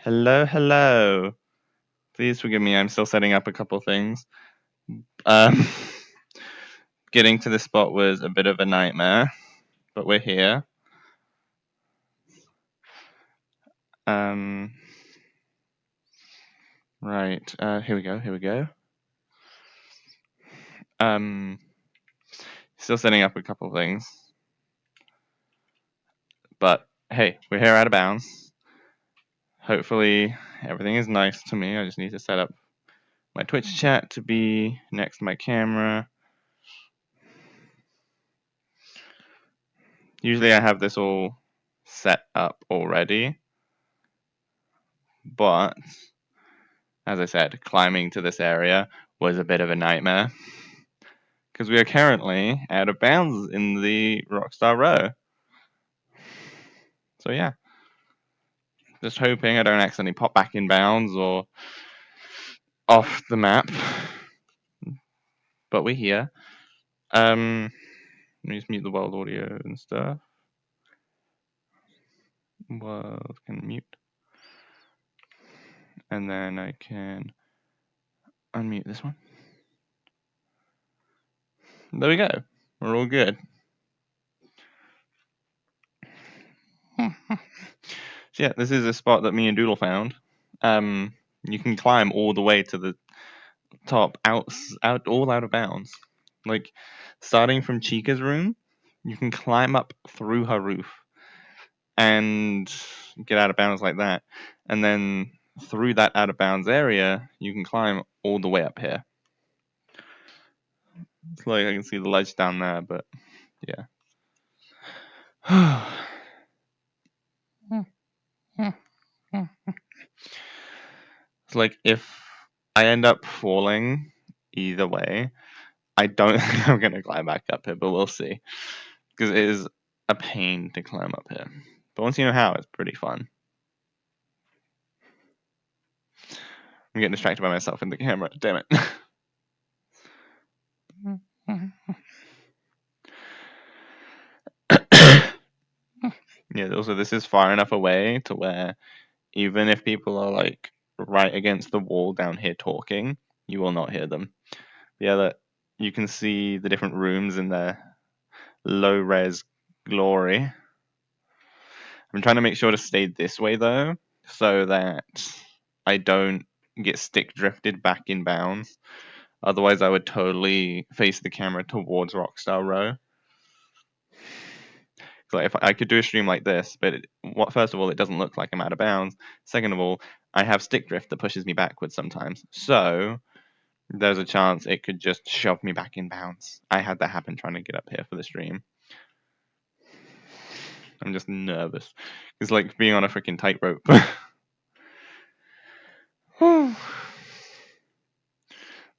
Hello, hello. Please forgive me, I'm still setting up a couple things. Um, Getting to this spot was a bit of a nightmare, but we're here. Um, right, here we go. Um, Still setting up a couple things, but hey, we're here out of bounds. Hopefully, everything is nice to me. I just need to set up my Twitch chat to be next to my camera. Usually, I have this all set up already, but as I said, climbing to this area was a bit of a nightmare because we are currently out of bounds in the Rockstar Row. So yeah, just hoping I don't accidentally pop back in bounds or off the map. But we're here. Let me just mute the world audio and stuff. World can mute. And then I can unmute this one. There we go. We're all good. So yeah, this is a spot that me and Doodle found. You can climb all the way to the top, all out of bounds. Like starting from Chica's room, you can climb up through her roof and get out of bounds like that. And then through that out of bounds area, you can climb all the way up here. It's like I can see the ledge down there, but yeah. It's like if I end up falling either way, I don't think I'm gonna climb back up here, but we'll see. Because it is a pain to climb up here. But once you know how, it's pretty fun. I'm getting distracted by myself in the camera. Damn it. Yeah, also this is far enough away to where even if people are like right against the wall down here talking, you will not hear them. Yeah, that you can see the different rooms in their low res glory. I'm trying to make sure to stay this way though, so that I don't get stick drifted back in bounds. Otherwise, I would totally face the camera towards Rockstar Row. So if I could do a stream like this, but first of all, it doesn't look like I'm out of bounds. Second of all, I have stick drift that pushes me backwards sometimes. So there's a chance it could just shove me back in bounds. I had that happen trying to get up here for the stream. I'm just nervous. It's like being on a freaking tightrope.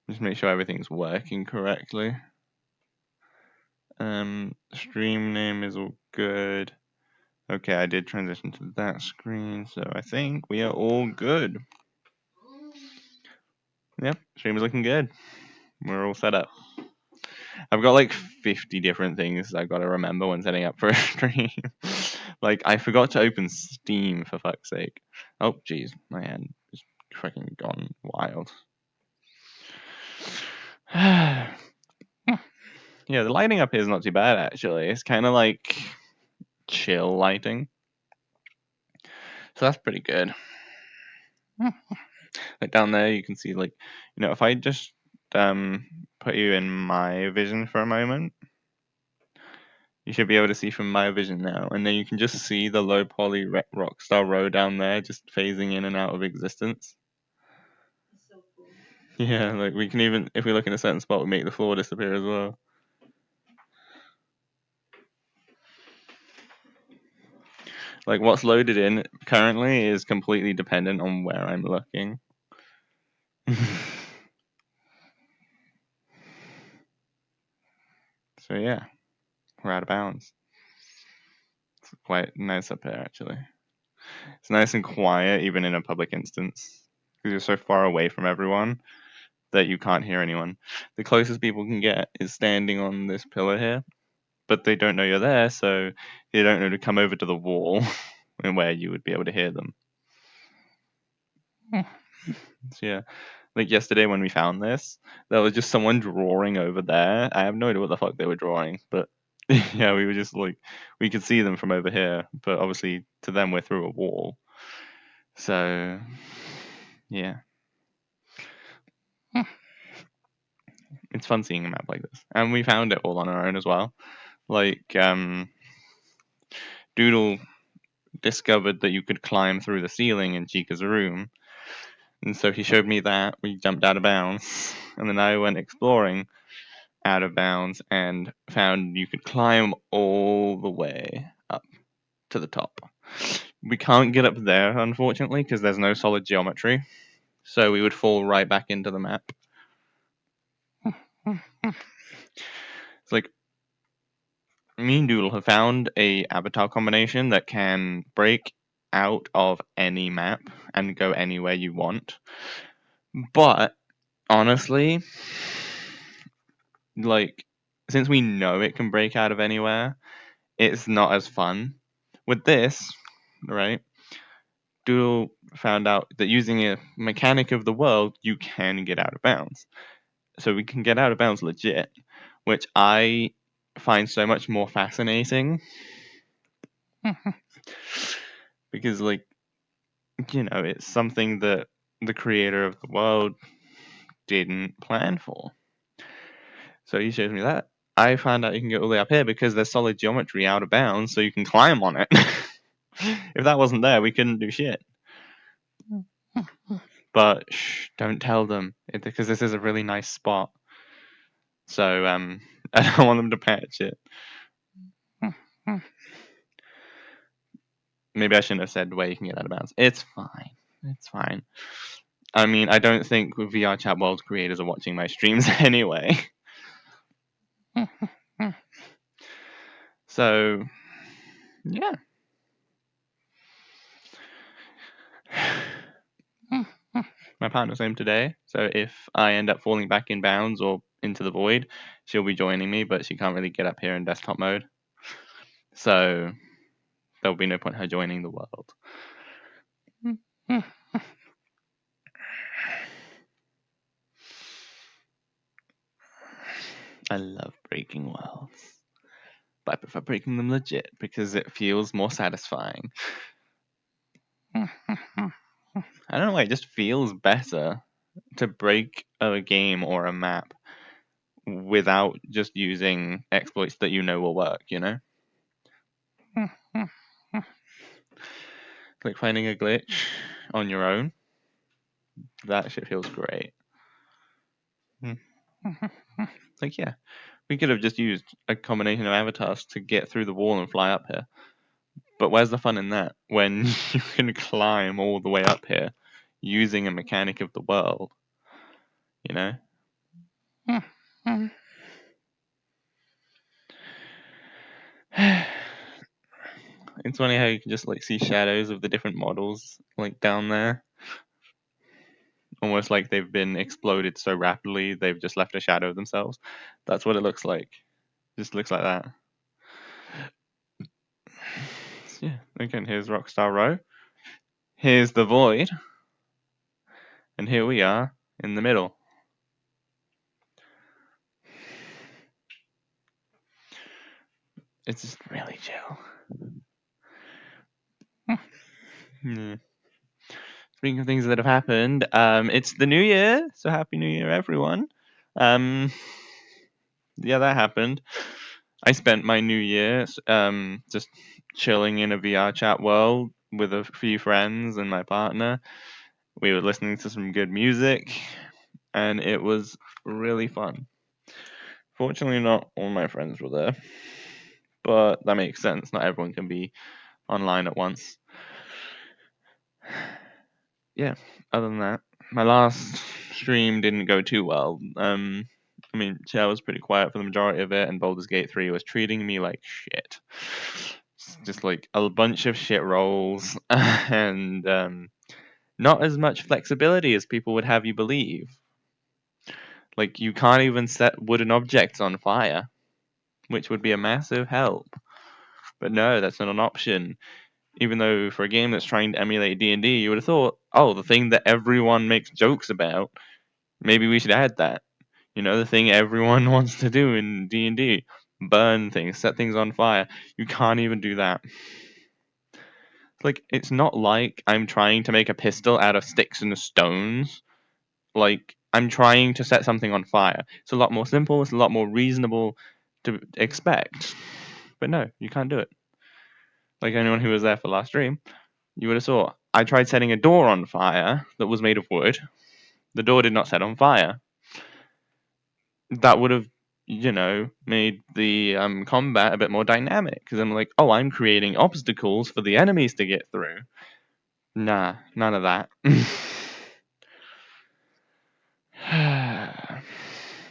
Just make sure everything's working correctly. Stream name is all good. Okay, I did transition to that screen, so I think we are all good. Yep, stream is looking good. We're all set up. I've got like 50 different things I've got to remember when setting up for a stream. Like, I forgot to open Steam, for fuck's sake. Oh, jeez, my hand is freaking gone wild. Yeah, the lighting up here is not too bad, actually. It's kind of like chill lighting. So that's pretty good. Like down there, you can see, like, if I just put you in my vision for a moment, you should be able to see from my vision now, and then you can just see the low poly Rockstar Row down there just phasing in and out of existence. So cool. Yeah, like we can even, if we look in a certain spot, we make the floor disappear as well. Like what's loaded in currently is completely dependent on where I'm looking. So yeah, we're out of bounds. It's quite nice up here, actually. It's nice and quiet, even in a public instance, because you're so far away from everyone that you can't hear anyone. The closest people can get is standing on this pillar here, but they don't know you're there, so they don't know to come over to the wall and where you would be able to hear them. So, yeah, like yesterday when we found this, there was just someone drawing over there. I have no idea what the fuck they were drawing, but yeah, we were just like, we could see them from over here, but obviously to them we're through a wall. So yeah, it's fun seeing a map like this, and we found it all on our own as well. Like Doodle discovered that you could climb through the ceiling in Chica's room, and so he showed me that. We jumped out of bounds, and then I went exploring out of bounds and found you could climb all the way up to the top. We can't get up there, unfortunately, because there's no solid geometry, so we would fall right back into the map. It's like me and Doodle have found a avatar combination that can break out of any map and go anywhere you want. But honestly, like since we know it can break out of anywhere, it's not as fun. With this, right? Doodle found out that using a mechanic of the world, you can get out of bounds. So we can get out of bounds legit, which I find so much more fascinating because, like, it's something that the creator of the world didn't plan for. So he shows me that. I found out you can get all the way up here because there's solid geometry out of bounds, so you can climb on it. If that wasn't there, we couldn't do shit. But shh, don't tell them because this is a really nice spot. So I don't want them to patch it. Maybe I shouldn't have said where you can get out of bounds. It's fine. It's fine. I mean, I don't think VRChat World creators are watching my streams anyway. So, yeah. My partner's home today, so if I end up falling back in bounds or into the void, she'll be joining me, but she can't really get up here in desktop mode. So, there'll be no point her joining the world. I love breaking worlds, but I prefer breaking them legit because it feels more satisfying. I don't know why, it just feels better to break a game or a map without just using exploits that you know will work, Like finding a glitch on your own, that shit feels great. Like, yeah, we could have just used a combination of avatars to get through the wall and fly up here. But where's the fun in that when you can climb all the way up here using a mechanic of the world, you know? It's funny how you can just like see shadows of the different models like down there. Almost like they've been exploded so rapidly they've just left a shadow of themselves. That's what it looks like. Just looks like that. So, yeah, again, here's Rockstar Row. Here's the void. And here we are in the middle. It's just really chill. Yeah. Speaking of things that have happened, it's the new year, so happy new year, everyone. Yeah, that happened. I spent my new year just chilling in a VRChat world with a few friends and my partner. We were listening to some good music, and it was really fun. Fortunately, not all my friends were there, but that makes sense. Not everyone can be online at once. Yeah, other than that, my last stream didn't go too well. I mean, I was pretty quiet for the majority of it, and Baldur's Gate 3 was treating me like shit. Just like a bunch of shit rolls, and not as much flexibility as people would have you believe. Like, you can't even set wooden objects on fire, which would be a massive help. But no, that's not an option. Even though for a game that's trying to emulate D&D, you would have thought, oh, the thing that everyone makes jokes about, maybe we should add that. You know, the thing everyone wants to do in D&D, burn things, set things on fire. You can't even do that. Like, it's not like I'm trying to make a pistol out of sticks and stones. Like, I'm trying to set something on fire. It's a lot more simple, it's a lot more reasonable to expect. But no, you can't do it. Like anyone who was there for last stream, you would have saw. I tried setting a door on fire that was made of wood. The door did not set on fire. That would have, made the combat a bit more dynamic. Because I'm like, oh, I'm creating obstacles for the enemies to get through. Nah, none of that.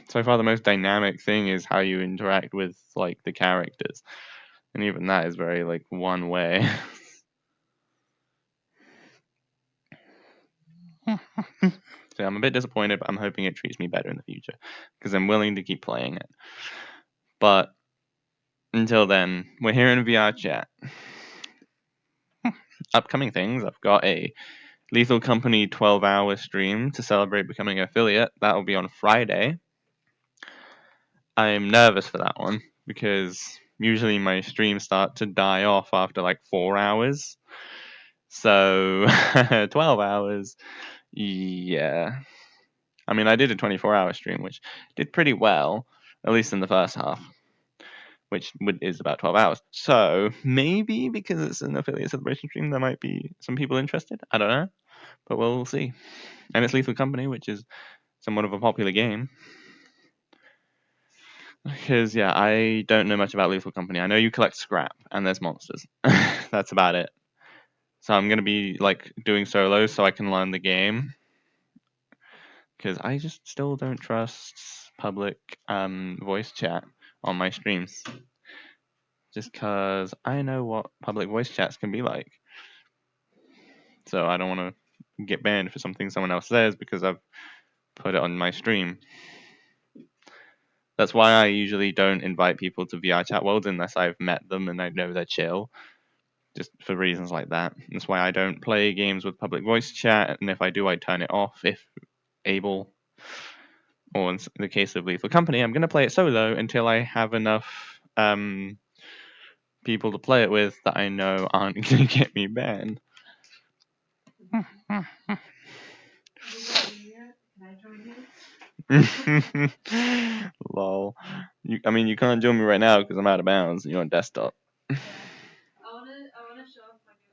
So far, the most dynamic thing is how you interact with like the characters, and even that is very like one way. So I'm a bit disappointed, but I'm hoping it treats me better in the future because I'm willing to keep playing it. But until then, we're here in VRChat. Upcoming things, I've got a Lethal Company 12-hour stream to celebrate becoming an affiliate. That will be on Friday. I'm nervous for that one because usually my streams start to die off after like 4 hours. So 12 hours, yeah. I mean, I did a 24-hour stream, which did pretty well, at least in the first half, which is about 12 hours. So maybe because it's an affiliate celebration stream, there might be some people interested. I don't know, but we'll see. And it's Lethal Company, which is somewhat of a popular game. Because, yeah, I don't know much about Lethal Company. I know you collect scrap and there's monsters. That's about it. So I'm going to be, like, doing solos so I can learn the game. Because I just still don't trust public voice chat on my streams. Just because I know what public voice chats can be like. So I don't want to get banned for something someone else says because I've put it on my stream. That's why I usually don't invite people to VRChat World unless I've met them and I know they're chill. Just for reasons like that. That's why I don't play games with public voice chat, and if I do, I turn it off if able. Or in the case of Lethal Company, I'm going to play it solo until I have enough people to play it with that I know aren't going to get me banned. Can I join you? Lol. I mean, you can't join me right now because I'm out of bounds. You're on desktop. Yeah. I wanna show off my new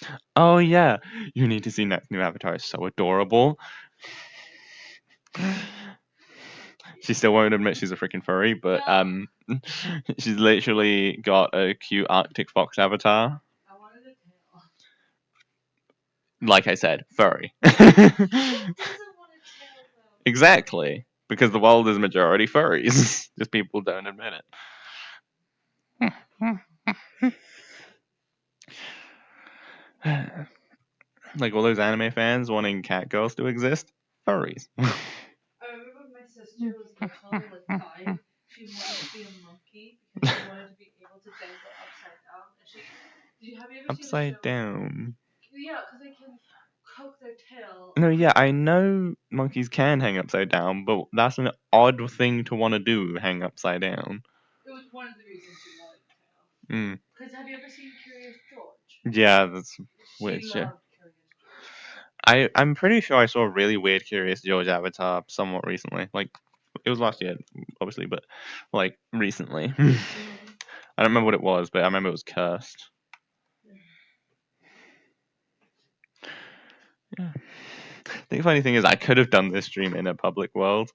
avatar. Oh yeah, you need to see Nat's new avatar. It's so adorable. She still won't admit she's a freaking furry, but she's literally got a cute Arctic fox avatar. I wanted a tail. Like I said, furry. Who doesn't want a tail though? Exactly, because the world is majority furries. Just people don't admit it. Like all those anime fans wanting cat girls to exist, furries. I remember when my sister was little, like 5, she wanted to be a monkey because she wanted to be able to dangle upside down. And have you ever seen the Upside show? down. Yeah, because they can cock their tail. No, yeah, I know monkeys can hang upside down, but that's an odd thing to want to do, hang upside down. It was one of the reasons she wanted a tail. Mm. Because have you ever seen Curious George? Yeah, that's She weird shit. loved Curious George. I'm pretty sure I saw a really weird Curious George avatar somewhat recently. Like, it was last year, obviously, but like recently. I don't remember what it was, but I remember it was cursed. Yeah. The funny thing is, I could have done this stream in a public world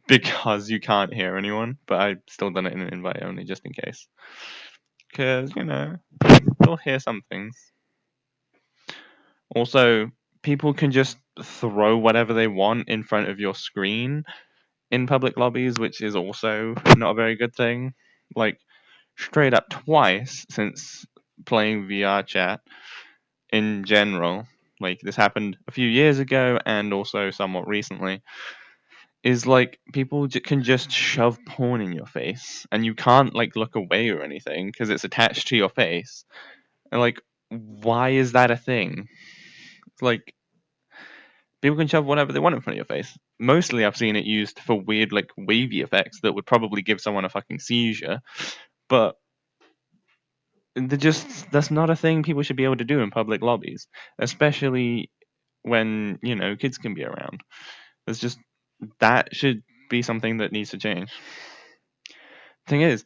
because you can't hear anyone, but I still done it in an invite only just in case. Because, you'll hear some things. Also, people can just throw whatever they want in front of your screen in public lobbies, which is also not a very good thing. Like, straight up twice since playing VRChat in general. Like, this happened a few years ago and also somewhat recently. Is like people can just shove porn in your face and you can't like look away or anything because it's attached to your face. And like, why is that a thing? It's like people can shove whatever they want in front of your face. Mostly, I've seen it used for weird, like wavy effects that would probably give someone a fucking seizure. But that's not a thing people should be able to do in public lobbies, especially when kids can be around. It's just that should be something that needs to change. Thing is,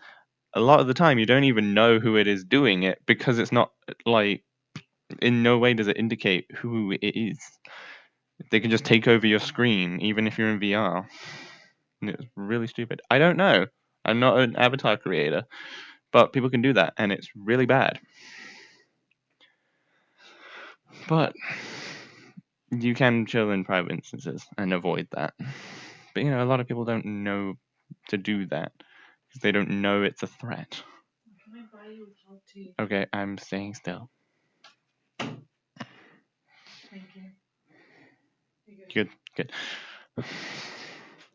a lot of the time you don't even know who it is doing it because it's not like in no way does it indicate who it is. They can just take over your screen even if you're in VR. And it's really stupid. I don't know. I'm not an avatar creator, but people can do that and it's really bad. But you can chill in private instances and avoid that. But a lot of people don't know to do that because they don't know it's a threat. Can I buy you a hot tea? Okay, I'm staying still. Thank you. Good, good. All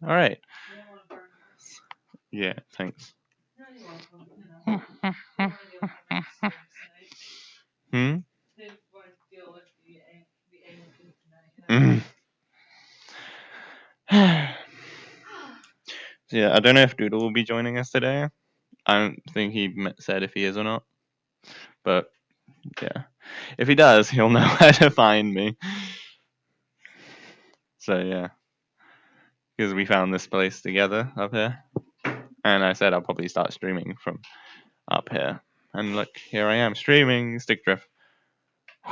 right. You don't want to burn this. Yeah, thanks. No, you're welcome. You don't want to deal with the next stairs tonight. Hmm? You don't want to deal with the AFC tonight, Yeah, I don't know if Doodle will be joining us today. I don't think he said if he is or not. But yeah, if he does, he'll know how to find me. So yeah, because we found this place together up here, and I said I'll probably start streaming from up here. And look, here I am streaming Stick Drift.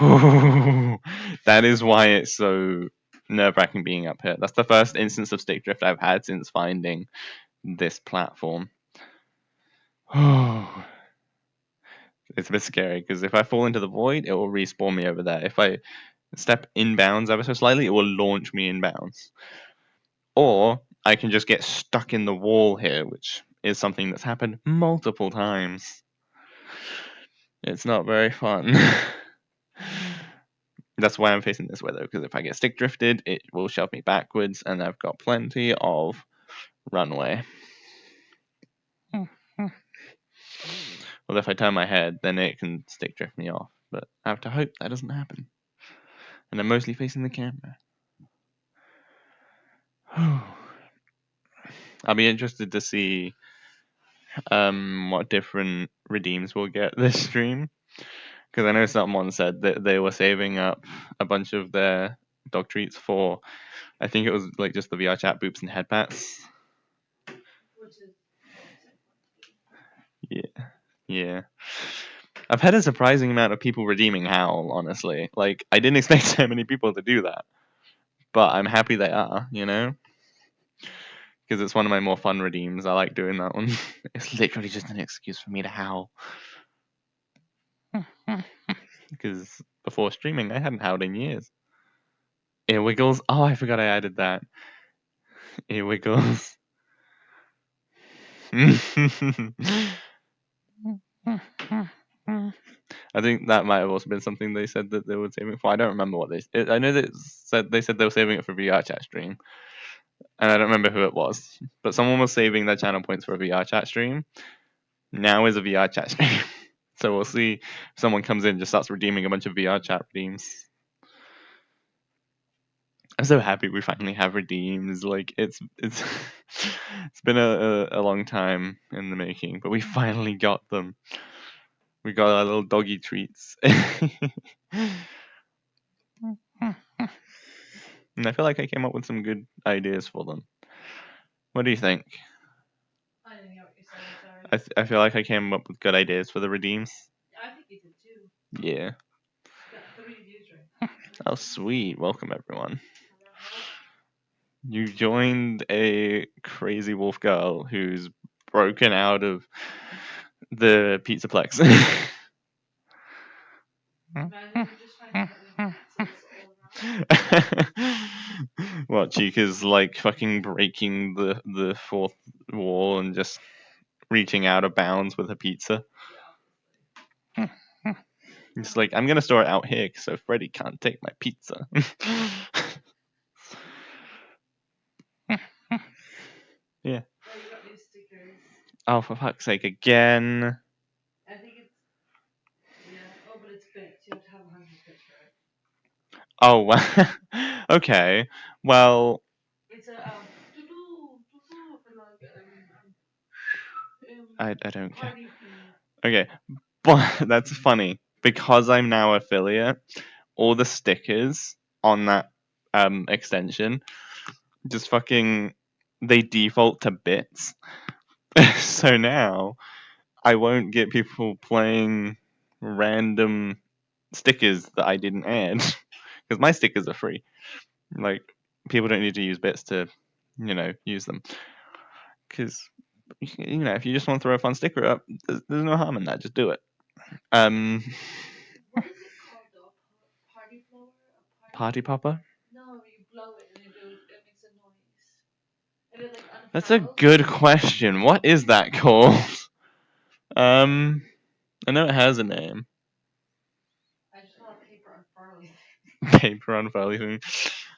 That is why it's so nerve-wracking being up here. That's the first instance of Stick Drift I've had since finding this platform. It's a bit scary because if I fall into the void, it will respawn me over there. If I step inbounds ever so slightly, it will launch me inbounds. Or I can just get stuck in the wall here, which is something that's happened multiple times. It's not very fun. That's why I'm facing this way though, because if I get stick drifted, it will shove me backwards, and I've got plenty of runway. Well, if I turn my head, then it can stick drift me off. But I have to hope that doesn't happen. And I'm mostly facing the camera. I'll be interested to see what different redeems we'll get this stream. Because I know someone said that they were saving up a bunch of their dog treats for, I think it was like just the VRChat boops and headpats. Which is Yeah, yeah. I've had a surprising amount of people redeeming Howl, honestly. Like, I didn't expect so many people to do that. But I'm happy they are, Because it's one of my more fun redeems. I like doing that one. It's literally just an excuse for me to howl. Because before streaming, I hadn't howled in years. Ear wiggles. Oh, I forgot I added that. Ear wiggles. I think that might have also been something they said that they were saving for. I don't remember what I know that they said they were saving it for VRChat stream, and I don't remember who it was. But someone was saving their channel points for a VRChat stream. Now is a VRChat stream, so we'll see if someone comes in and just starts redeeming a bunch of VRChat redeems. I'm so happy we finally have redeems. Like it's it's been a long time in the making, but we finally got them. We got our little doggy treats. And I feel like I came up with some good ideas for them. What do you think? I didn't hear what you said. Sorry. I feel like I came up with good ideas for the redeems. I think you did too. Yeah. Got 3 views right. Oh, sweet. Welcome, everyone. You joined a crazy wolf girl who's broken out of the Pizzaplex. Imagine we just find heaven pizzas all around. What, Chica's like fucking breaking the fourth wall and just reaching out of bounds with a pizza. It's like, I'm gonna store it out here so Freddy can't take my pizza. Yeah. Oh, you got new stickers. Oh, for fuck's sake, again. I think it's, yeah. Oh, but Oh, wow. Okay. Well, It's a tutu tutu for like I don't care. party theme. Okay, but that's funny because I'm now affiliate. All the stickers on that extension just fucking they default to bits. So now I won't get people playing random stickers that I didn't add because my stickers are free. Like people don't need to use bits to, use them. Because if you just want to throw a fun sticker up, there's no harm in that. Just do it. Um, What is it called though? Party blower? A Party party? popper. No, you blow it and it makes a noise. And it like That's a unfurls. good question. What is that called? Um, I know it has a name. I just call it paper unfurling. Paper unfurling.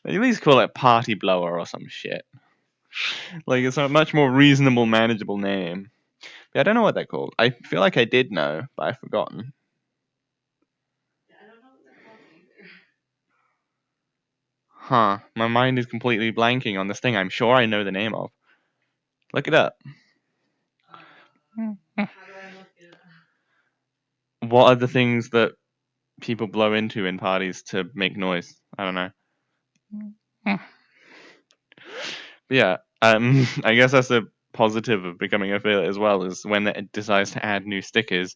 At least call it party blower or some shit. Like it's a much more reasonable, manageable name. Yeah, I don't know what they're called. I feel like I did know, but I've forgotten. Yeah, I don't know what they're called either. Huh. My mind is completely blanking on this thing I'm sure I know the name of. Look it up. How do I look it up? What are the things that people blow into in parties to make noise? I don't know. But yeah, I guess that's a positive of becoming a affiliate as well, is when it decides to add new stickers,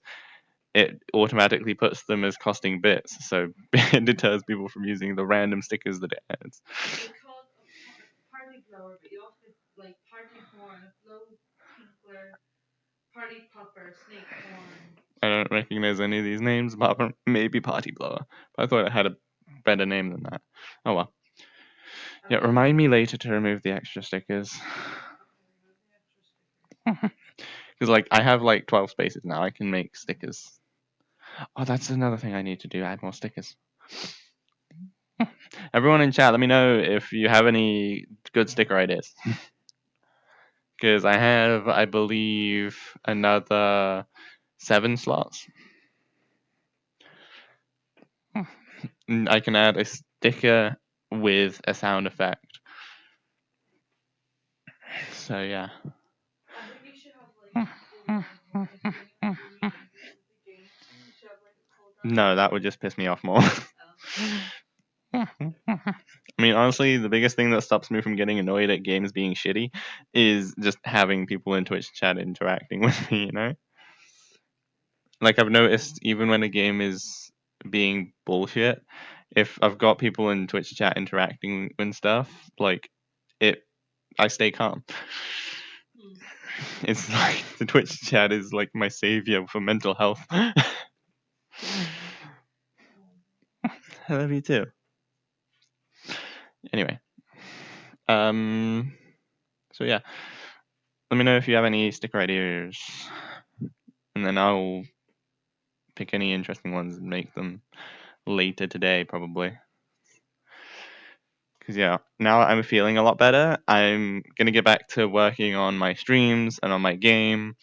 it automatically puts them as costing bits, so it deters people from using the random stickers that it adds. It's called a party blower, but you also get like party horn, a blow tinkler, party popper, snake horn. I don't recognize any of these names, apart from maybe Party Blower. But I thought it had a better name than that. Oh well. Yeah, Okay, remind me later to remove the extra stickers. remove the extra stickers. Because, like, I have, like, 12 spaces now. I can make stickers. Oh, that's another thing I need to do. Add more stickers. Everyone in chat, let me know if you have any good sticker ideas. Because I have, I believe, another 7 slots. I can add a sticker with a sound effect. So, yeah. I think you should have like a cooldown when if you're getting like really angry with the game. You should have like a cooldown. No, that would just piss me off more. I mean, honestly, the biggest thing that stops me from getting annoyed at games being shitty is just having people in Twitch chat interacting with me. Like, I've noticed even when a game is being bullshit, if I've got people in Twitch chat interacting and stuff, like, it, I stay calm. It's like the Twitch chat is like my savior for mental health. I love you too. Anyway, so yeah, let me know if you have any sticker ideas, and then I'll pick any interesting ones and make them later today, probably. Because yeah, now I'm feeling a lot better. I'm gonna get back to working on my streams and on my game.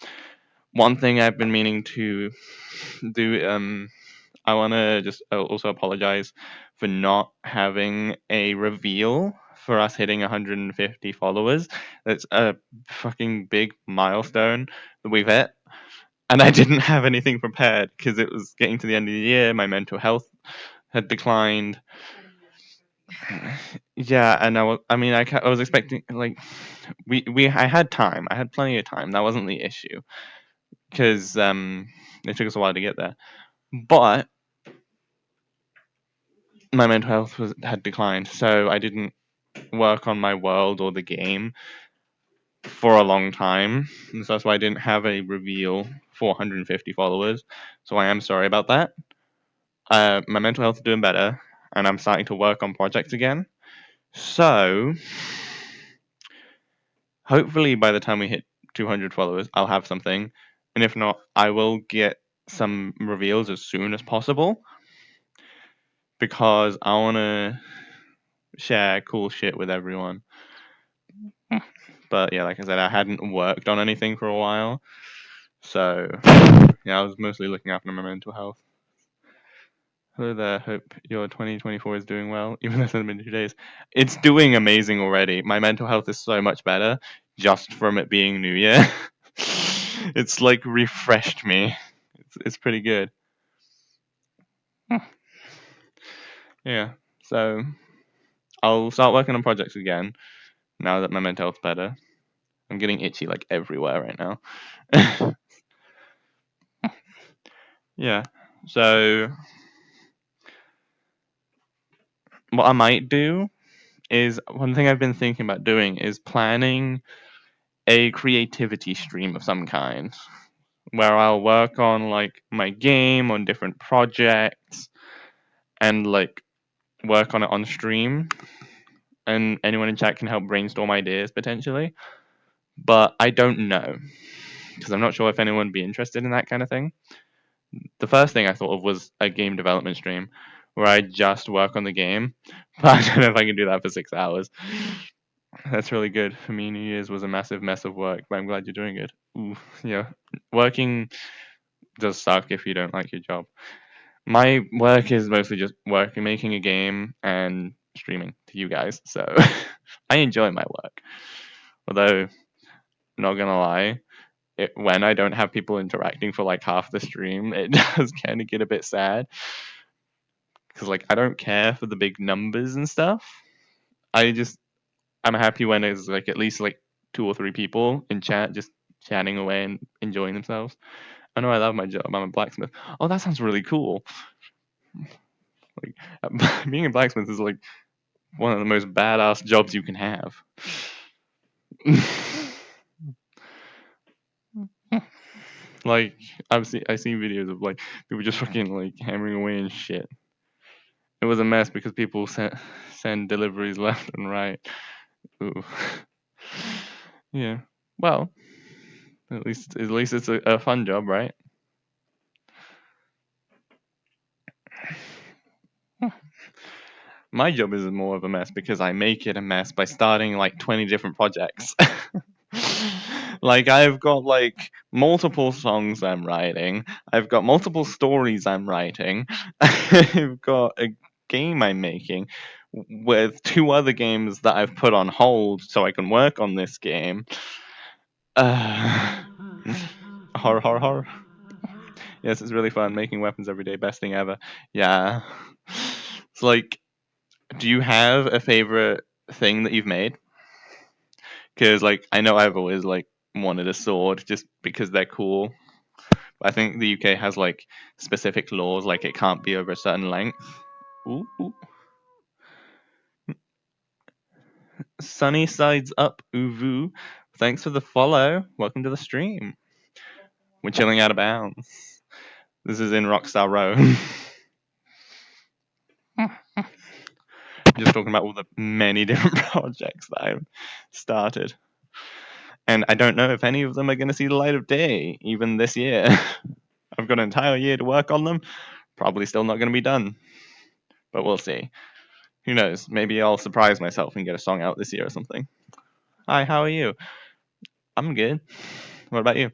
One thing I've been meaning to do, I want to just also apologize for not having a reveal for us hitting 150 followers. That's a fucking big milestone that we've hit. And I didn't have anything prepared because it was getting to the end of the year. My mental health had declined. Yeah, and I mean, I was expecting like I had time. I had plenty of time. That wasn't the issue because it took us a while to get there. But my mental health had declined, so I didn't work on my world or the game for a long time. And so that's why I didn't have a reveal for 150 followers. So I am sorry about that. My mental health is doing better, and I'm starting to work on projects again. So hopefully by the time we hit 200 followers, I'll have something. And if not, I will get some reveals as soon as possible because I want to share cool shit with everyone. But yeah, like I said, I hadn't worked on anything for a while. So yeah, I was mostly looking after my mental health. Hello there. Hope your 2024 is doing well, even though it's only been 2 days. It's doing amazing already. My mental health is so much better just from it being New Year. It's like refreshed me. It's pretty good. Yeah. So I'll start working on projects again now that my mental health's better. I'm getting itchy like everywhere right now. Yeah. So what I might do is one thing I've been thinking about doing is planning a creativity stream of some kind where I'll work on like my game on different projects and like work on it on stream and anyone in chat can help brainstorm ideas potentially. But I don't know because I'm not sure if anyone would be interested in that kind of thing. The first thing I thought of was a game development stream where I just work on the game, but I don't know if I can do that for 6 hours. That's really good. For me, New Year's was a massive mess of work, but I'm glad you're doing it. Ooh, yeah. Working does suck if you don't like your job. My work is mostly just working, making a game, and streaming to you guys. So I enjoy my work. Although, not gonna lie, when I don't have people interacting for like half the stream, it does kind of get a bit sad because like I don't care for the big numbers and stuff. I just I'm happy when it's like at least like 2 or 3 people in chat just chatting away and enjoying themselves. I know I love my job. I'm a blacksmith. Oh, that sounds really cool. Like being a blacksmith is like one of the most badass jobs you can have. Like I seen videos of like people just fucking like hammering away and shit. It was a mess because people send deliveries left and right. Ooh. Yeah. Well, at least it's a fun job, right? My job is more of a mess because I make it a mess by starting like 20 different projects. Like I've got like multiple songs I'm writing. I've got multiple stories I'm writing. I've got a game I'm making with 2 other games that I've put on hold so I can work on this game. Uh, horror, horror, horror. Yes, it's really fun making weapons every day. Best thing ever. Yeah. It's like, do you have a favorite thing that you've made? Because like I know I've always like wanted a sword just because they're cool. I think the UK has like specific laws, like it can't be over a certain length. Ooh, ooh. Sunny sides up, uvu. Thanks for the follow. Welcome to the stream. We're chilling out of bounds. This is in Rockstar Row. Just talking about all the many different projects that I've started. And I don't know if any of them are going to see the light of day, even this year. I've got an entire year to work on them. Probably still not going to be done, but we'll see. Who knows? Maybe I'll surprise myself and get a song out this year or something. Hi, how are you? I'm good. What about you?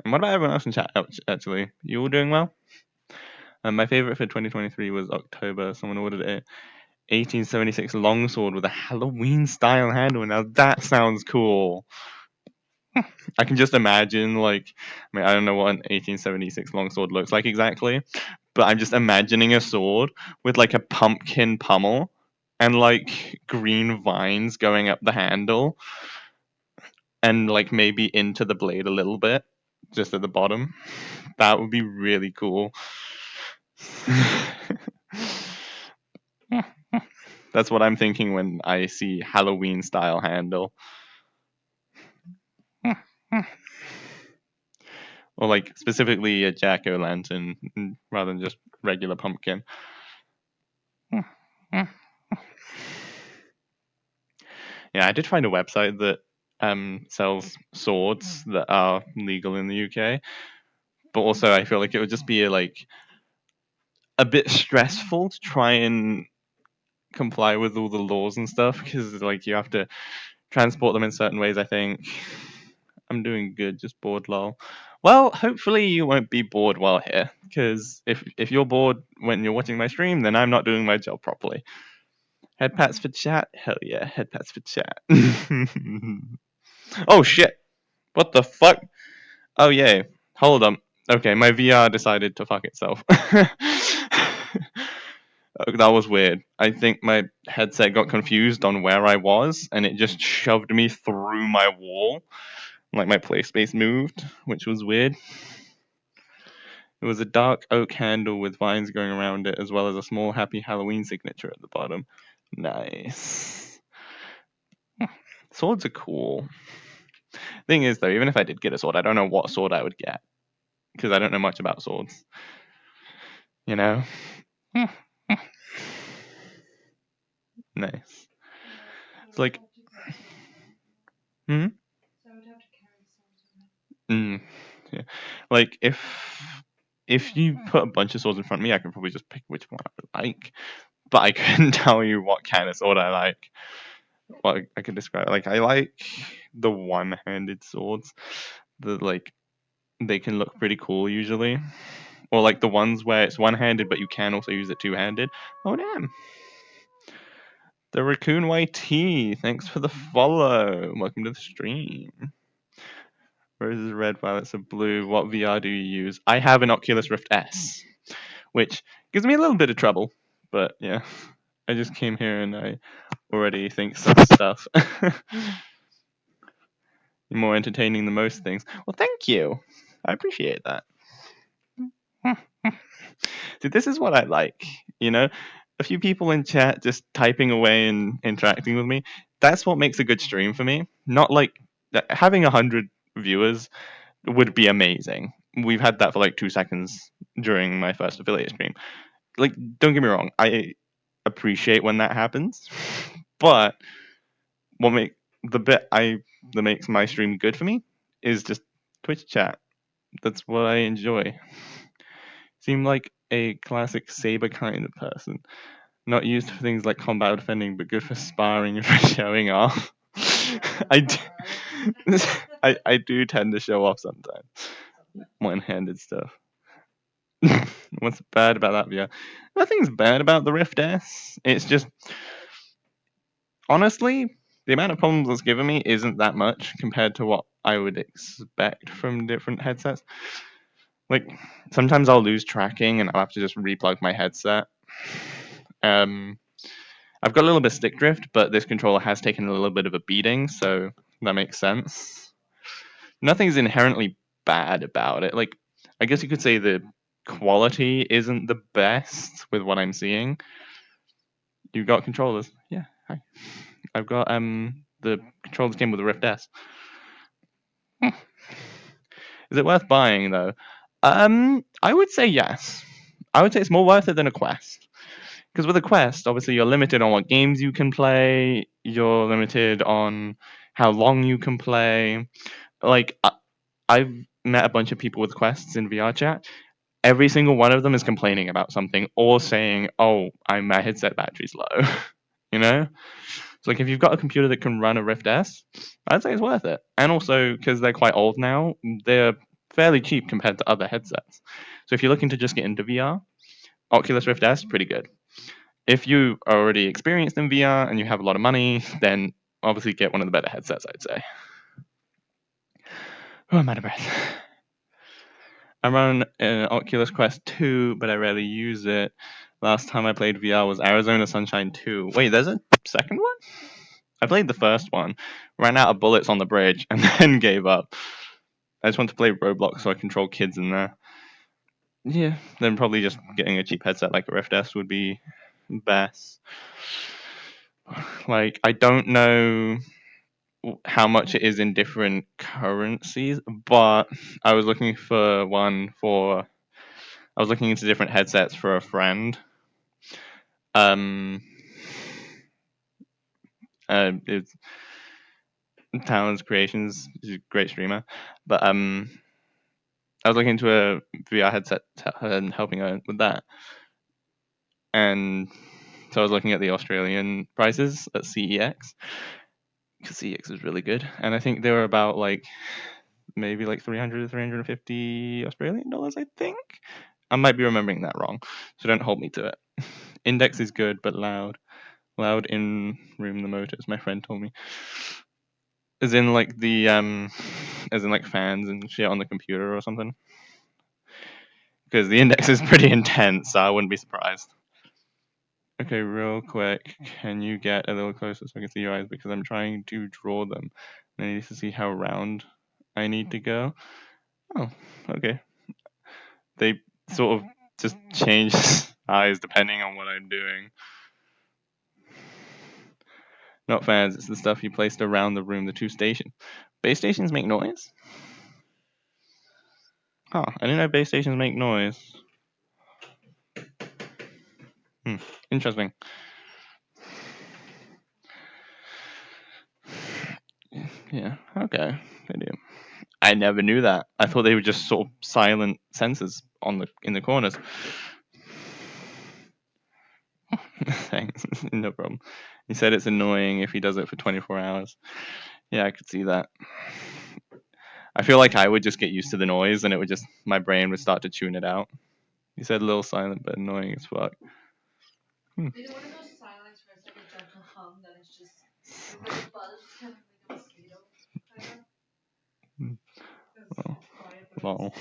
And what about everyone else in chat? Actually, you all doing well? My favorite for 2023 was October. Someone ordered it 1876 longsword with a Halloween style handle. Now that sounds cool. I can just imagine, like, I mean, I don't know what an 1876 longsword looks like exactly, but I'm just imagining a sword with like a pumpkin pummel and like green vines going up the handle and like maybe into the blade a little bit, just at the bottom. That would be really cool. That's what I'm thinking when I see Halloween style handle. Or like specifically a jack o' lantern rather than just regular pumpkin. Yeah, I did find a website that sells swords that are legal in the UK, but also I feel like it would just be like a bit stressful to try and comply with all the laws and stuff because like you have to transport them in certain ways. I think I'm doing good, just bored, lol. Well, hopefully you won't be bored while here, because if you're bored when you're watching my stream, then I'm not doing my job properly. Head pats for chat? Hell yeah, head pats for chat. Oh shit! What the fuck? Oh yay! Hold on. Okay, my VR decided to fuck itself. That was weird. I think my headset got confused on where I was, and it just shoved me through my wall. Like my play space moved, which was weird. It was a dark oak handle with vines going around it, as well as a small happy Halloween signature at the bottom. Nice. Swords are cool. Thing is, though, even if I did get a sword, I don't know what sword I would get because I don't know much about swords. You know? Nice. Yeah, I It's would like, have to carry swords around. hmm, So I would have to carry swords around. yeah. Like if you put a bunch of swords in front of me, I could probably just pick which one I would like. But I couldn't tell you what kind of sword I like. Well, I could describe it. Like I like the one-handed swords. The like they can look pretty cool usually. Or like the ones where it's one-handed but you can also use it two-handed. Oh damn. The Raccoon YT, thanks for the follow. Welcome to the stream. Roses are red, violets are blue. What VR do you use? I have an Oculus Rift S, which gives me a little bit of trouble. But yeah, I just came here and I already think some stuff. More entertaining than most things. Well, thank you. I appreciate that. See, this is what I like. You know, a few people in chat just typing away and interacting with me. That's what makes a good stream for me. Not like having 100 viewers would be amazing. We've had that for like 2 seconds during my first affiliate stream. Like, don't get me wrong, I appreciate when that happens, but what make the bit I that makes my stream good for me is just Twitch chat. That's what I enjoy. Seem like a classic saber kind of person. Not used for things like combat defending, but good for sparring and for showing off. I do, I do tend to show off sometimes. One-handed stuff. What's bad about that VR? Nothing's bad about the Rift S. It's just honestly, the amount of problems it's given me isn't that much compared to what I would expect from different headsets. Like sometimes I'll lose tracking and I'll have to just replug my headset. Um, I've got a little bit of stick drift, but this controller has taken a little bit of a beating, so that makes sense. Nothing's inherently bad about it. Like I guess you could say the quality isn't the best with what I'm seeing. You've got controllers. Yeah, hi. I've got the controllers came with the Rift S. Is it worth buying though? I would say yes. I would say it's more worth it than a Quest. Because with a Quest, obviously you're limited on what games you can play. You're limited on how long you can play. Like I've met a bunch of people with Quests in VRChat. Every single one of them is complaining about something or saying, "Oh, my headset battery's low." You know. So like if you've got a computer that can run a Rift S, I'd say it's worth it. And also because they're quite old now, they're fairly cheap compared to other headsets. So if you're looking to just get into VR, Oculus Rift S pretty good. If you are already experienced in VR and you have a lot of money, then obviously get one of the better headsets, I'd say. Oh, I'm out of breath. I run an Oculus Quest 2, but I rarely use it. Last time I played VR was Arizona Sunshine 2. Wait, there's a second one? I played the first one, ran out of bullets on the bridge, and then gave up. I just want to play Roblox so I control kids in there. Yeah, then probably just getting a cheap headset like a Rift S would be best. Like, I don't know how much it is in different currencies, but I was looking for one for. I was looking into different headsets for a friend. Um, it's Talon's Creations. He's a great streamer, but I was looking into a VR headset and helping her with that. And so I was looking at the Australian prices at CEX because CEX is really good. And I think they were about like maybe like 300 to 350 Australian dollars, I think. I might be remembering that wrong, so don't hold me to it. Index is good, but loud. Loud in room the motors, my friend told me. As in like the as in like fans and shit on the computer or something. Because the index is pretty intense, so I wouldn't be surprised. Okay, real quick, can you get a little closer so I can see your eyes? Because I'm trying to draw them. And I need to see how round I need to go. Oh, okay. They sort of just change eyes depending on what I'm doing. Not fans, it's the stuff you placed around the room, the two stations. Base stations make noise? Huh, I didn't know base stations make noise. Hmm, interesting. Yeah, okay, they do. I never knew that. I thought they were just sort of silent sensors on the in the corners. Thanks, no problem. He said it's annoying if he does it for 24 hours. Yeah, I could see that. I feel like I would just get used to the noise and it would just, my brain would start to tune it out. He said a little silent but annoying as fuck. You know when it goes silent where it's like a gentle hum, then it's just like a buzz, kind of like a mosquito, kind of. Because Oh, it's quiet, but it's lol.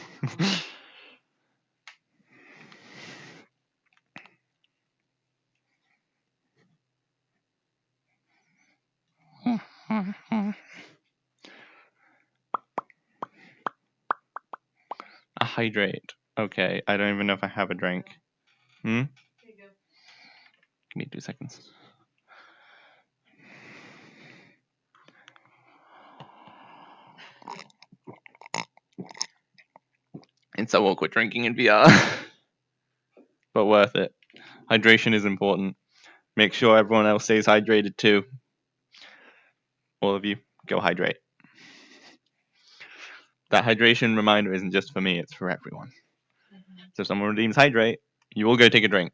humming. A hydrate. Okay, I don't even know if I have a drink. Hmm? There you go. Give me 2 seconds. It's so awkward drinking in VR. But worth it. Hydration is important. Make sure everyone else stays hydrated too. All of you, go hydrate. That hydration reminder isn't just for me, it's for everyone. So if someone redeems hydrate, you will go take a drink.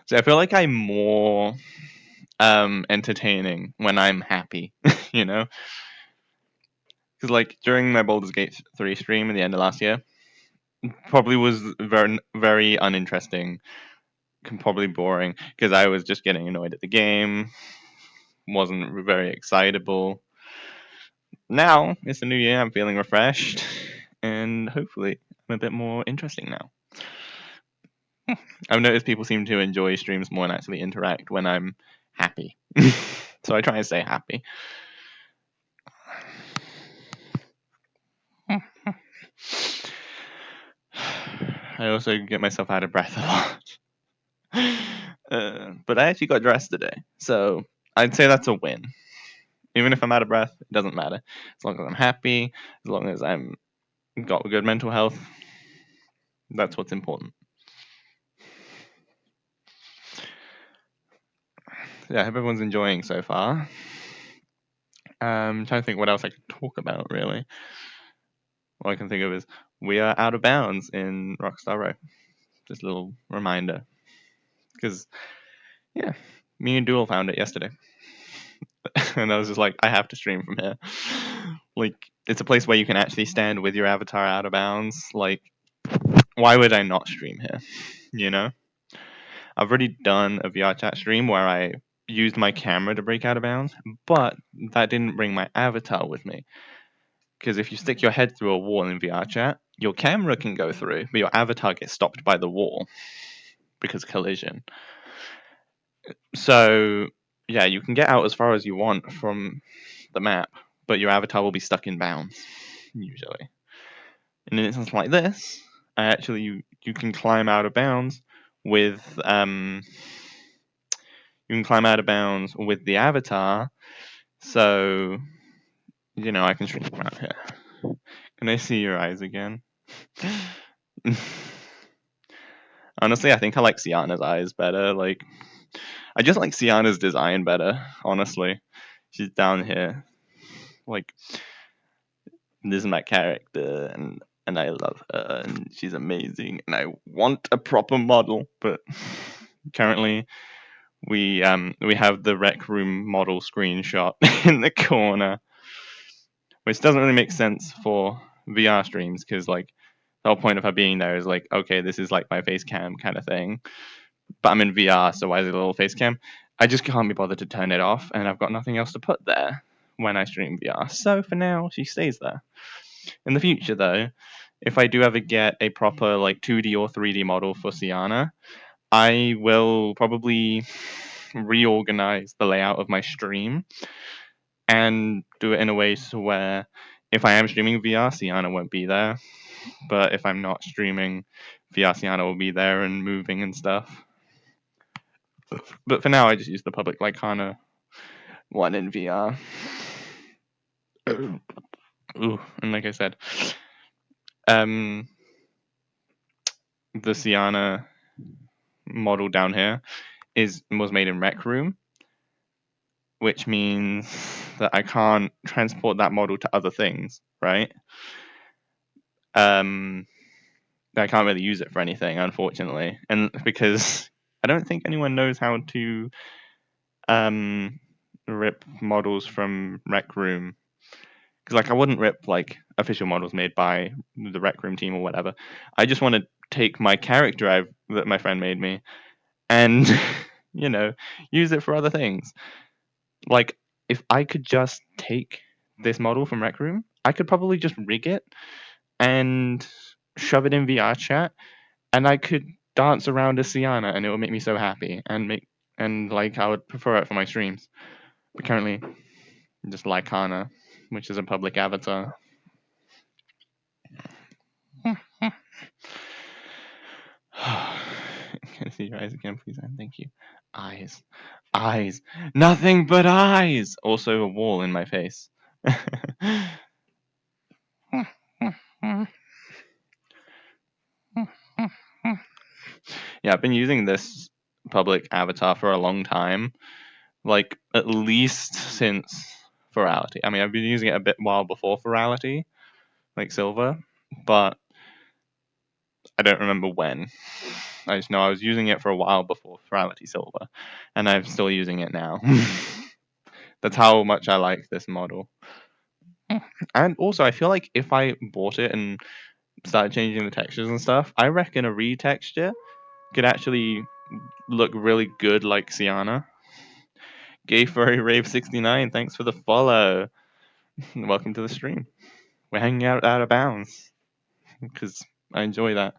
So I feel like I'm more entertaining when I'm happy, you know? Because like during my Baldur's Gate 3 stream at the end of last year, probably was very very uninteresting, probably boring because I was just getting annoyed at the game, wasn't very excitable. Now it's a new year, I'm feeling refreshed, and hopefully I'm a bit more interesting now. I've noticed people seem to enjoy streams more and actually interact when I'm happy. So I try and stay happy. I also get myself out of breath a lot. But I actually got dressed today, so I'd say that's a win. Even if I'm out of breath, it doesn't matter. As long as I'm happy, as long as I'm got good mental health, that's what's important. Yeah, I hope everyone's enjoying so far. I'm trying to think what else I could talk about, really. All I can think of is we are out of bounds in Rockstar Row. Just a little reminder. Because, yeah, me and Duel found it yesterday. And I was just like, I have to stream from here. Like, it's a place where you can actually stand with your avatar out of bounds. Like, why would I not stream here? You know? I've already done a VRChat stream where I used my camera to break out of bounds, but that didn't bring my avatar with me. Because if you stick your head through a wall in VRChat, your camera can go through, but your avatar gets stopped by the wall because collision. So, yeah, you can get out as far as you want from the map, but your avatar will be stuck in bounds, usually. In an instance like this, you can climb out of bounds with you can climb out of bounds with the avatar. So, I can shrink them out here. Can I see your eyes again? Honestly, I think I like Sienna's eyes better. Like, I just like Sienna's design better, honestly. She's down here. Like, this is my character, and and I love her, and she's amazing, and I want a proper model, but currently we have the rec room model screenshot in the corner, which doesn't really make sense for VR streams because like the whole point of her being there is like, okay, this is like my face cam kind of thing, but I'm in VR, so why is it a little face cam? I just can't be bothered to turn it off, and I've got nothing else to put there when I stream VR. So for now, she stays there. In the future, though, if I do ever get a proper like 2D or 3D model for Sienna, I will probably reorganize the layout of my stream and do it in a way so where if I am streaming VR, Sienna won't be there. But if I'm not streaming, VR Sienna will be there and moving and stuff. But for now, I just use the public Lycana one in VR. Ooh, and like I said, um, the Sienna model down here was made in Rec Room, which means that I can't transport that model to other things, right? Um, I can't really use it for anything, unfortunately, and because I don't think anyone knows how to um, rip models from Rec Room. Because like I wouldn't rip like official models made by the Rec Room team or whatever. I just want to take my character that my friend made me and you know use it for other things. Like if I could just take this model from Rec Room, I could probably just rig it and shove it in VRChat, and I could dance around as Sienna, and it would make me so happy and like I would prefer it for my streams. But currently, just Lycana, which is a public avatar. Can I see your eyes again, please? And thank you. Eyes. Eyes. Nothing but eyes! Also, a wall in my face. Yeah, I've been using this public avatar for a long time. Like, at least since Virality. I mean, I've been using it a bit while before Virality, like Silver, but I don't remember when. I just know I was using it for a while before Virality Silver, and I'm still using it now. That's how much I like this model. And also, I feel like if I bought it and started changing the textures and stuff, I reckon a retexture could actually look really good like Sienna. Gay Furry Rave 69, thanks for the follow. Welcome to the stream. We're hanging out of bounds because I enjoy that.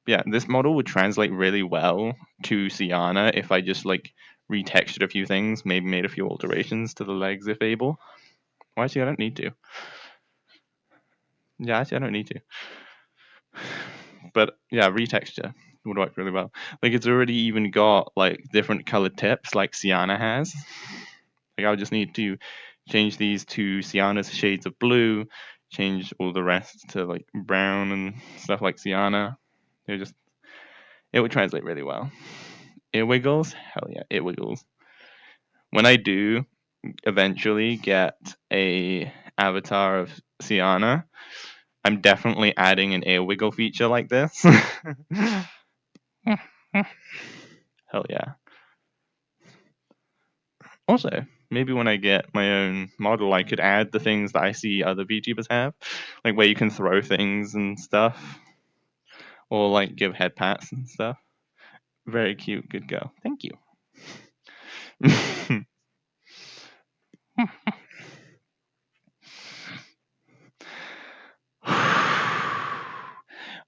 Yeah, this model would translate really well to Sienna if I just like retextured a few things, maybe made a few alterations to the legs if able. Well, actually, I don't need to. Yeah, actually, I don't need to. But yeah, retexture would work really well. Like it's already even got like different colored tips like Sienna has. Like I would just need to change these to Sienna's shades of blue, change all the rest to like brown and stuff like Sienna. It would translate really well. It wiggles? Hell yeah, it wiggles. When I do eventually get a avatar of Sienna, I'm definitely adding an ear wiggle feature like this. Hell yeah. Also, maybe when I get my own model, I could add the things that I see other VTubers have, like where you can throw things and stuff, or like give head pats and stuff. Very cute, good girl. Thank you.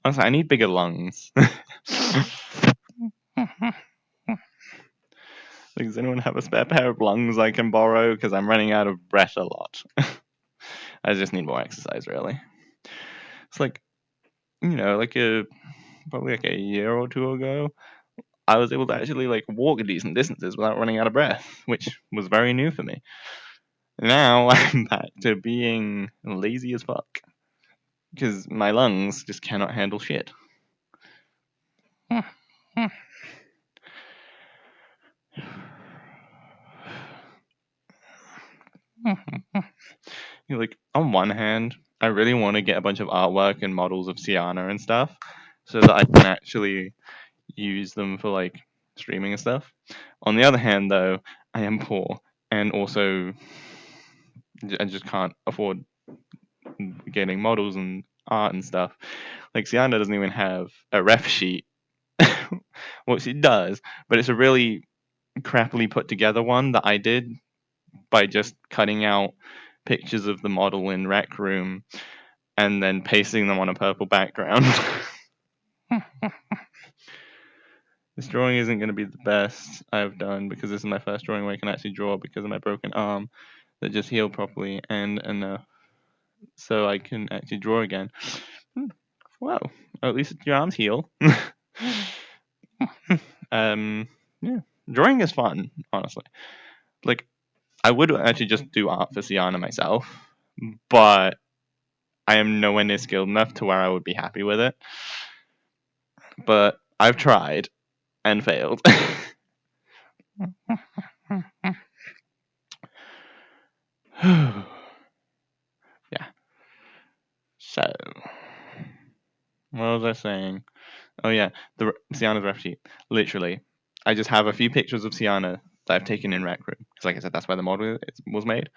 Also, I need bigger lungs. Like, does anyone have a spare pair of lungs I can borrow? Because I'm running out of breath a lot. I just need more exercise, really. It's like, like probably like a year or two ago, I was able to actually like walk decent distances without running out of breath, which was very new for me. Now I'm back to being lazy as fuck because my lungs just cannot handle shit. Like on one hand, I really want to get a bunch of artwork and models of Sienna and stuff, so that I can actually use them for like streaming and stuff. On the other hand, though, I am poor, and also I just can't afford getting models and art and stuff. Like Sienna doesn't even have a ref sheet. Well, she does, but it's a really crappily put together one that I did by just cutting out pictures of the model in Rec Room and then pasting them on a purple background. This drawing isn't going to be the best I've done because this is my first drawing where I can actually draw because of my broken arm that just healed properly and enough so I can actually draw again. Wow, at least your arms heal. Yeah, drawing is fun, honestly. Like, I would actually just do art for Sienna myself, but I am nowhere near skilled enough to where I would be happy with it. But I've tried and failed. Yeah. So, what was I saying? Oh yeah, the Sienna's ref sheet. Literally, I just have a few pictures of Sienna that I've taken in Rec Room. Because, like I said, that's where the model was made.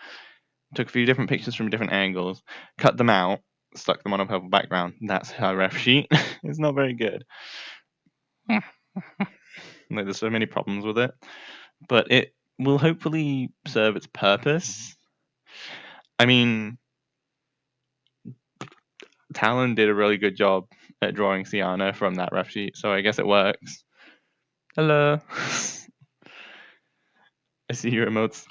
Took a few different pictures from different angles, cut them out, stuck them on a purple background. That's her ref sheet. It's not very good. Like, there's so many problems with it, but it will hopefully serve its purpose. I mean, Talon did a really good job at drawing Sienna from that ref sheet, so I guess it works. Hello. I see your emotes.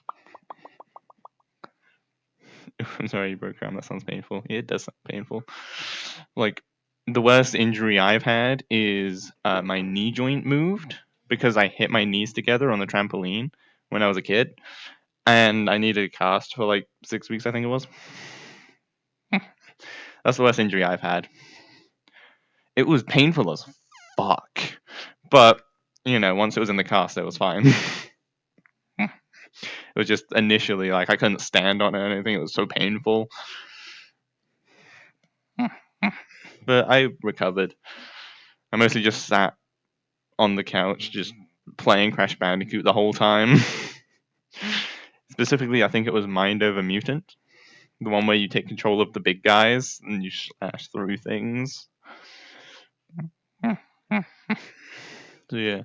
I'm sorry you broke your arm. That sounds painful. It does sound painful. Like, the worst injury I've had is my knee joint moved because I hit my knees together on the trampoline when I was a kid, and I needed a cast for like 6 weeks, I think it was. That's the worst injury I've had. It was painful as fuck, but once it was in the cast, it was fine. It was just initially like I couldn't stand on it or anything. It was so painful, but I recovered. I mostly just sat on the couch, just playing Crash Bandicoot the whole time. Specifically, I think it was Mind Over Mutant, the one where you take control of the big guys and you slash through things. So yeah,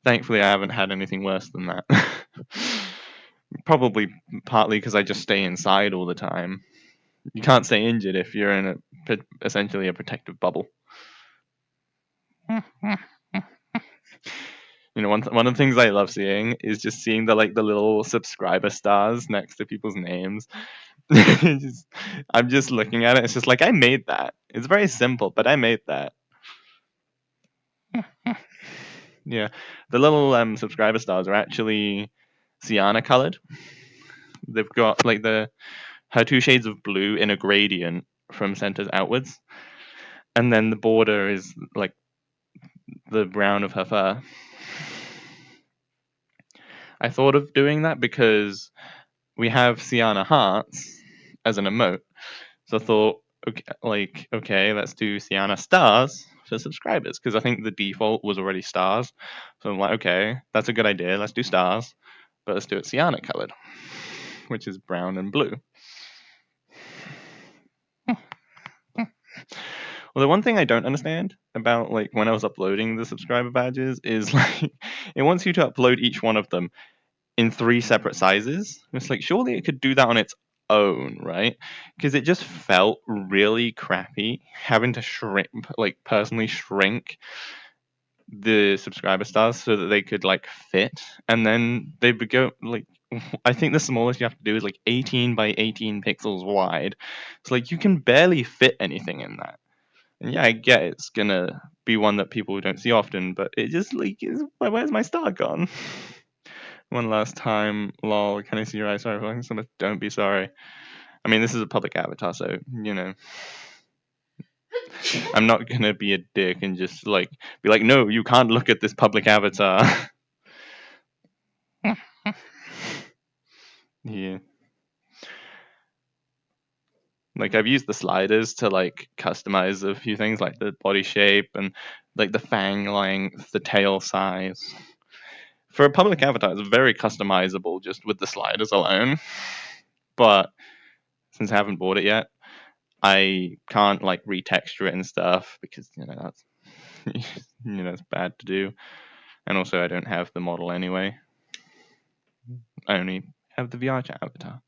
thankfully I haven't had anything worse than that. Probably partly because I just stay inside all the time. You can't stay injured if you're in essentially a protective bubble. One of the things I love seeing is just seeing the little subscriber stars next to people's names. I'm just looking at it. It's just like I made that. It's very simple, but I made that. Yeah, the little subscriber stars are actually Sienna colored. They've got like her two shades of blue in a gradient from centers outwards, and then the border is like the brown of her fur. I thought of doing that because we have Sienna hearts as an emote, so I thought, okay, let's do Sienna stars for subscribers because I think the default was already stars. So I'm like, okay, that's a good idea. Let's do stars, but let's do it Sienna colored, which is brown and blue. Well, the one thing I don't understand about like when I was uploading the subscriber badges is like it wants you to upload each one of them in 3 separate sizes. It's like surely it could do that on its own, right? Because it just felt really crappy having to personally shrink the subscriber stars so that they could like fit, and then they would go like I think the smallest you have to do is like 18 by 18 pixels wide. It's like you can barely fit anything in that. And yeah, I get it's gonna be one that people don't see often, but it just like where's my star gone? One last time, lol. Can I see your eyes? Sorry, don't be sorry. I mean, this is a public avatar, so I'm not gonna be a dick and just like be like, no, you can't look at this public avatar. Yeah. Like I've used the sliders to like customize a few things like the body shape and like the fang length, the tail size. For a public avatar, it's very customizable just with the sliders alone. But since I haven't bought it yet, I can't like retexture it and stuff because that's it's bad to do. And also I don't have the model anyway. I only have the VRChat avatar.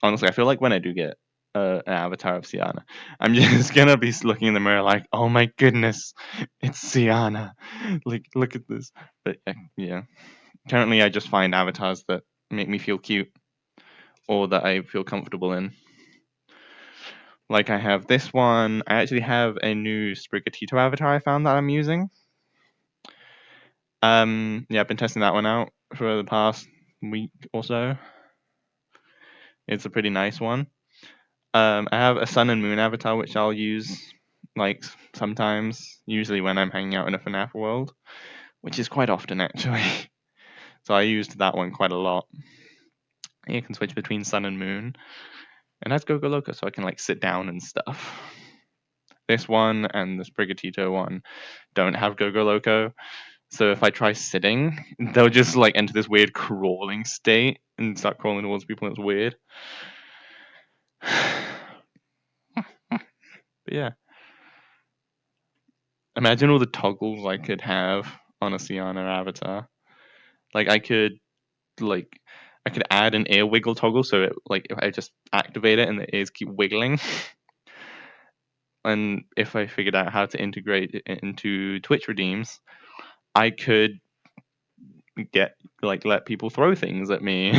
Honestly, I feel like when I do get an avatar of Sienna, I'm just gonna be looking in the mirror like, oh my goodness, it's Sienna. Like, look at this. But yeah, currently I just find avatars that make me feel cute or that I feel comfortable in. Like I have this one. I actually have a new Sprigatito avatar I found that I'm using. Yeah, I've been testing that one out for the past week or so. It's a pretty nice one. I have a sun and moon avatar which I'll use like sometimes, usually when I'm hanging out in a FNAF world, which is quite often actually. So I used that one quite a lot. You can switch between sun and moon, and that's Gogo Loco, so I can like sit down and stuff. This one and the Sprigatito one don't have Gogo Loco, so if I try sitting, they'll just like enter this weird crawling state and start crawling towards people, and it's weird. But yeah, imagine all the toggles I could have on a Sienna avatar. Like like I could add an ear wiggle toggle, so it, like if I just activate it and the ears keep wiggling. And if I figured out how to integrate it into Twitch redeems, I could get like let people throw things at me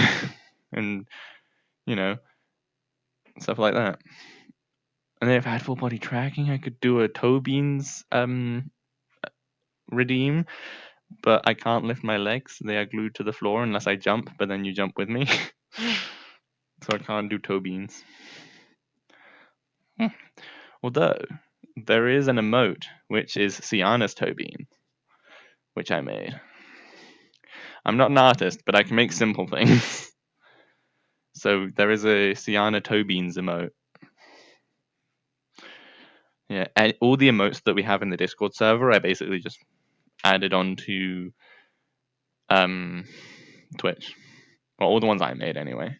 and you know stuff like that. And then if I had full body tracking, I could do a toe beans redeem, but I can't lift my legs; they are glued to the floor unless I jump. But then you jump with me, so I can't do toe beans. Although there is an emote which is Sienna's toe bean, which I made. I'm not an artist, but I can make simple things. So there is a Sienna toe beans emote. Yeah, and all the emotes that we have in the Discord server, I basically just added onto Twitch. Well, all the ones I made anyway.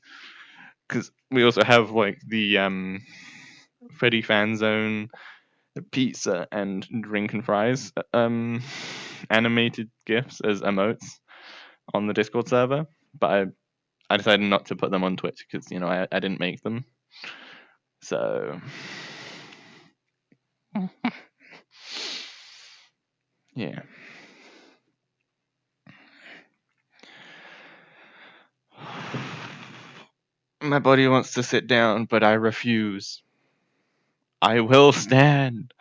Because we also have like the Freddy Fan Zone, pizza, and drink and fries animated gifs as emotes on the Discord server. But I decided not to put them on Twitch because I didn't make them. So yeah. My body wants to sit down, but I refuse. I will stand.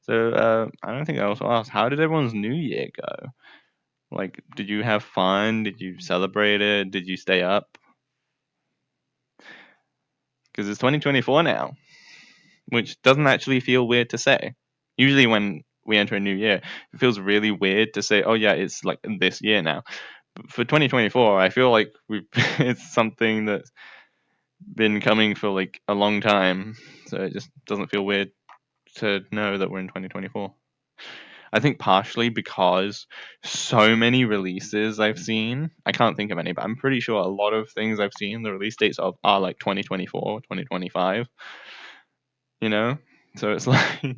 So I don't think I also asked, how did everyone's New Year go? Like, did you have fun? Did you celebrate it? Did you stay up? Because it's 2024 now, which doesn't actually feel weird to say. Usually, when we enter a new year, it feels really weird to say, "Oh yeah, it's like this year now." But for 2024, I feel like it's something that's been coming for like a long time, so it just doesn't feel weird to know that we're in 2024. I think partially because so many releases I've seen, I can't think of any, but I'm pretty sure a lot of things I've seen, the release dates of are like 2024, 2025, you know? So it's like,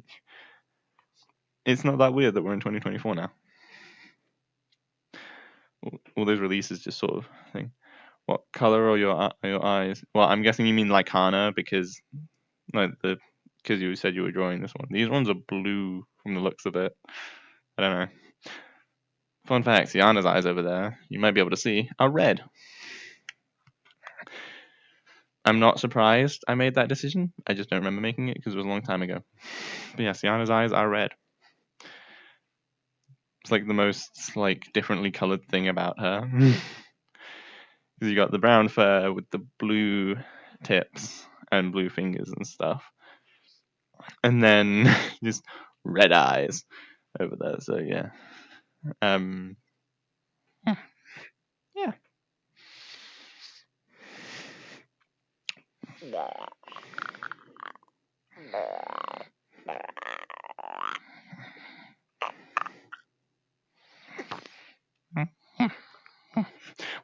it's not that weird that we're in 2024 now. All those releases just sort of thing. What color are your eyes? Well, I'm guessing you mean Lycana because like because you said you were drawing this one. These ones are blue from the looks of it. I don't know. Fun fact: Sienna's eyes over there, you might be able to see, are red. I'm not surprised I made that decision. I just don't remember making it because it was a long time ago. But yeah, Sienna's eyes are red. It's like the most like differently colored thing about her. Because you got the brown fur with the blue tips and blue fingers and stuff, and then just red eyes. over there. So yeah. Um. Yeah.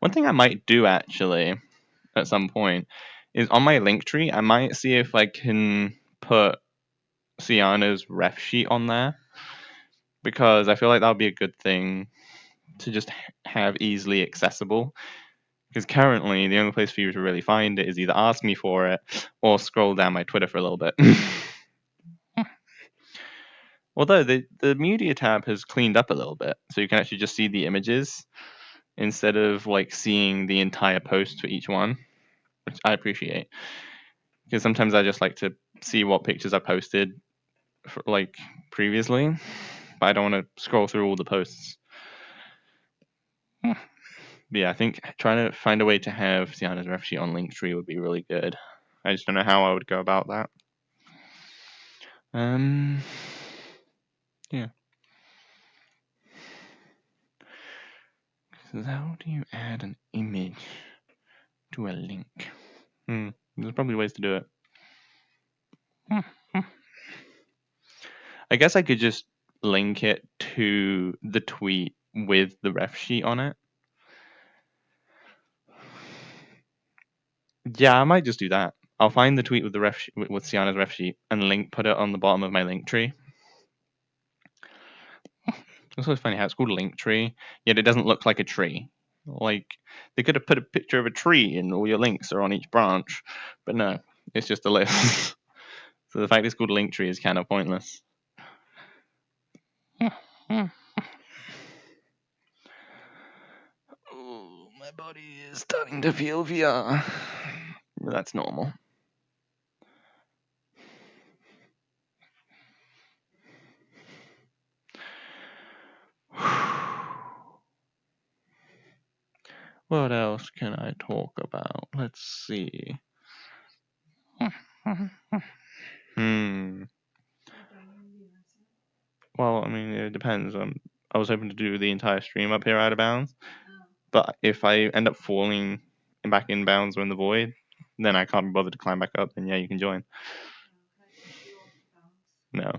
One thing I might do actually at some point is on my link tree. I might see if I can put Sienna's ref sheet on there because I feel like that would be a good thing to just have easily accessible. Because currently, the only place for you to really find it is either ask me for it or scroll down my Twitter for a little bit. Although the media tab has cleaned up a little bit, so you can actually just see the images instead of like seeing the entire post for each one, which I appreciate. Because sometimes I just like to see what pictures I posted for, like previously, but I don't want to scroll through all the posts. But yeah, I think trying to find a way to have Sienna's ref sheet on Linktree would be really good. I just don't know how I would go about that. Yeah. So how do you add an image to a link? There's probably ways to do it. I guess I could just link it to the tweet with the ref sheet on it. Yeah, I might just do that. I'll find the tweet with the with Sienna's ref sheet and put it on the bottom of my link tree. It's always funny how it's called link tree, yet it doesn't look like a tree. Like they could have put a picture of a tree and all your links are on each branch, but no, it's just a list. So the fact it's called link tree is kind of pointless. Oh, my body is starting to feel VR. That's normal. What else can I talk about? Let's see. Hmm. Well, I mean, it depends. I was hoping to do the entire stream up here out of bounds, but if I end up falling back in bounds or in the void, then I can't be bothered to climb back up. Then yeah, you can join. No.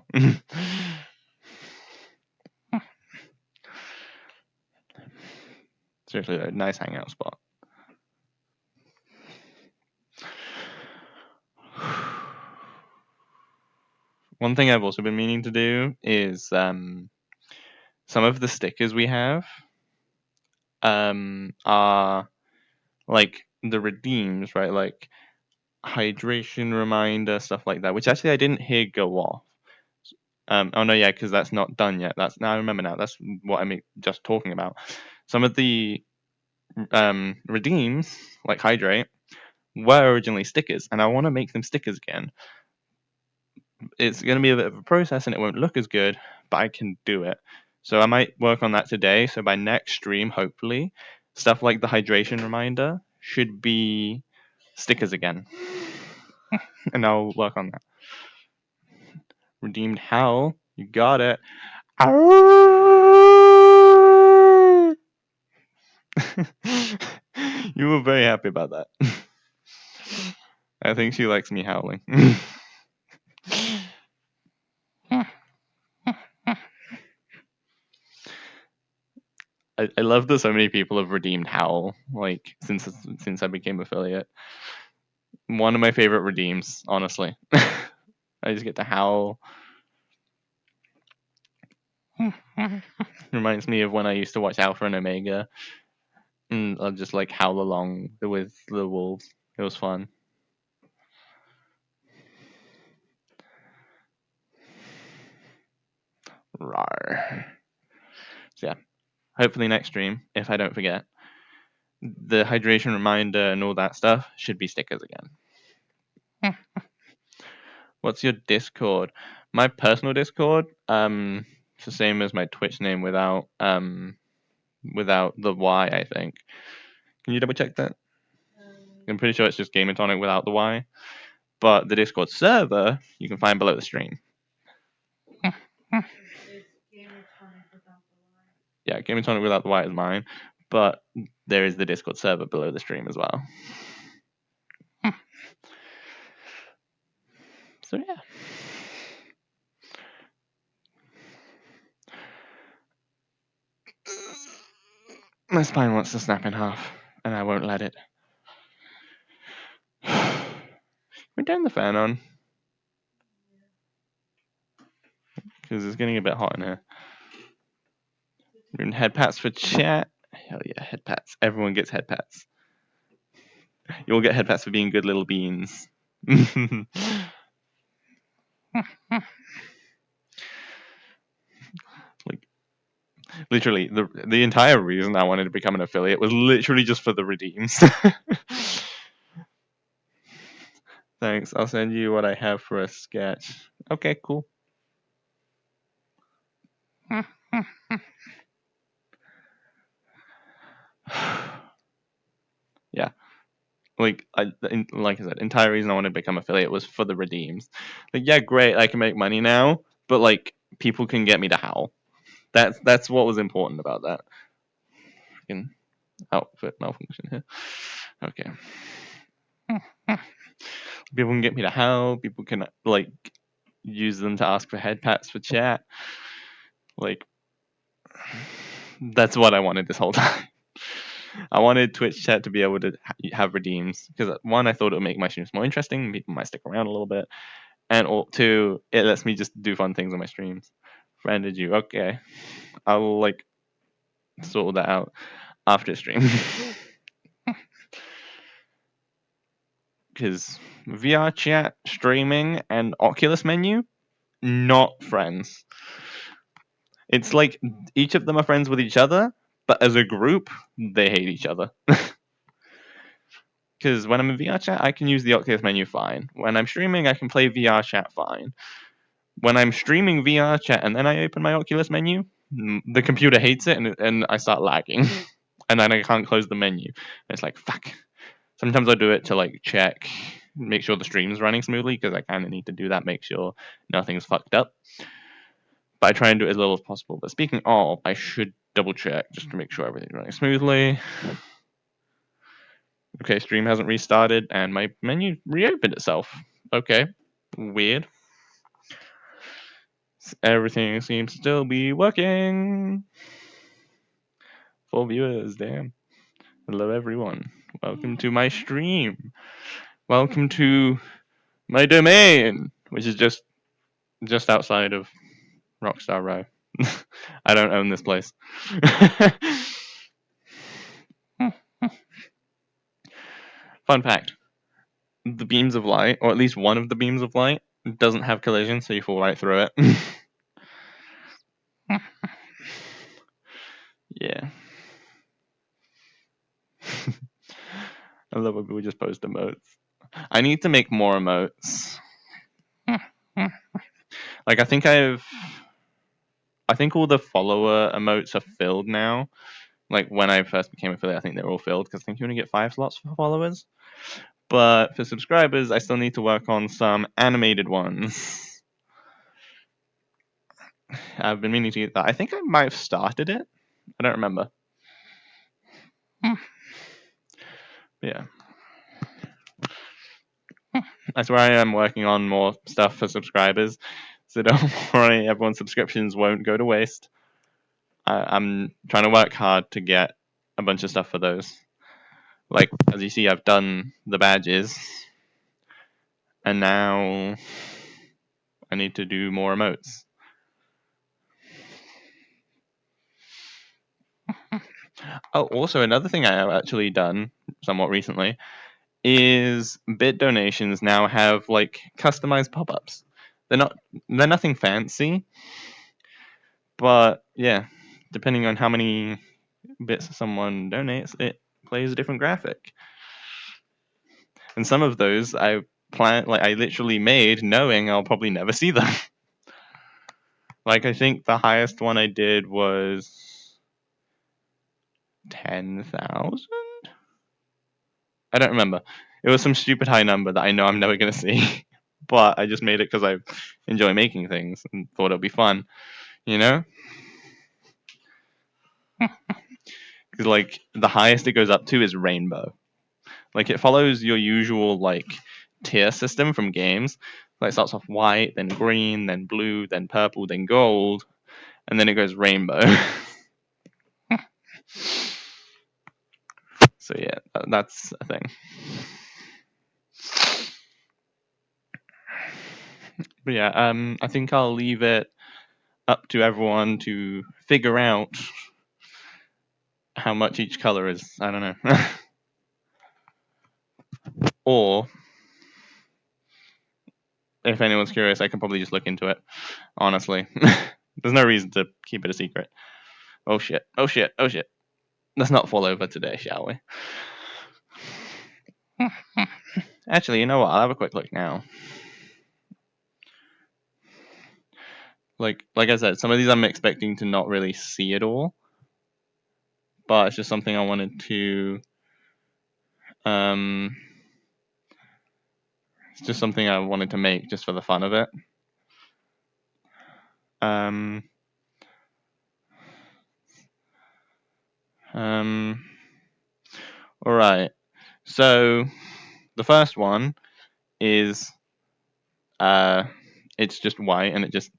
Seriously, a nice hangout spot. One thing I've also been meaning to do is some of the stickers we have are like the redeems, right? Like hydration reminder, stuff like that, which actually I didn't hear go off. Oh no, yeah, because that's not done yet. That's now I remember now. That's what I'm just talking about. Some of the redeems, like hydrate, were originally stickers, and I want to make them stickers again. It's going to be a bit of a process, and it won't look as good, but I can do it. So I might work on that today. So by next stream, hopefully, stuff like the hydration reminder should be stickers again, and I'll work on that. Redeemed Howl, you got it. You were very happy about that. I think she likes me howling. I love that so many people have redeemed Howl, like since I became affiliate. One of my favorite redeems, honestly. I just get to howl. Reminds me of when I used to watch Alpha and Omega, and I'll just like howl along with the wolves. It was fun. Rawr. So yeah, hopefully next stream, if I don't forget, the hydration reminder and all that stuff should be stickers again. What's your Discord? My personal Discord, it's the same as my Twitch name without the Y, I think. Can you double check that? I'm pretty sure it's just Gamatonic without the Y. But the Discord server you can find below the stream. yeah, Game of Tonic without the white is mine, but there is the Discord server below the stream as well. So yeah. My spine wants to snap in half, and I won't let it. We turn the fan on because it's getting a bit hot in here. We're in head pats for chat. Hell yeah, head pats. Everyone gets head pats. You'll get head pats for being good little beans. Like literally, the entire reason I wanted to become an affiliate was literally just for the redeems. Thanks. I'll send you what I have for a sketch. Okay, cool. Yeah. Like like I said, entire reason I wanted to become affiliate was for the redeems. Like, yeah, great, I can make money now, but like people can get me to howl. That's what was important about that. Freaking outfit malfunction here. Okay. People can get me to howl. People can like use them to ask for head pats for chat. Like that's what I wanted this whole time. I wanted Twitch chat to be able to have redeems because one, I thought it would make my streams more interesting. People might stick around a little bit, and two, it lets me just do fun things on my streams. Friended you, okay? I'll like sort that out after stream. Because VRChat, streaming, and Oculus menu, not friends. It's like each of them are friends with each other, but as a group, they hate each other. Because when I'm in VRChat, I can use the Oculus menu fine. When I'm streaming, I can play VRChat fine. When I'm streaming VRChat and then I open my Oculus menu, the computer hates it and I start lagging. And then I can't close the menu. And it's like, fuck. Sometimes I do it to like check, make sure the stream's running smoothly because I kind of need to do that, make sure nothing's fucked up. But I try and do it as little as possible. But speaking of, I should double check just to make sure everything's running smoothly. Okay, stream hasn't restarted and my menu reopened itself. Okay, weird. Everything seems to still be working. Full viewers, damn. Hello everyone. Welcome to my stream. Welcome to my domain, which is just outside of Rockstar Row. I don't own this place. Fun fact. The beams of light, or at least one of the beams of light, doesn't have collision, so you fall right through it. Yeah. I love when people just post emotes. I need to make more emotes. Like I think all the follower emotes are filled now. Like when I first became affiliate, I think they were all filled because I think you only get 5 slots for followers. But for subscribers, I still need to work on some animated ones. I've been meaning to get that. I think I might have started it. I don't remember. Yeah. That's where I am working on more stuff for subscribers. So don't worry, everyone's subscriptions won't go to waste. I'm trying to work hard to get a bunch of stuff for those. Like, as you see, I've done the badges. And now I need to do more emotes. Oh, also another thing I have actually done somewhat recently is bit donations now have like customized pop-ups. They're nothing fancy, but yeah, depending on how many bits someone donates, it plays a different graphic. And some of those I literally made knowing I'll probably never see them. Like I think the highest one I did was 10,000. I don't remember. It was some stupid high number that I know I'm never gonna see. But I just made it because I enjoy making things and thought it'd be fun, you know? Because like the highest it goes up to is rainbow. Like it follows your usual like tier system from games. Like it starts off white, then green, then blue, then purple, then gold, and then it goes rainbow. So yeah, that's a thing. But yeah, I think I'll leave it up to everyone to figure out how much each color is. I don't know. Or if anyone's curious, I can probably just look into it. Honestly, there's no reason to keep it a secret. Oh shit! Oh shit! Oh shit! Let's not fall over today, shall we? Actually, you know what? I'll have a quick look now. Like I said, some of these I'm expecting to not really see at all, but it's just something I wanted to. Um, it's just something I wanted to make just for the fun of it. Um, um, all right. So the first one is it's just white and it just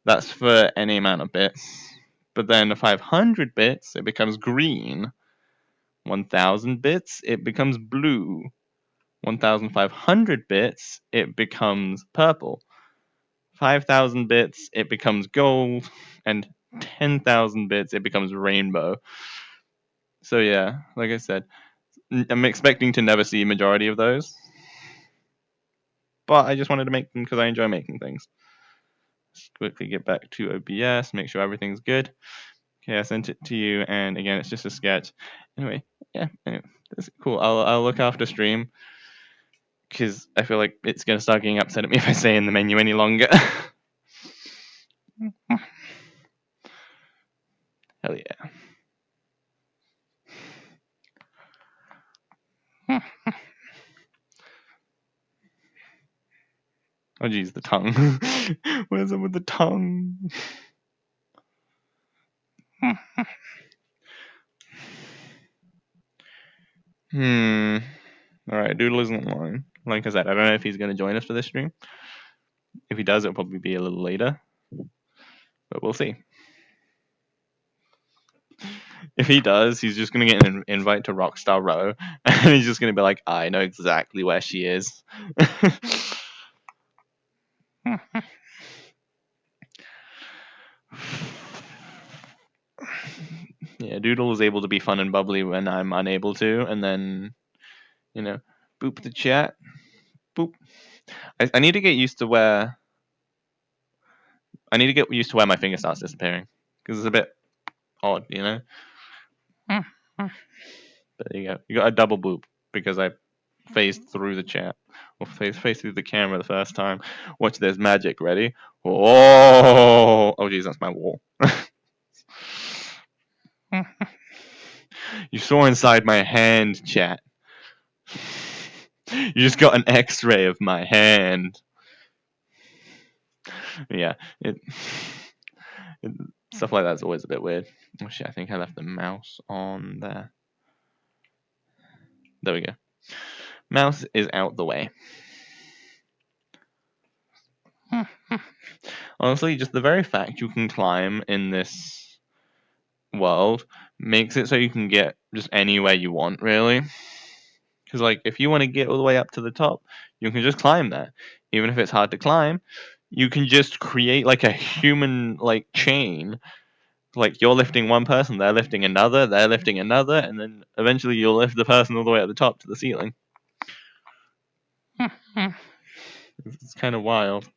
that's for any amount of bits. But then 500 bits, it becomes green. 1000 bits, it becomes blue. 1500 bits, it becomes purple. 5000 bits, it becomes gold. And 10,000 bits, it becomes rainbow. So yeah, like I said, I'm expecting to never see a majority of those. But I just wanted to make them because I enjoy making things. Just quickly get back to OBS, make sure everything's good. Okay, I sent it to you, and again, it's just a sketch. Anyway, yeah, anyway, that's cool. I'll look after stream because I feel like it's gonna start getting upset at me if I stay in the menu any longer. Hell yeah. Oh geez, the tongue. Where's it with the tongue? Hmm. All right, Doodle isn't online. Like I said, I don't know if he's gonna join us for this stream. If he does, it'll probably be a little later, but we'll see. If he does, he's just gonna get an invite to Rockstar Row, and he's just gonna be like, "I know exactly where she is." Yeah, Doodle is able to be fun and bubbly when I'm unable to, and then boop the chat, boop. I need to get used to where my finger starts disappearing because it's a bit odd. But there you go. You got a double boop because I phased through the chat or phased through the camera the first time. Watch this magic. Ready? Oh geez, that's my wall. You saw inside my hand, chat. You just got an X-ray of my hand. Yeah, it stuff like that's always a bit weird. Oh shit, I think I left the mouse on there. There we go. Mouse is out the way. Honestly, just the very fact you can climb in this world makes it so you can get just anywhere you want, really. Because, like, if you want to get all the way up to the top, you can just climb there. Even if it's hard to climb, you can just create, like, a human, like, chain. Like, you're lifting one person, they're lifting another, and then eventually you'll lift the person all the way at the top to the ceiling. It's kind of wild.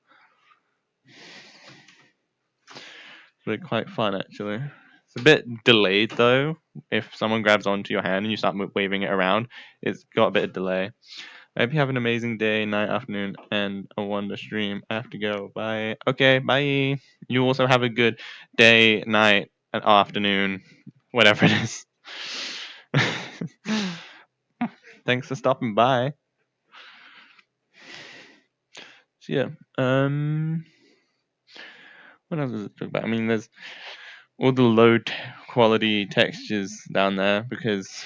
But quite fun, actually. It's a bit delayed, though. If someone grabs onto your hand and you start waving it around, it's got a bit of delay. I hope you have an amazing day, night, afternoon, and a wonder stream. I have to go. Bye. Okay, bye. You also have a good day, night, and afternoon, whatever it is. Thanks for stopping by. So yeah, what else is it talk about? I mean, there's all the low quality textures down there because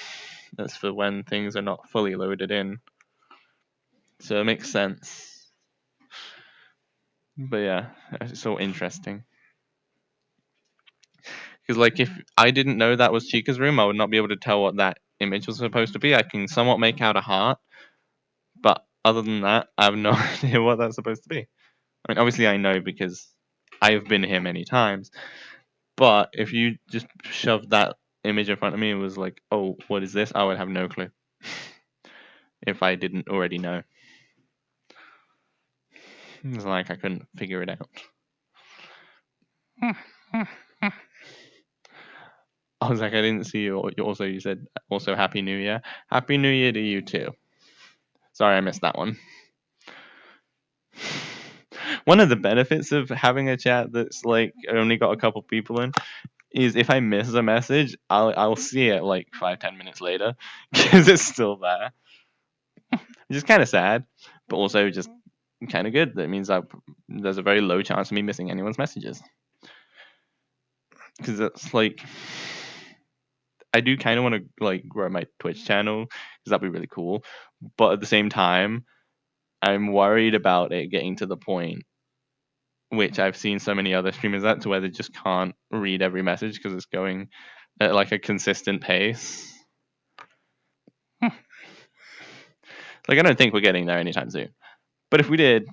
that's for when things are not fully loaded in. So it makes sense. But yeah, it's so interesting. Because like if I didn't know that was Chica's room, I would not be able to tell what that image was supposed to be. I can somewhat make out a heart, but other than that, I have no idea what that's supposed to be. I mean, obviously I know because I have been here many times. But if you just shoved that image in front of me and was like, "Oh, what is this?" I would have no clue if I didn't already know. It's like I couldn't figure it out. I was like, I didn't see you. You said also Happy New Year. Happy New Year to you too. Sorry, I missed that one. One of the benefits of having a chat that's like only got a couple people in is if I miss a message, I'll see it like 5-10 minutes later because it's still there. Which is kind of sad, but also just kind of good. That means there's a very low chance of me missing anyone's messages because it's like I do kind of want to like grow my Twitch channel because that'd be really cool. But at the same time, I'm worried about it getting to the point which I've seen so many other streamers at to where they just can't read every message because it's going at like a consistent pace. Like I don't think we're getting there anytime soon. But if we did,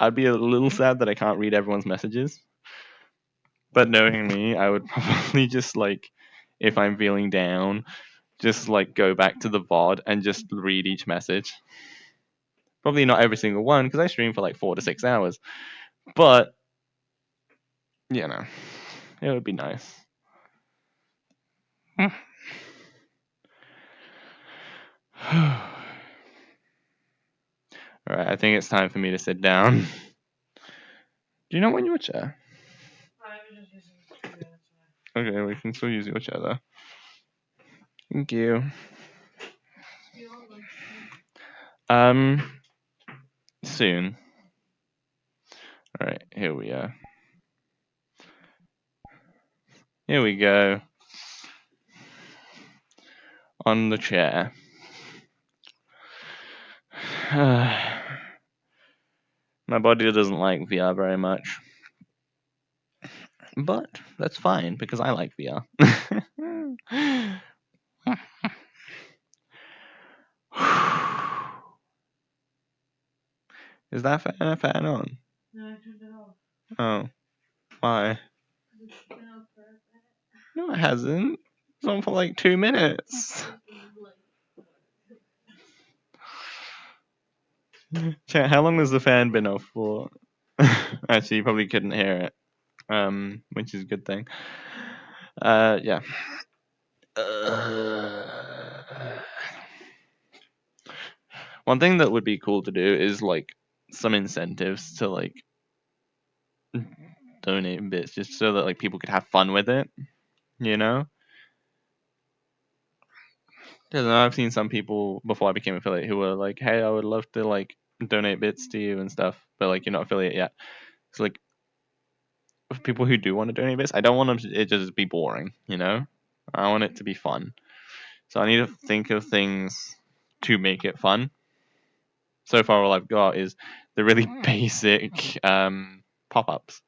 I'd be a little sad that I can't read everyone's messages. But knowing me, I would probably just like if I'm feeling down, just like go back to the VOD and just read each message. Probably not every single one because I stream for like 4 to 6 hours. But you know, it would be nice. Alright, I think it's time for me to sit down. Do you not want your chair? I was just using the chair, that's Okay, we can still use your chair though. Thank you. why. You want lunch soon? Um, soon. Alright, here we are. Here we go. On the chair. My body doesn't like VR very much. But that's fine because I like VR. Is that fan on? No, I turned it off. Oh, why? Because it's been out for a bit. No, it hasn't. It's on for like 2 minutes. Chat, how long has the fan been off for? Actually, you probably couldn't hear it, which is a good thing. Yeah. One thing that would be cool to do is like some incentives to like donate bits just so that like people could have fun with it, you know? Because I've seen some people before I became affiliate who were like, "Hey, I would love to like donate bits to you and stuff," but like you're not affiliate yet. It's like for people who do want to donate bits, I don't want them to it just be boring, you know? I want it to be fun. So I need to think of things to make it fun. So far, all I've got is the really basic pop-ups.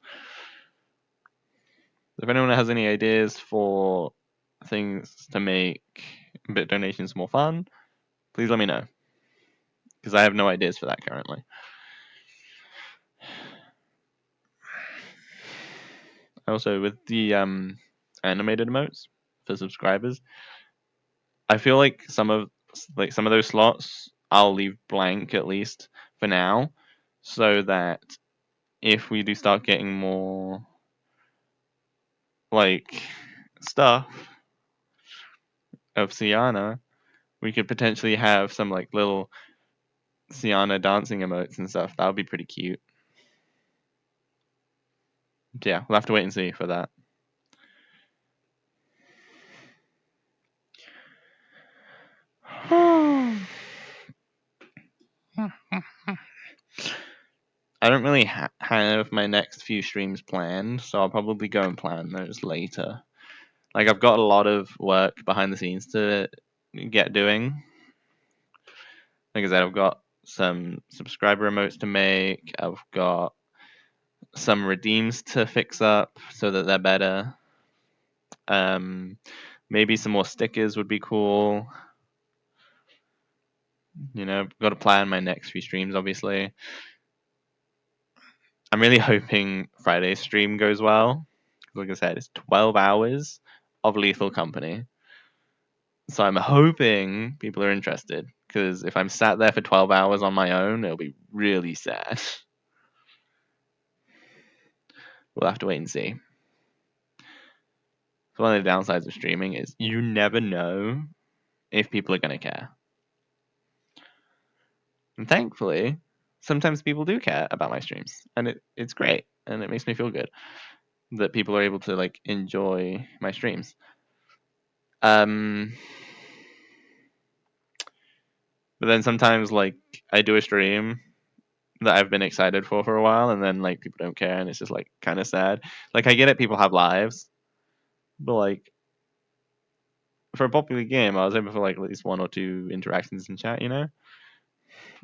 If anyone has any ideas for things to make bit donations more fun, please let me know because I have no ideas for that currently. Also, with the animated emotes for subscribers, I feel like some of those slots I'll leave blank at least for now, so that if we do start getting more like stuff of Sienna, we could potentially have some like little Sienna dancing emotes and stuff. That would be pretty cute. Yeah, we'll have to wait and see for that. I don't really have my next few streams planned, so I'll probably go and plan those later. Like I've got a lot of work behind the scenes to get doing. Like I said, I've got some subscriber remotes to make. I've got some redeems to fix up so that they're better. Um, Maybe some more stickers would be cool. Got to plan my next few streams. Obviously, I'm really hoping Friday's stream goes well. Like I said, it's 12 hours of Lethal Company. So I'm hoping people are interested. Because if I'm sat there for 12 hours on my own, it'll be really sad. We'll have to wait and see. So one of the downsides of streaming is you never know if people are going to care. And thankfully, sometimes people do care about my streams. And it's great. And it makes me feel good that people are able to like enjoy my streams. Um, but then sometimes like I do a stream that I've been excited for a while, and then like people don't care, and it's just like kind of sad. Like I get it, people have lives, but like for a popular game, I was able for like at least one or two interactions in chat.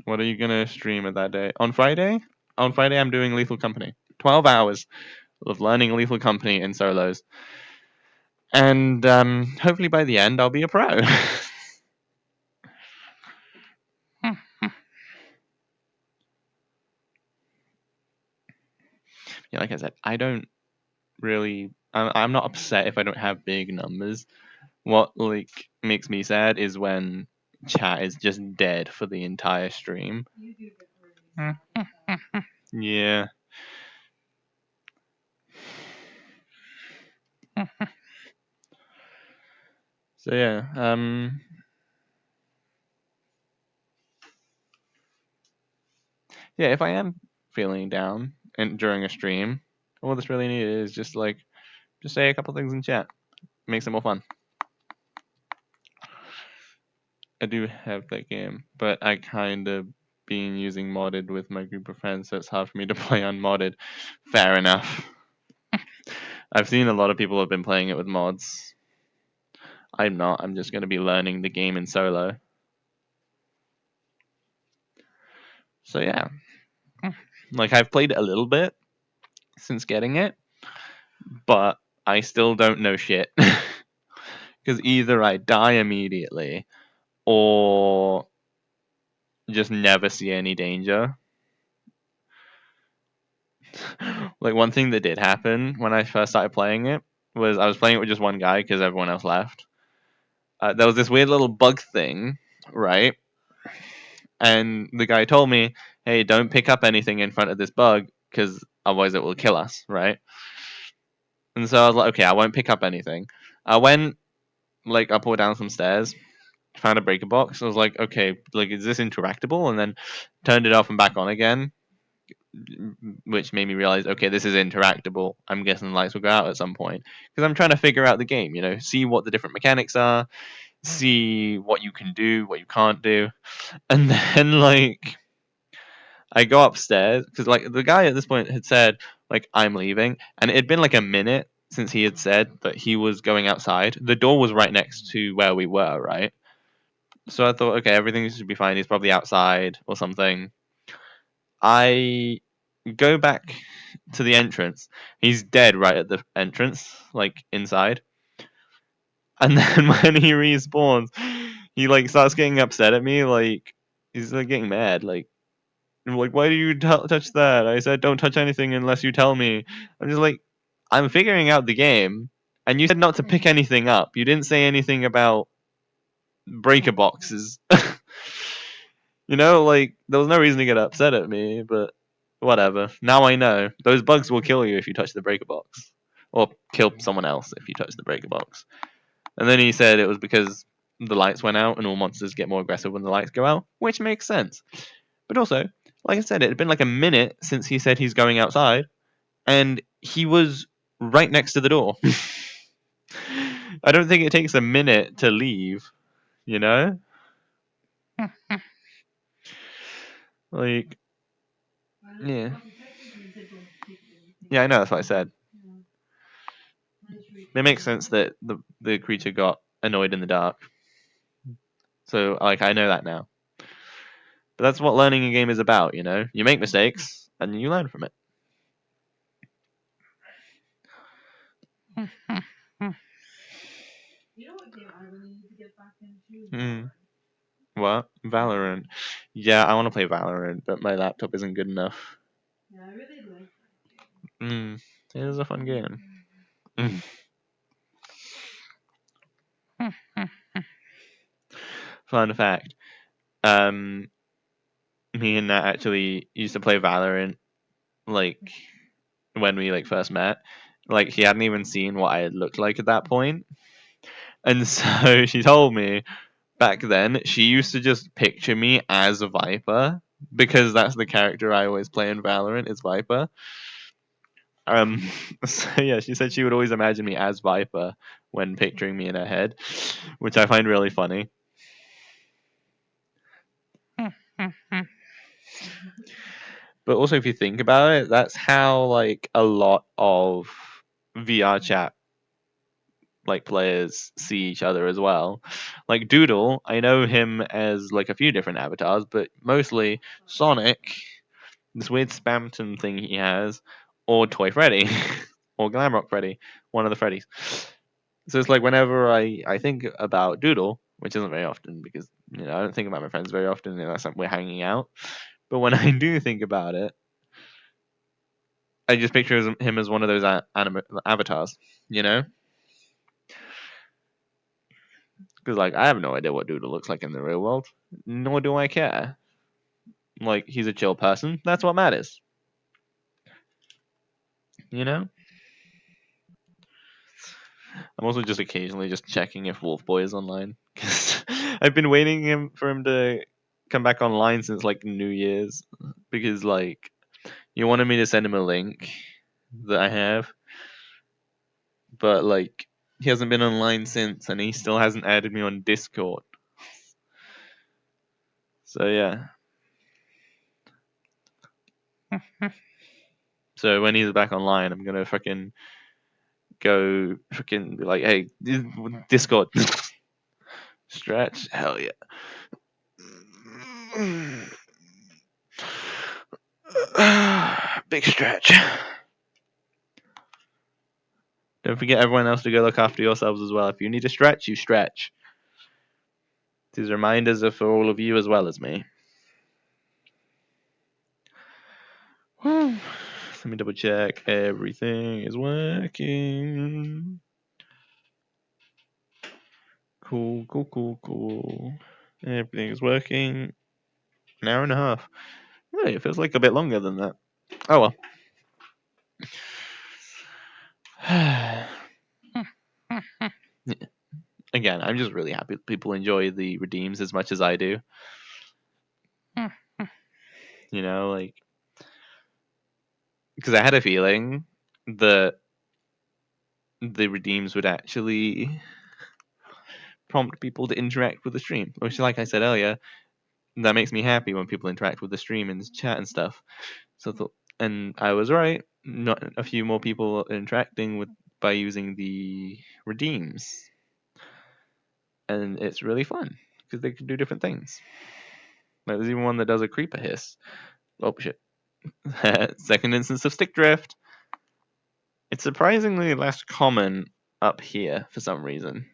What are you gonna stream at that day on Friday? On Friday, I'm doing Lethal Company. 12 hours of learning Lethal Company in solos, and hopefully by the end, I'll be a pro. Yeah, like I said, I don't really. I'm not upset if I don't have big numbers. What like makes me sad is when chat is just dead for the entire stream. You do get really sad with that. Yeah. So yeah. Yeah. If I am feeling down and during a stream, all that's really needed is just say a couple things in chat. Makes it more fun. I do have that game, but I kind of been using modded with my group of friends, so it's hard for me to play unmodded. Fair enough. I've seen a lot of people have been playing it with mods. I'm not. I'm just going to be learning the game in solo. So yeah, like I've played it a little bit since getting it, but I still don't know shit. Because either I die immediately or just never see any danger. Like one thing that did happen when I first started playing it was I was playing it with just one guy because everyone else left. There was this weird little bug thing, right? And the guy told me, "Hey, don't pick up anything in front of this bug because otherwise it will kill us," right? And so I was like, "Okay, I won't pick up anything." I went like up or down some stairs, found a breaker box. I was like, "Okay, like is this interactable?" And then turned it off and back on again, which made me realize, okay, this is interactable. I'm guessing the lights will go out at some point because I'm trying to figure out the game. See what the different mechanics are, see what you can do, what you can't do, and then like I go upstairs because like the guy at this point had said like I'm leaving, and it had been like a minute since he had said that he was going outside. The door was right next to where we were, right? So I thought, okay, everything should be fine. He's probably outside or something. I go back to the entrance. He's dead right at the entrance, like inside. And then when he respawns, he like starts getting upset at me, like he's like getting mad, like I'm like, why do you touch that? I said don't touch anything unless you tell me. I'm just like, I'm figuring out the game, and you said not to pick anything up. You didn't say anything about breaker boxes. Like there was no reason to get upset at me, but whatever. Now I know those bugs will kill you if you touch the breaker box, or kill someone else if you touch the breaker box. And then he said it was because the lights went out and all monsters get more aggressive when the lights go out, which makes sense. But also, like I said, it had been like a minute since he said he's going outside, and he was right next to the door. I don't think it takes a minute to leave, you know? Like, yeah. Well, technically, you said don't pick anything Yeah, I know, up. that's what I said. Yeah. It makes sense that the creature got annoyed in the dark. So like I know that now. But that's what learning a game is about, you know. You make mistakes and you learn from it. You know what game I really need to get back into? Mm. Valorant. What? Valorant. Yeah, I want to play Valorant, but my laptop isn't good enough. Yeah, I really like that game. It is a fun game. Mm. Fun fact. Um, Me and Nat actually used to play Valorant like when we like first met. Like he hadn't even seen what I had looked like at that point, and so she told me back then she used to just picture me as a Viper because that's the character I always play in Valorant is Viper. Um, so yeah, she said she would always imagine me as Viper when picturing me in her head, which I find really funny. But also, if you think about it, that's how like a lot of VR chat like players see each other as well. Like Doodle, I know him as like a few different avatars, but mostly Sonic, this weird Spamton thing he has, or Toy Freddy, or Glamrock Freddy, one of the Freddys. So it's like whenever I think about Doodle, which isn't very often because you know I don't think about my friends very often unless we're hanging out. But when I do think about it, I just picture him as one of those avatars, you know? Because like I have no idea what Doodle looks like in the real world, nor do I care. Like he's a chill person. That's what matters, you know. I'm also just occasionally just checking if Wolf Boy is online because I've been waiting for him to come back online since like New Year's because like you wanted me to send him a link that I have, but like he hasn't been online since, and he still hasn't added me on Discord. So yeah. So when he's back online, I'm gonna fucking go fucking be like, hey, Discord, stretch, hell yeah, big stretch. Don't forget everyone else to go look after yourselves as well. If you need to stretch, you stretch. These reminders are for all of you as well as me. Let me double check. Everything is working. Cool, cool, cool, cool. Everything is working. An hour and a half. Really, it feels like a bit longer than that. Oh well. Again, I'm just really happy that people enjoy the redeems as much as I do. You know, like because I had a feeling that the redeems would actually prompt people to interact with the stream. Which, like I said earlier, that makes me happy when people interact with the stream and chat and stuff. So, and I was right. Not a few more people interacting with by using the redeems, and it's really fun because they can do different things. Like, there's even one that does a creeper hiss. Oh shit! Second instance of stick drift. It's surprisingly less common up here for some reason.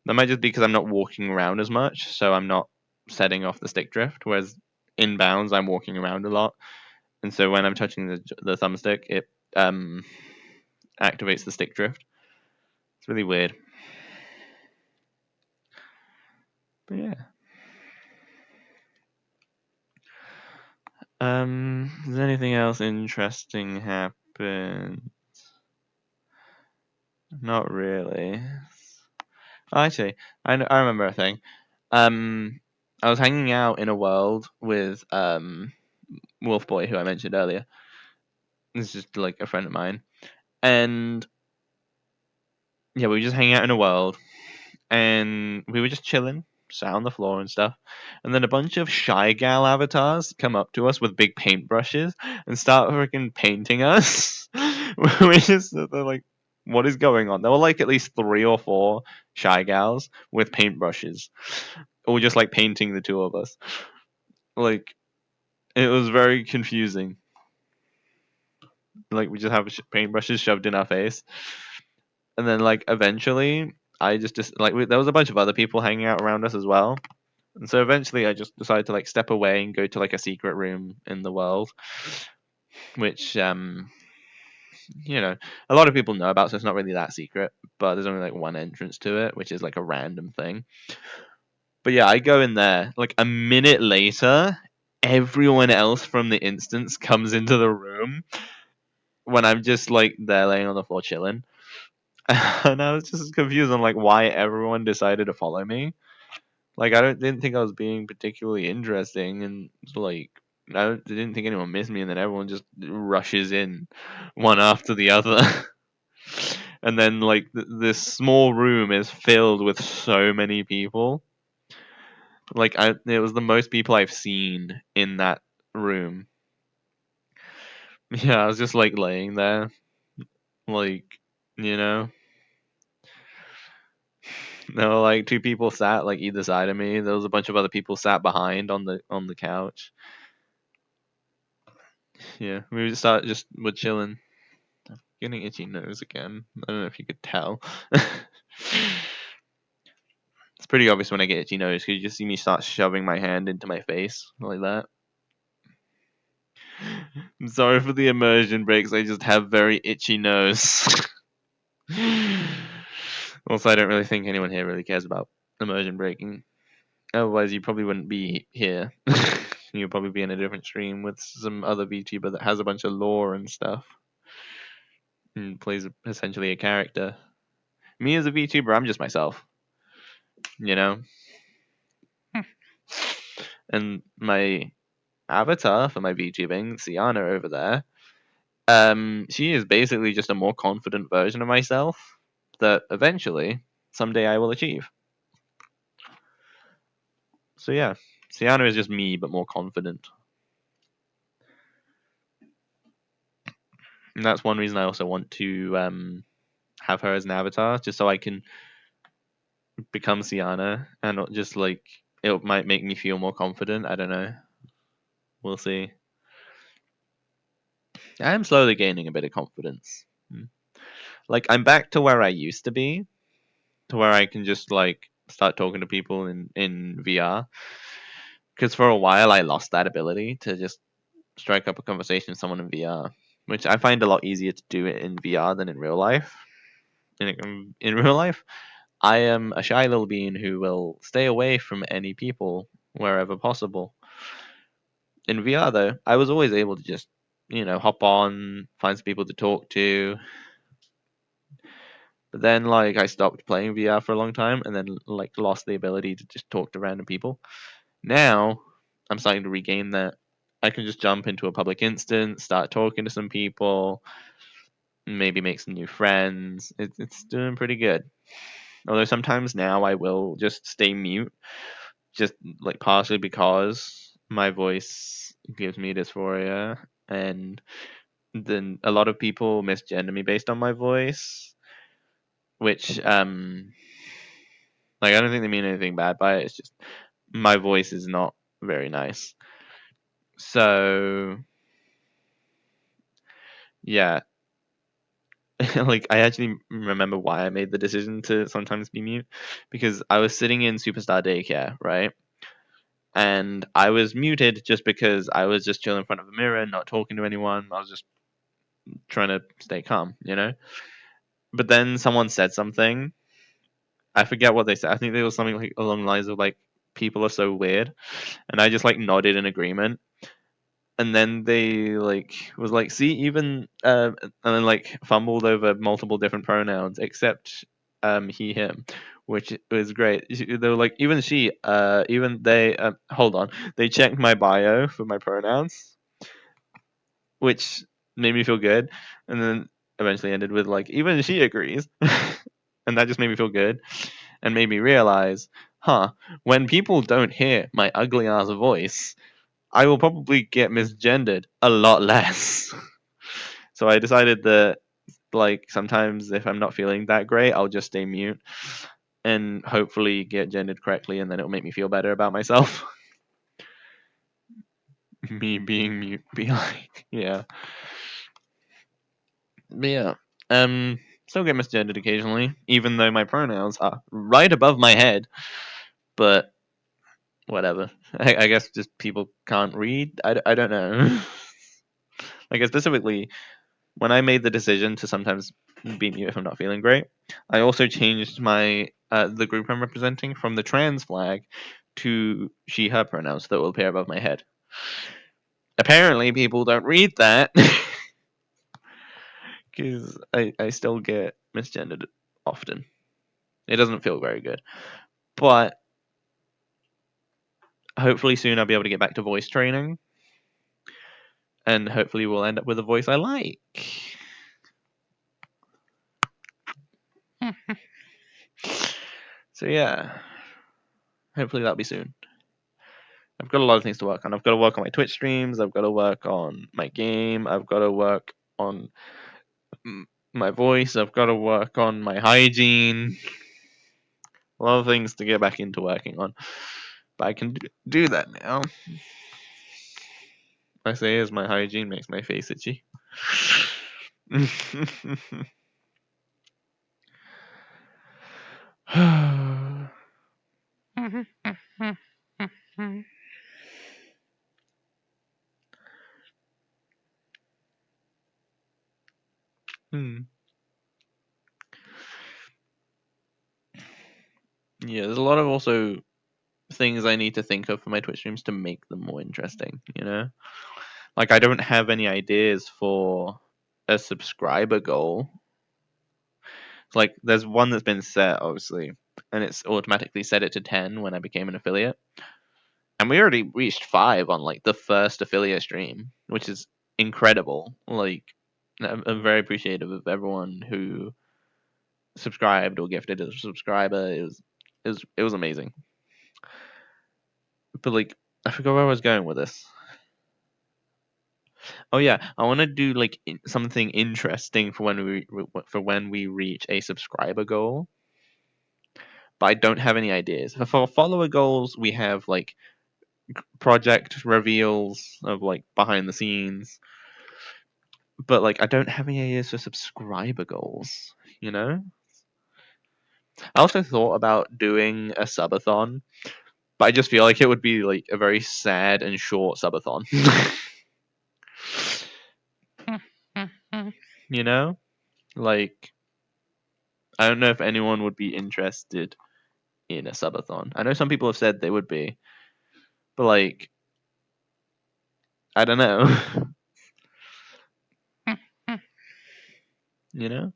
That might just be because I'm not walking around as much, so I'm not setting off the stick drift. Whereas inbounds, I'm walking around a lot, and so when I'm touching the thumbstick, it activates the stick drift. It's really weird. But yeah. Does anything else interesting happen? Not really. Oh, actually, I remember a thing. Um, I was hanging out in a world with Wolf Boy, who I mentioned earlier. This is just like a friend of mine, and yeah, we were just hanging out in a world, and we were just chilling, sat on the floor and stuff. And then a bunch of shy gal avatars come up to us with big paintbrushes and start freaking painting us. We just they're like what is going on? There were like at least three or four shy gals with paintbrushes, or just like painting the two of us. Like it was very confusing. Like we just have paintbrushes shoved in our face, and then like eventually I just like there was a bunch of other people hanging out around us as well. And so eventually I just decided to like step away and go to like a secret room in the world, which a lot of people know about, so it's not really that secret, but there's only like one entrance to it, which is like a random thing. But yeah, I go in there. Like a minute later, everyone else from the instance comes into the room when I'm just like there laying on the floor chilling. And I was just confused on like why everyone decided to follow me. Like didn't think I was being particularly interesting, and like didn't think anyone missed me, and then everyone just rushes in, one after the other. And then like this small room is filled with so many people. Like it was the most people I've seen in that room. Yeah, I was just like laying there, like you know, there were like two people sat like either side of me. There was a bunch of other people sat behind on the couch. Yeah, we just started just were chilling. Getting itchy nose again. I don't know if you could tell. It's pretty obvious when I get itchy nose because you just see me start shoving my hand into my face like that. I'm sorry for the immersion breaks. I just have very itchy nose. Also, I don't really think anyone here really cares about immersion breaking. Otherwise, you probably wouldn't be here. You'd probably be in a different stream with some other VTuber that has a bunch of lore and stuff and plays essentially a character. Me as a VTuber, I'm just myself, you know? And my avatar for my VTubing, Siana over there, she is basically just a more confident version of myself that eventually, someday I will achieve. So yeah, Siana is just me, but more confident. And that's one reason I also want to have her as an avatar, just so I can become Siana and not just like it might make me feel more confident. I don't know. We'll see. I am slowly gaining a bit of confidence. Like I'm back to where I used to be, to where I can just like start talking to people in VR. Because for a while I lost that ability to just strike up a conversation with someone in VR, which I find a lot easier to do it in VR than in real life. In real life, I am a shy little bean who will stay away from any people wherever possible. In VR, though, I was always able to just, hop on, find some people to talk to. But then, like, I stopped playing VR for a long time and then, like, lost the ability to just talk to random people. Now, I'm starting to regain that. I can just jump into a public instance, start talking to some people, maybe make some new friends. It's doing pretty good. Although sometimes now I will just stay mute, just like partially because my voice gives me dysphoria, and then a lot of people misgender me based on my voice, which like I don't think they mean anything bad by it. It's just my voice is not very nice. So yeah, like I actually remember why I made the decision to sometimes be mute, because I was sitting in Superstar Daycare, right? And I was muted just because I was just chilling in front of a mirror, not talking to anyone. I was just trying to stay calm, you know? But then someone said something. I forget what they said. I think there was something like along the lines of like people are so weird. And I just like nodded in agreement. And then they like was like, see, even and then like fumbled over multiple different pronouns except he him, which was great. They were like, even she, even they. Hold on, they checked my bio for my pronouns, which made me feel good, and then eventually ended with like, even she agrees, and that just made me feel good and made me realize, huh, when people don't hear my ugly ass voice, I will probably get misgendered a lot less. So I decided that Like sometimes if I'm not feeling that great, I'll just stay mute and hopefully get gendered correctly, and then it'll make me feel better about myself. Me being mute, be like, yeah, but yeah. Still get misgendered occasionally, even though my pronouns are right above my head. But whatever. I guess just people can't read. I don't know. Like specifically, when I made the decision to sometimes be mute if I'm not feeling great, I also changed my the group I'm representing from the trans flag to she/her pronouns that will appear above my head. Apparently, people don't read that because I still get misgendered often. It doesn't feel very good, but hopefully soon I'll be able to get back to voice training, and hopefully we'll end up with a voice I like. So yeah, hopefully that'll be soon. I've got a lot of things to work on. I've got to work on my Twitch streams. I've got to work on my game. I've got to work on my voice. I've got to work on my hygiene. A lot of things to get back into working on. But I can do that now. I say as my hygiene makes my face itchy. Hmm. Yeah, there's a lot of also things I need to think of for my Twitch streams to make them more interesting, you know? Like I don't have any ideas for a subscriber goal. Like there's one that's been set obviously, and it's automatically set it to 10 when I became an affiliate. And we already reached 5 on like the first affiliate stream, which is incredible. Like I'm very appreciative of everyone who subscribed or gifted as a subscriber. It was amazing. But like I forgot where I was going with this. Oh yeah, I want to do like something interesting for when we reach a subscriber goal. But I don't have any ideas. For follower goals, we have like project reveals of like behind the scenes. But like I don't have any ideas for subscriber goals, you know? I also thought about doing a subathon, but I just feel like it would be like a very sad and short subathon. You know? Like I don't know if anyone would be interested in a subathon. I know some people have said they would be, but like I don't know. You know?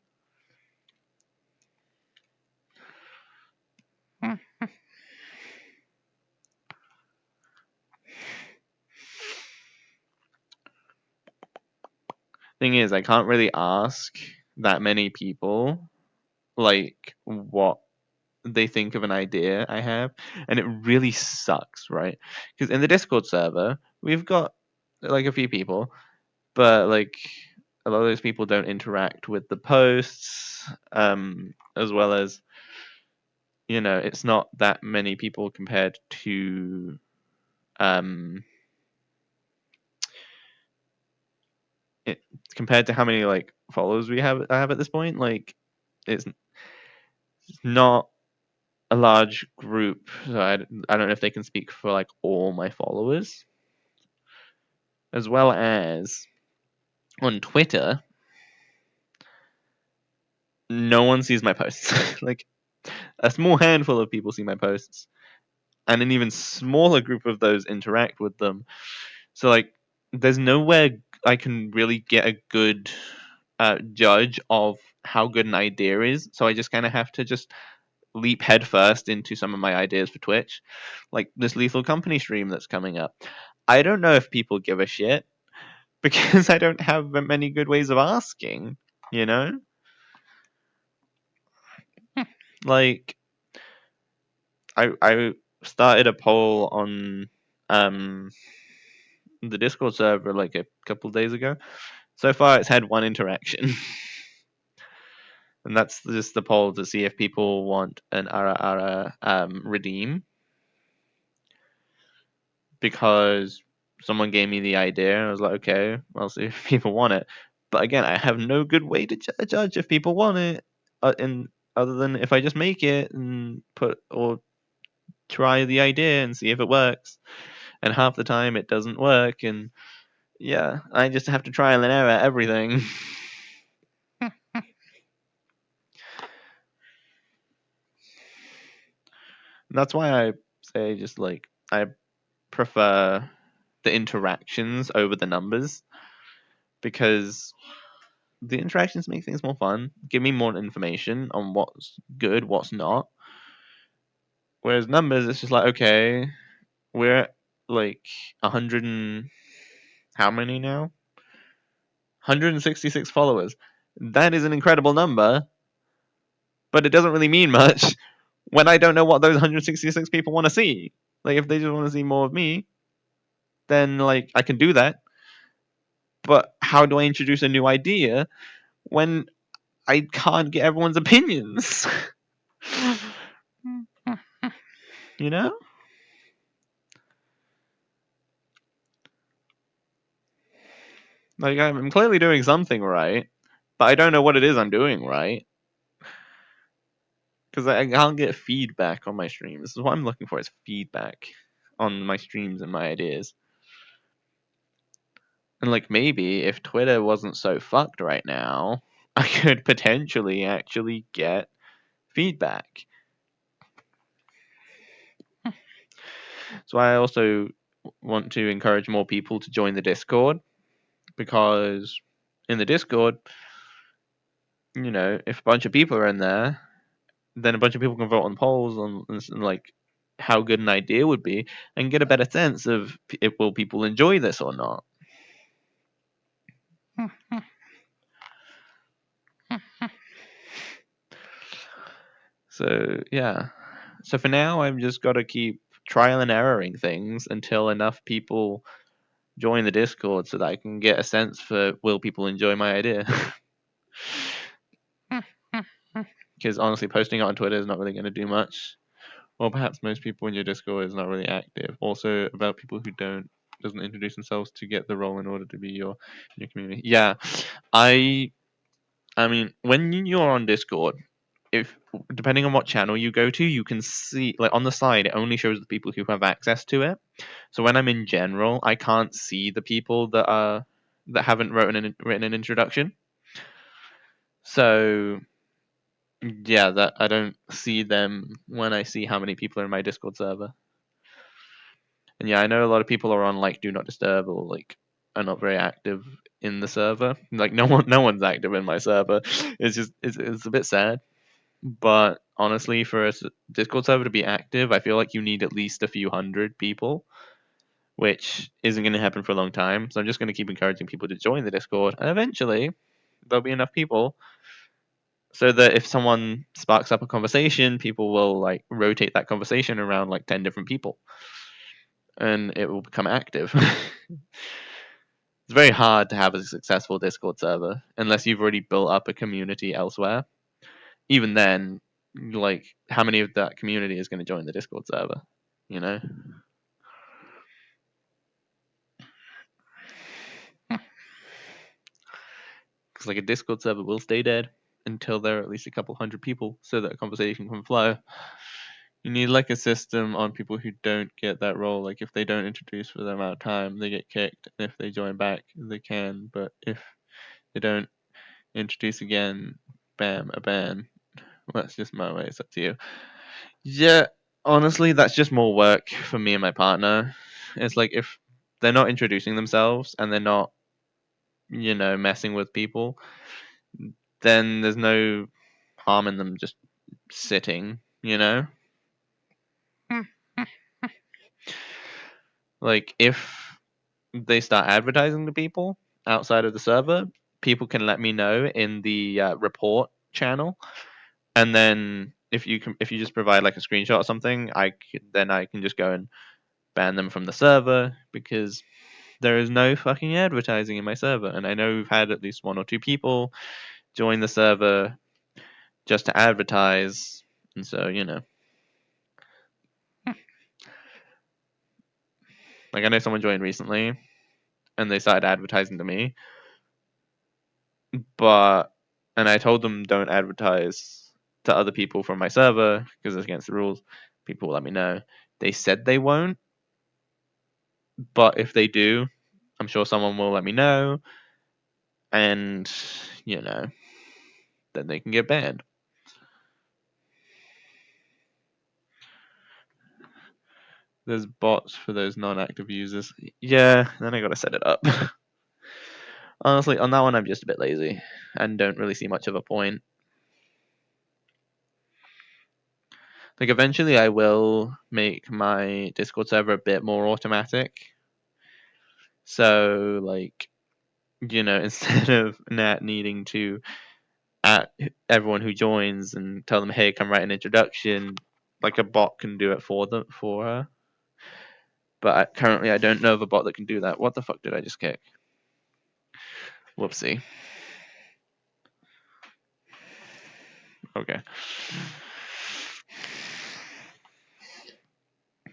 Thing is, I can't really ask that many people like what they think of an idea I have, and it really sucks, right? Because in the Discord server, we've got like a few people, but like a lot of those people don't interact with the posts, as well as it's not that many people compared to um, it, compared to how many like followers I have at this point. Like it's not a large group, so I don't know if they can speak for like all my followers, as well as on Twitter, no one sees my posts. Like a small handful of people see my posts, and an even smaller group of those interact with them. So like, there's nowhere I can really get a good judge of how good an idea is. So I just kind of have to just leap headfirst into some of my ideas for Twitch, like this Lethal Company stream that's coming up. I don't know if people give a shit because I don't have many good ways of asking. You know, like I started a poll on um the Discord server like a couple of days ago. So far, it's had one interaction. And that's just the poll to see if people want an redeem, because someone gave me the idea and I was like, okay, I'll see if people want it. But again, I have no good way to judge if people want it, and other than if I just make it and put or try the idea and see if it works. And half the time it doesn't work, and yeah, I just have to trial and error everything. That's why I say just like I prefer the interactions over the numbers, because the interactions make things more fun, give me more information on what's good, what's not. Whereas numbers, it's just like, okay, we're at like 100 and how many now? 166 followers. That is an incredible number, but it doesn't really mean much when I don't know what those 166 people want to see. Like, if they just want to see more of me, then like I can do that. But how do I introduce a new idea when I can't get everyone's opinions? you know? Like, I'm clearly doing something right, but I don't know what it is I'm doing right, because I can't get feedback on my streams. This is what I'm looking for, is feedback on my streams and my ideas. And like, maybe if Twitter wasn't so fucked right now, I could potentially actually get feedback. So I also want to encourage more people to join the Discord, because in the Discord, if a bunch of people are in there, then a bunch of people can vote on polls on like how good an idea would be, and get a better sense of if will people enjoy this or not. So yeah. So for now, I've just got to keep trial and erroring things until enough people join the Discord so that I can get a sense for will people enjoy my idea. Because honestly, posting it on Twitter is not really going to do much. Or perhaps most people in your Discord is not really active. Also, about people who doesn't introduce themselves to get the role in order to be your community. Yeah, I I mean, when you're on Discord, if depending on what channel you go to, you can see like on the side it only shows the people who have access to it. So when I'm in general, I can't see the people that haven't written an introduction. So yeah, that I don't see them when I see how many people are in my Discord server. And yeah, I know a lot of people are on like do not disturb, or like are not very active in the server. Like no one's active in my server. It's a bit sad. But honestly, for a Discord server to be active, I feel like you need at least a few hundred people, which isn't going to happen for a long time. So I'm just going to keep encouraging people to join the Discord, and eventually there'll be enough people so that if someone sparks up a conversation, people will like rotate that conversation around like 10 different people, and it will become active. It's very hard to have a successful Discord server unless you've already built up a community elsewhere. Even then, like, how many of that community is going to join the Discord server? You know? Because, like, a Discord server will stay dead until there are at least a couple hundred people so that a conversation can flow. You need, like, a system on people who don't get that role. Like, if they don't introduce for the amount of time, they get kicked. And if they join back, they can. But if they don't introduce again, bam, a ban. Well, that's just my way. It's up to you. Yeah, honestly, that's just more work for me and my partner. It's like if they're not introducing themselves and they're not, messing with people, then there's no harm in them just sitting, you know? Like if they start advertising to people outside of the server, people can let me know in the report channel, and then if you just provide like a screenshot or something, then I can just go and ban them from the server, because there is no fucking advertising in my server. And I know we've had at least one or two people join the server just to advertise. And so, like I know someone joined recently and they started advertising to me, but and I told them don't advertise to other people from my server because it's against the rules. People will let me know. They said they won't, but if they do, I'm sure someone will let me know, and you know, then they can get banned. There's bots for those non-active users. Yeah, then I gotta set it up. Honestly, on that one, I'm just a bit lazy and don't really see much of a point. Like, eventually, I will make my Discord server a bit more automatic. So, like, instead of Nat needing to at everyone who joins and tell them, "Hey, come write an introduction," like a bot can do it for her. But currently, I don't know of a bot that can do that. What the fuck did I just kick? Whoopsie. Okay.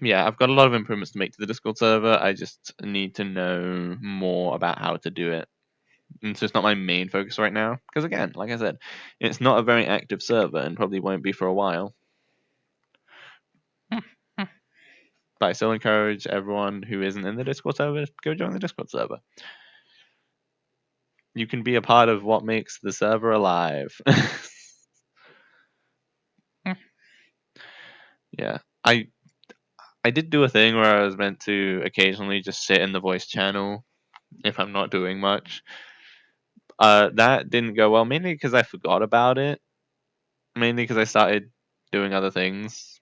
Yeah, I've got a lot of improvements to make to the Discord server. I just need to know more about how to do it. And so it's not my main focus right now. Because again, like I said, it's not a very active server and probably won't be for a while. But I still encourage everyone who isn't in the Discord server to go join the Discord server. You can be a part of what makes the server alive. Yeah. I did do a thing where I was meant to occasionally just sit in the voice channel if I'm not doing much. That didn't go well, mainly because I forgot about it. Mainly because I started doing other things.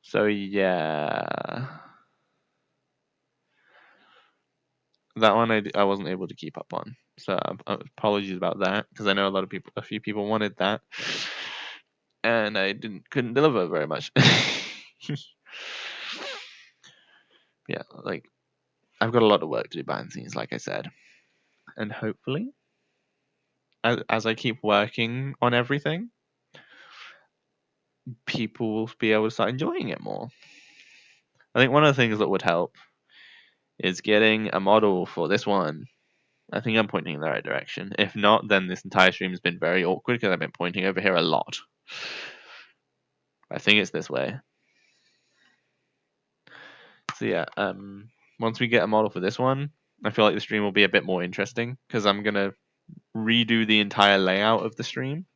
So yeah, that one I wasn't able to keep up on. So apologies about that because I know a few people wanted that, and I couldn't deliver very much. Yeah, like I've got a lot of work to do behind the scenes, like I said, and hopefully, as I keep working on everything, people will be able to start enjoying it more. I think one of the things that would help is getting a model for this one. I think I'm pointing in the right direction. If not, then this entire stream has been very awkward because I've been pointing over here a lot. I think it's this way. So yeah, once we get a model for this one, I feel like the stream will be a bit more interesting because I'm gonna redo the entire layout of the stream,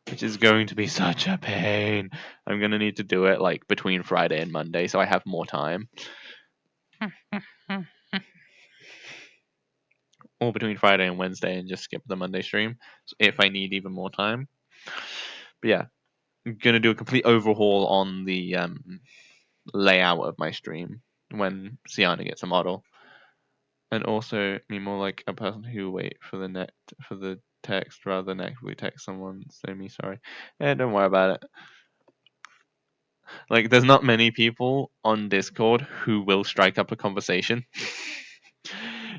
which is going to be such a pain. I'm gonna need to do it like between Friday and Monday, so I have more time. Or between Friday and Wednesday and just skip the Monday stream if I need even more time. But yeah, I'm gonna do a complete overhaul on the layout of my stream when Sienna gets a model, and also be more like a person who wait for the text rather than actively text someone. Say me sorry. Yeah, don't worry about it. Like, there's not many people on Discord who will strike up a conversation,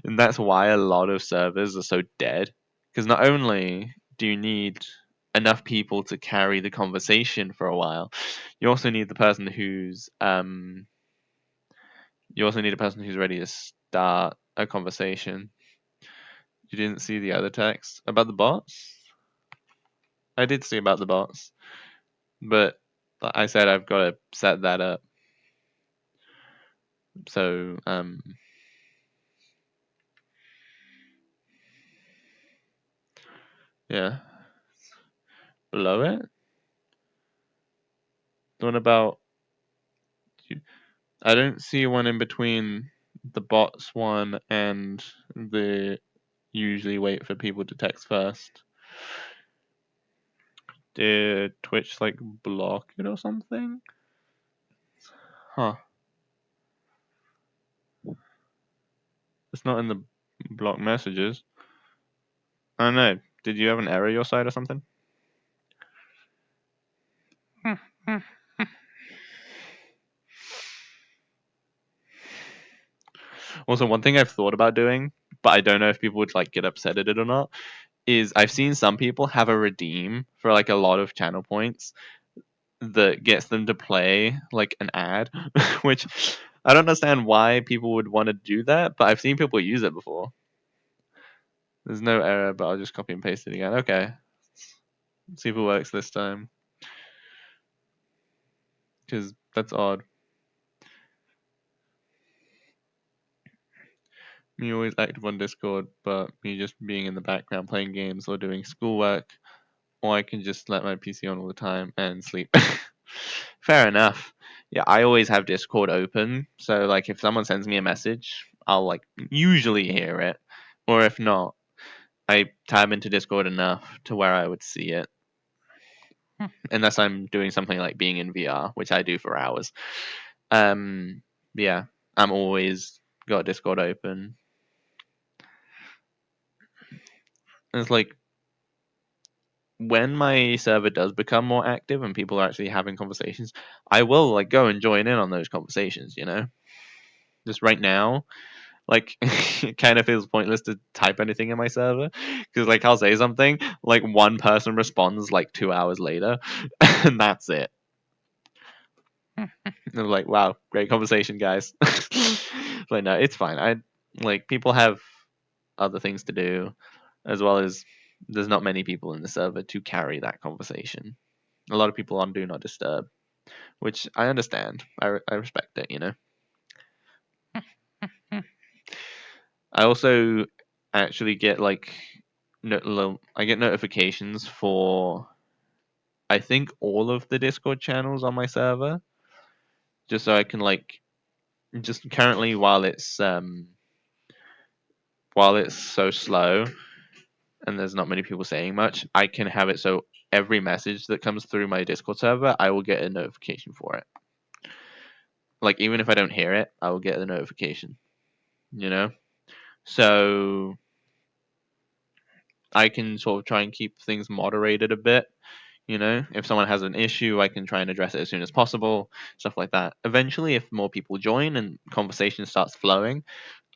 and that's why a lot of servers are so dead. Because not only do you need enough people to carry the conversation for a while, you also need the person who's ready to start a conversation. You didn't see the other text about the bots? I did see about the bots, but I said I've got to set that up. So, yeah, below it. The one about I don't see one in between the bots one and the usually wait for people to text first. Did Twitch like block it or something? Huh. It's not in the block messages. I don't know. Did you have an error your side or something? Also, one thing I've thought about doing, but I don't know if people would like get upset at it or not, is I've seen some people have a redeem for like a lot of channel points that gets them to play like an ad, which I don't understand why people would want to do that, but I've seen people use it before. There's no error, but I'll just copy and paste it again. Okay, let's see if it works this time, because that's odd. Me always active on Discord, but me just being in the background playing games or doing schoolwork, or I can just let my PC on all the time and sleep. Fair enough. Yeah, I always have Discord open, so like if someone sends me a message, I'll like usually hear it, or if not, I tab into Discord enough to where I would see it, unless I'm doing something like being in VR, which I do for hours. Um, yeah, I'm always got Discord open. And it's like when my server does become more active and people are actually having conversations, I will like go and join in on those conversations. Just right now, like it kind of feels pointless to type anything in my server because like I'll say something, like one person responds like 2 hours later, and that's it. And I'm like, wow, great conversation, guys. Like, no, it's fine. I like people have other things to do, as well as there's not many people in the server to carry that conversation. A lot of people on Do Not Disturb, which I understand. I respect it. I also actually get like I get notifications for I think all of the Discord channels on my server, just so I can like just currently while it's so slow and there's not many people saying much, I can have it so every message that comes through my Discord server, I will get a notification for it. Like even if I don't hear it, I will get the notification. You know, so I can sort of try and keep things moderated a bit. If someone has an issue, I can try and address it as soon as possible, stuff like that. Eventually, if more people join and conversation starts flowing,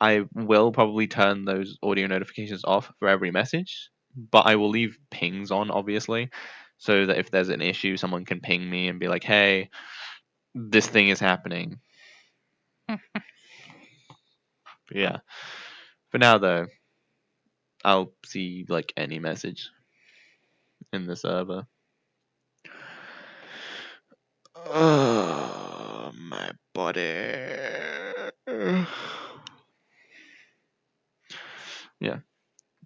I will probably turn those audio notifications off for every message, but I will leave pings on, obviously, so that if there's an issue, someone can ping me and be like, hey, this thing is happening. But yeah. For now, though, I'll see like any message in the server. Oh, my body. Yeah.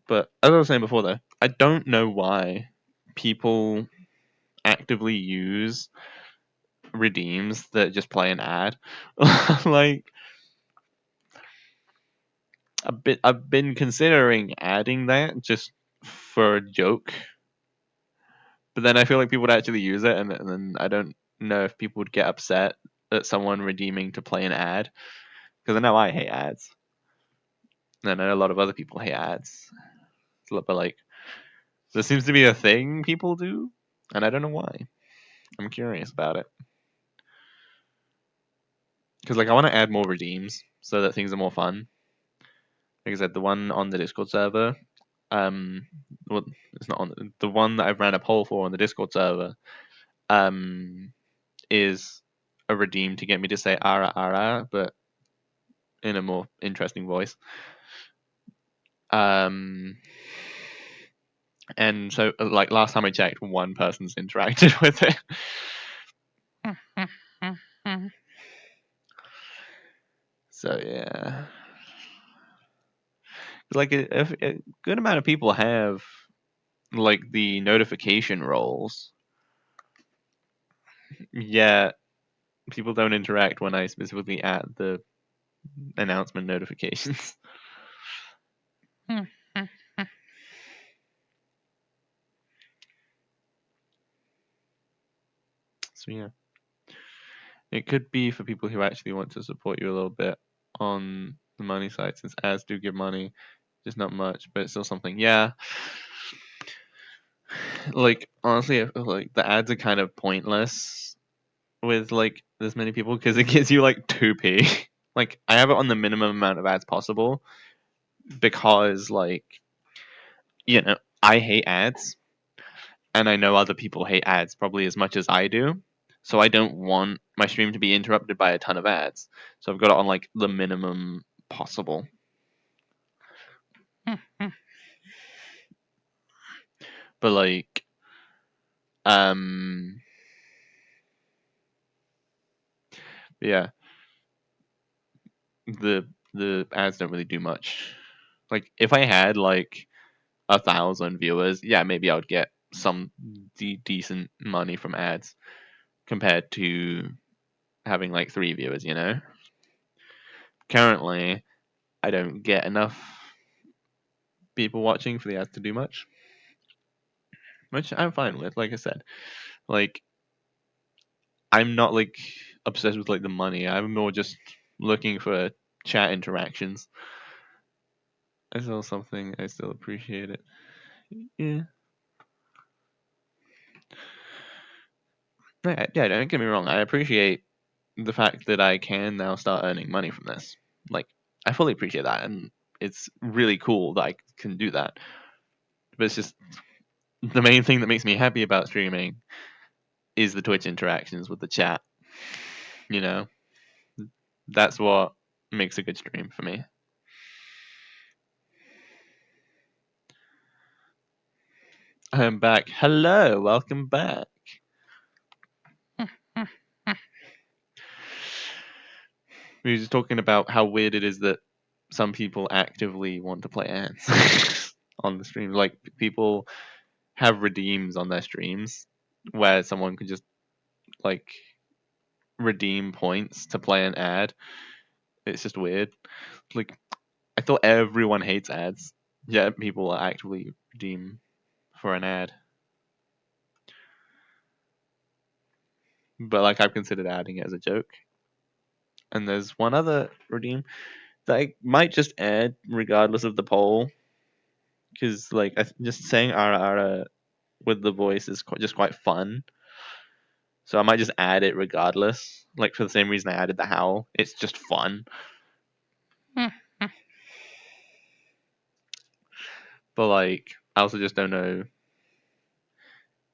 But as I was saying before, though, I don't know why people actively use redeems that just play an ad. Like, I've been considering adding that just for a joke, but then I feel like people would actually use it, and then I don't know if people would get upset at someone redeeming to play an ad because I know I hate ads, and I know a lot of other people hate ads. But like, there seems to be a thing people do, and I don't know why. I'm curious about it because like I want to add more redeems so that things are more fun. Like I said, the one on the Discord server, um, well, it's not on the one that I've ran a poll for on the Discord server, um, is a redeem to get me to say ara ara, but in a more interesting voice. Um, and so like last time I checked, one person's interacted with it. So yeah, like a good amount of people have like the notification roles. Yeah, people don't interact when I specifically add the announcement notifications. So yeah, it could be for people who actually want to support you a little bit on the money side, since ads do give money, just not much, but it's still something. Yeah, like honestly, I feel like the ads are kind of pointless with like this many people because it gives you like 2p. Like I have it on the minimum amount of ads possible because like I hate ads, and I know other people hate ads probably as much as I do. So I don't want my stream to be interrupted by a ton of ads. So I've got it on like the minimum possible. But like, um, yeah, the ads don't really do much. Like if I had like 1,000 viewers, yeah, maybe I would get some decent money from ads compared to having like 3 viewers. Currently, I don't get enough people watching for the ads to do much, which I'm fine with. Like I said, like I'm not like obsessed with like the money. I'm more just looking for chat interactions. I still something. I still appreciate it. Yeah. Yeah, don't get me wrong. I appreciate the fact that I can now start earning money from this. Like, I fully appreciate that, and it's really cool that I can do that. But it's just the main thing that makes me happy about streaming is the Twitch interactions with the chat. You know, that's what makes a good stream for me. I'm back. Hello, welcome back. We were just talking about how weird it is that some people actively want to play ants on the stream. Like people have redeems on their streams where someone could just like redeem points to play an ad. It's just weird. Like I thought everyone hates ads. Yeah, people actively redeem for an ad. But like I've considered adding it as a joke. And there's one other redeem that I might just add regardless of the poll, because like just saying ara ara with the voice is just quite fun. So I might just add it regardless. Like for the same reason I added the howl. It's just fun. But like I also just don't know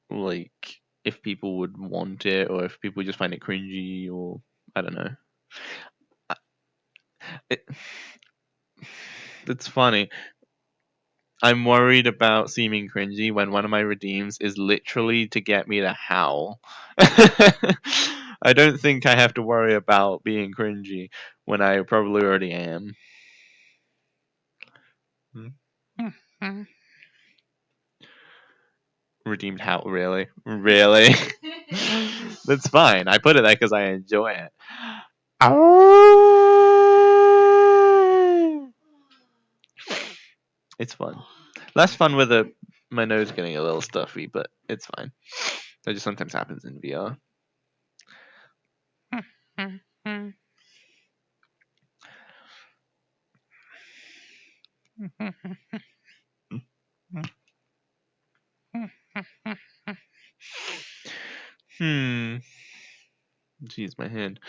like if people would want it or if people just find it cringy or I don't know. It, it's funny. I'm worried about seeming cringy when one of my redeems is literally to get me to howl. I don't think I have to worry about being cringy when I probably already am. Redeemed howl, really? Really? That's fine. I put it there because I enjoy it. It's fun. Less fun with my nose getting a little stuffy, but it's fine. That just sometimes happens in VR. Hmm. Jeez, my hand.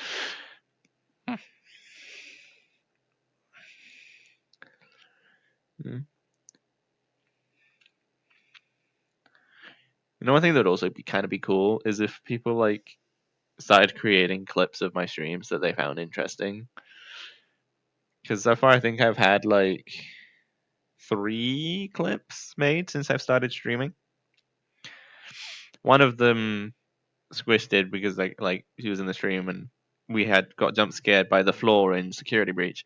Hmm. You know, one thing that would also be kind of be cool is if people like started creating clips of my streams that they found interesting. Because so far, I think I've had like 3 clips made since I've started streaming. One of them Squish did because like he was in the stream and we had got jump scared by the floor in Security Breach,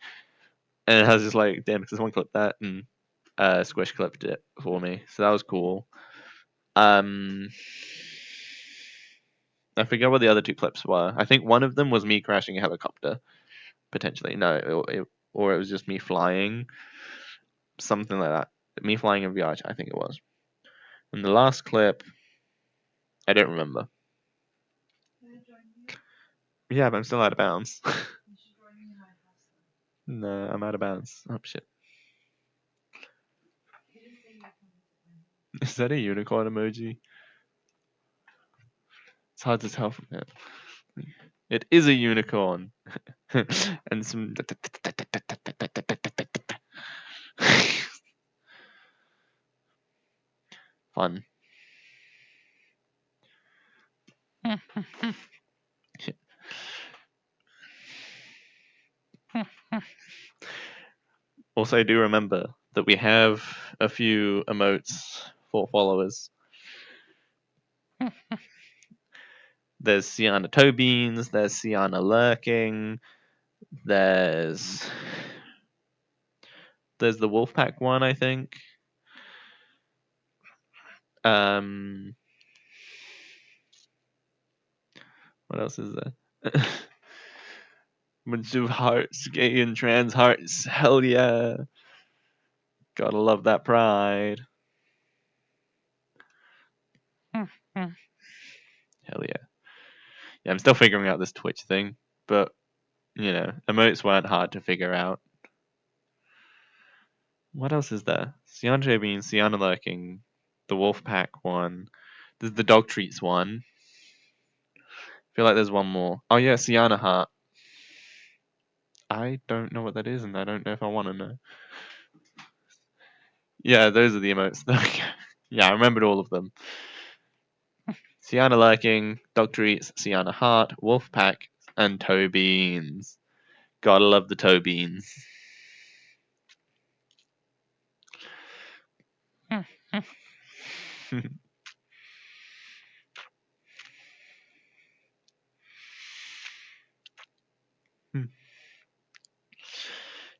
and I was just like, damn, because someone clipped that, and Squish clipped it for me, so that was cool. Um, I forget what the other 2 clips were. I think one of them was me crashing a helicopter, potentially. No, or it was just me flying, something like that. Me flying in VRChat, I think it was. And the last clip, I don't remember. Yeah, but I'm still out of bounds. No, I'm out of bounds. Oh shit. Is that a unicorn emoji? It's hard to tell from it. It is a unicorn. And some. Fun. Also, I do remember that we have a few emotes for followers. There's Sienna Toe Beans, there's Sienna Lurking, there's the Wolfpack one, I think. What else is there? Bunch of hearts, gay and trans hearts. Hell yeah. Gotta love that pride. Hell yeah. Yeah, I'm still figuring out this Twitch thing, but emotes weren't hard to figure out. What else is there? Sianja being Sienna Lurking, the Wolfpack one. There's the Dog Treats one. I feel like there's one more. Oh yeah, Sienna Heart. I don't know what that is, and I don't know if I want to know. Yeah, those are the emotes. Yeah, I remembered all of them. Sienna Lurking, Dog Treats, Sienna Heart, Wolfpack, and Toe Beans. Gotta love the Toe Beans.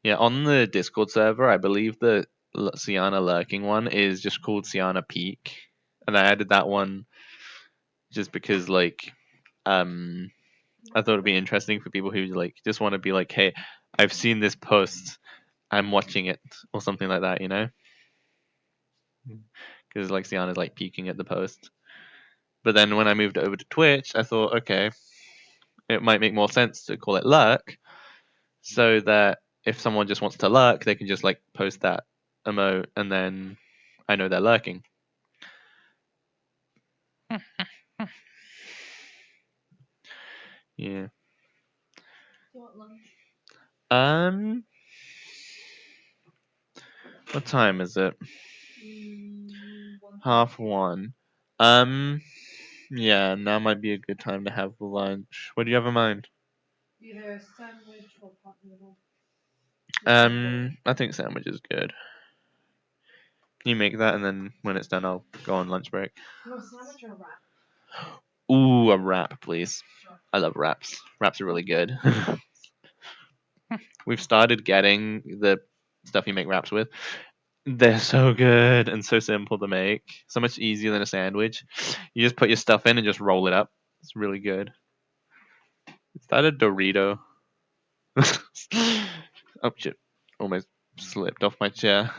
Yeah, on the Discord server, I believe the Sienna Lurking one is just called Sienna Peak, and I added that one just because, I thought it'd be interesting for people who just want to be like, hey, I've seen this post, I'm watching it, or something like that, because Sienna's peeking at the post. But then when I moved it over to Twitch, I thought, okay, it might make more sense to call it lurk, so that if someone just wants to lurk, they can just post that emote, and then I know they're lurking. Yeah. Do you want lunch? Um. What time is it? 1:30. 1:30. Yeah, now might be a good time to have lunch. What do you have in mind? Either a sandwich or pot noodle. I think sandwich is good. Can you make that, and then when it's done, I'll go on lunch break? No, sandwich or wrap. Ooh, a wrap, please. I love wraps. Wraps are really good. We've started getting the stuff you make wraps with. They're so good and so simple to make. So much easier than a sandwich. You just put your stuff in and just roll it up. It's really good. Is that a Dorito? Oh shit. Almost slipped off my chair.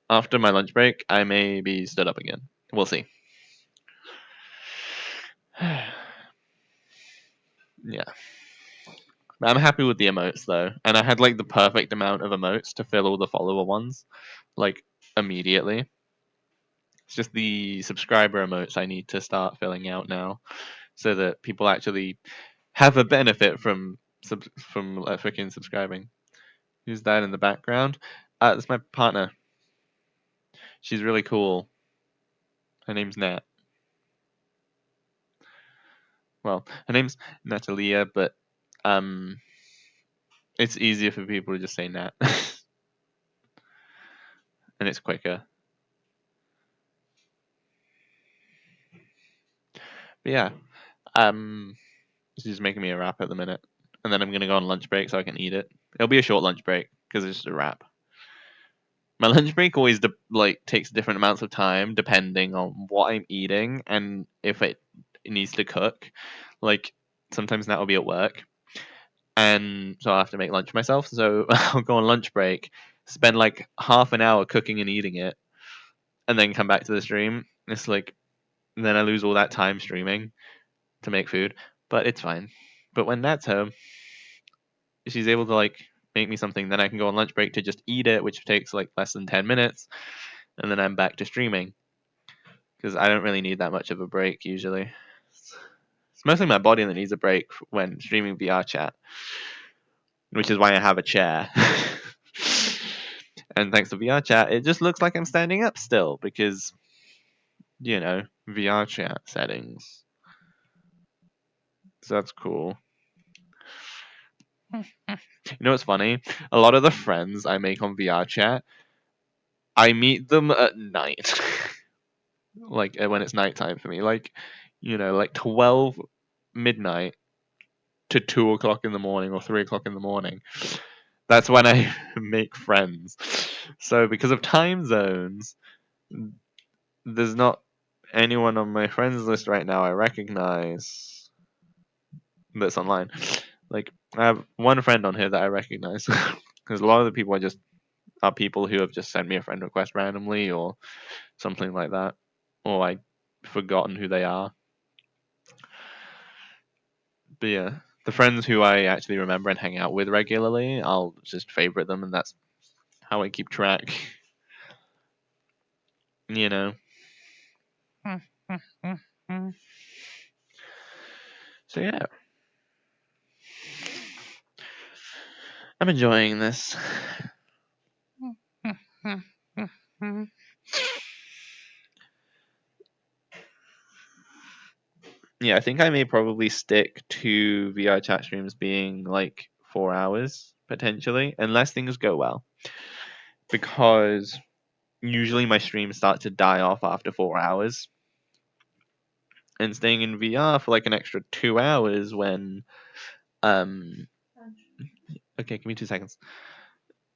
After my lunch break, I may be stood up again. We'll see. Yeah. I'm happy with the emotes though. And I had the perfect amount of emotes to fill all the follower ones. Immediately. It's just the subscriber emotes I need to start filling out now, so that people actually have a benefit from freaking subscribing. Who's that in the background? That's my partner. She's really cool. Her name's Nat. Well, her name's Natalia, but um, it's easier for people to just say Nat, and it's quicker. But yeah, she's making me a wrap at the minute, and then I'm gonna go on lunch break so I can eat it. It'll be a short lunch break because it's just a wrap. My lunch break always takes different amounts of time depending on what I'm eating and if it needs to cook. Like sometimes that will be at work, and so I have to make lunch myself. So I'll go on lunch break, spend half an hour cooking and eating it, and then come back to the stream. It's then I lose all that time streaming to make food, but it's fine. But when Nat's home, she's able to make me something. Then I can go on lunch break to just eat it, which takes less than 10 minutes, and then I'm back to streaming because I don't really need that much of a break usually. It's mostly my body that needs a break when streaming VRChat, which is why I have a chair. And thanks to VRChat, it just looks like I'm standing up still because, VRChat settings. So that's cool. You know what's funny? A lot of the friends I make on VRChat, I meet them at night. Like when it's nighttime for me. Like 12 midnight to 2 o'clock in the morning or 3 o'clock in the morning. That's when I make friends. So because of time zones, there's not anyone on my friends list right now I recognize that's online. Like I have one friend on here that I recognize because a lot of the people are people who have just sent me a friend request randomly or something like that, or I forgotten who they are. But yeah, the friends who I actually remember and hang out with regularly, I'll just favorite them, and that's how I keep track. You know. So yeah, I'm enjoying this. Yeah, I think I may probably stick to VR chat streams being like 4 hours potentially, unless things go well. Because usually my streams start to die off after 4 hours. And staying in VR for like an extra 2 hours when okay, give me 2 seconds.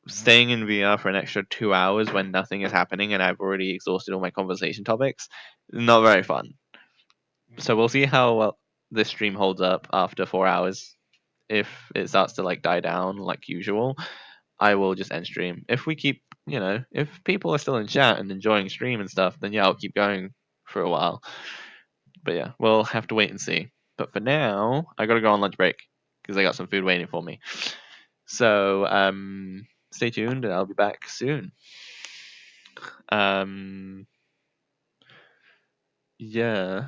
Staying in VR for an extra 2 hours when nothing is happening and I've already exhausted all my conversation topics, not very fun. So we'll see how well this stream holds up after 4 hours. If it starts to like die down like usual, I will just end stream. If we keep, if people are still in chat and enjoying stream and stuff, then yeah, I'll keep going for a while. But yeah, we'll have to wait and see. But for now, I gotta go on lunch break because I got some food waiting for me. So stay tuned and I'll be back soon. Um, yeah,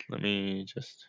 let me just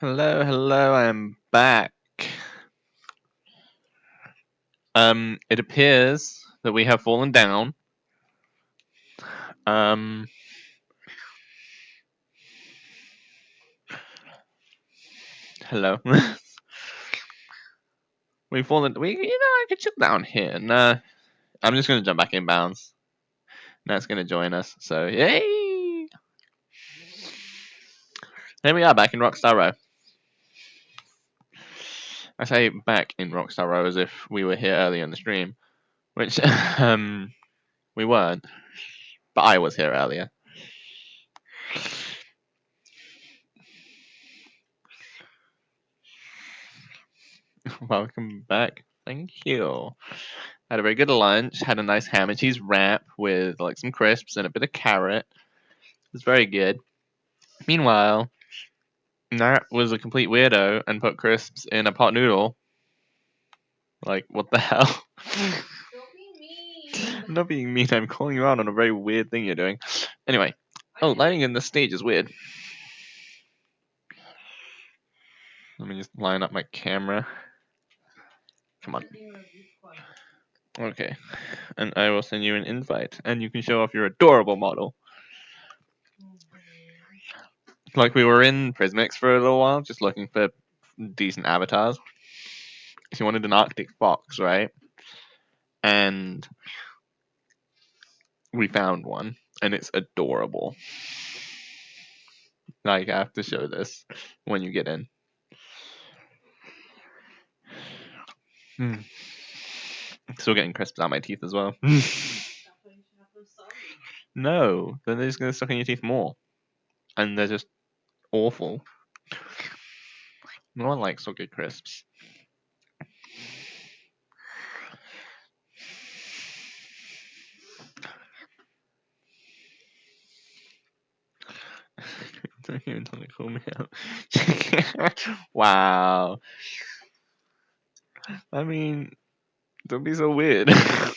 Hello, hello, I'm back. It appears that we have fallen down. Um, hello. We've fallen. I could chill down here. Nah, I'm just gonna jump back in bounds. Nat's gonna join us. So, yay! Here we are back in Rockstar Row. I say back in Rockstar Row as if we were here earlier in the stream, which we weren't, but I was here earlier. Welcome back. Thank you. Had a very good lunch. Had a nice ham and cheese wrap with like some crisps and a bit of carrot. It was very good. Meanwhile, Nat was a complete weirdo and put crisps in a pot noodle. Like, what the hell? Don't be mean. I'm not being mean. I'm calling you out on a very weird thing you're doing. Anyway. Oh, lighting in the stage is weird. Let me just line up my camera. Come on. Okay. And I will send you an invite. And you can show off your adorable model. Like, we were in Prismix for a little while, just looking for decent avatars. She wanted an Arctic fox, right? And we found one, and it's adorable. Like, I have to show this when you get in. Still getting crisps out my teeth as well. No, then they're just gonna stuck in your teeth more, and they're just awful. No one likes so good crisps. Don't even tell me to call me out. Wow. I mean, don't be so weird. I'm not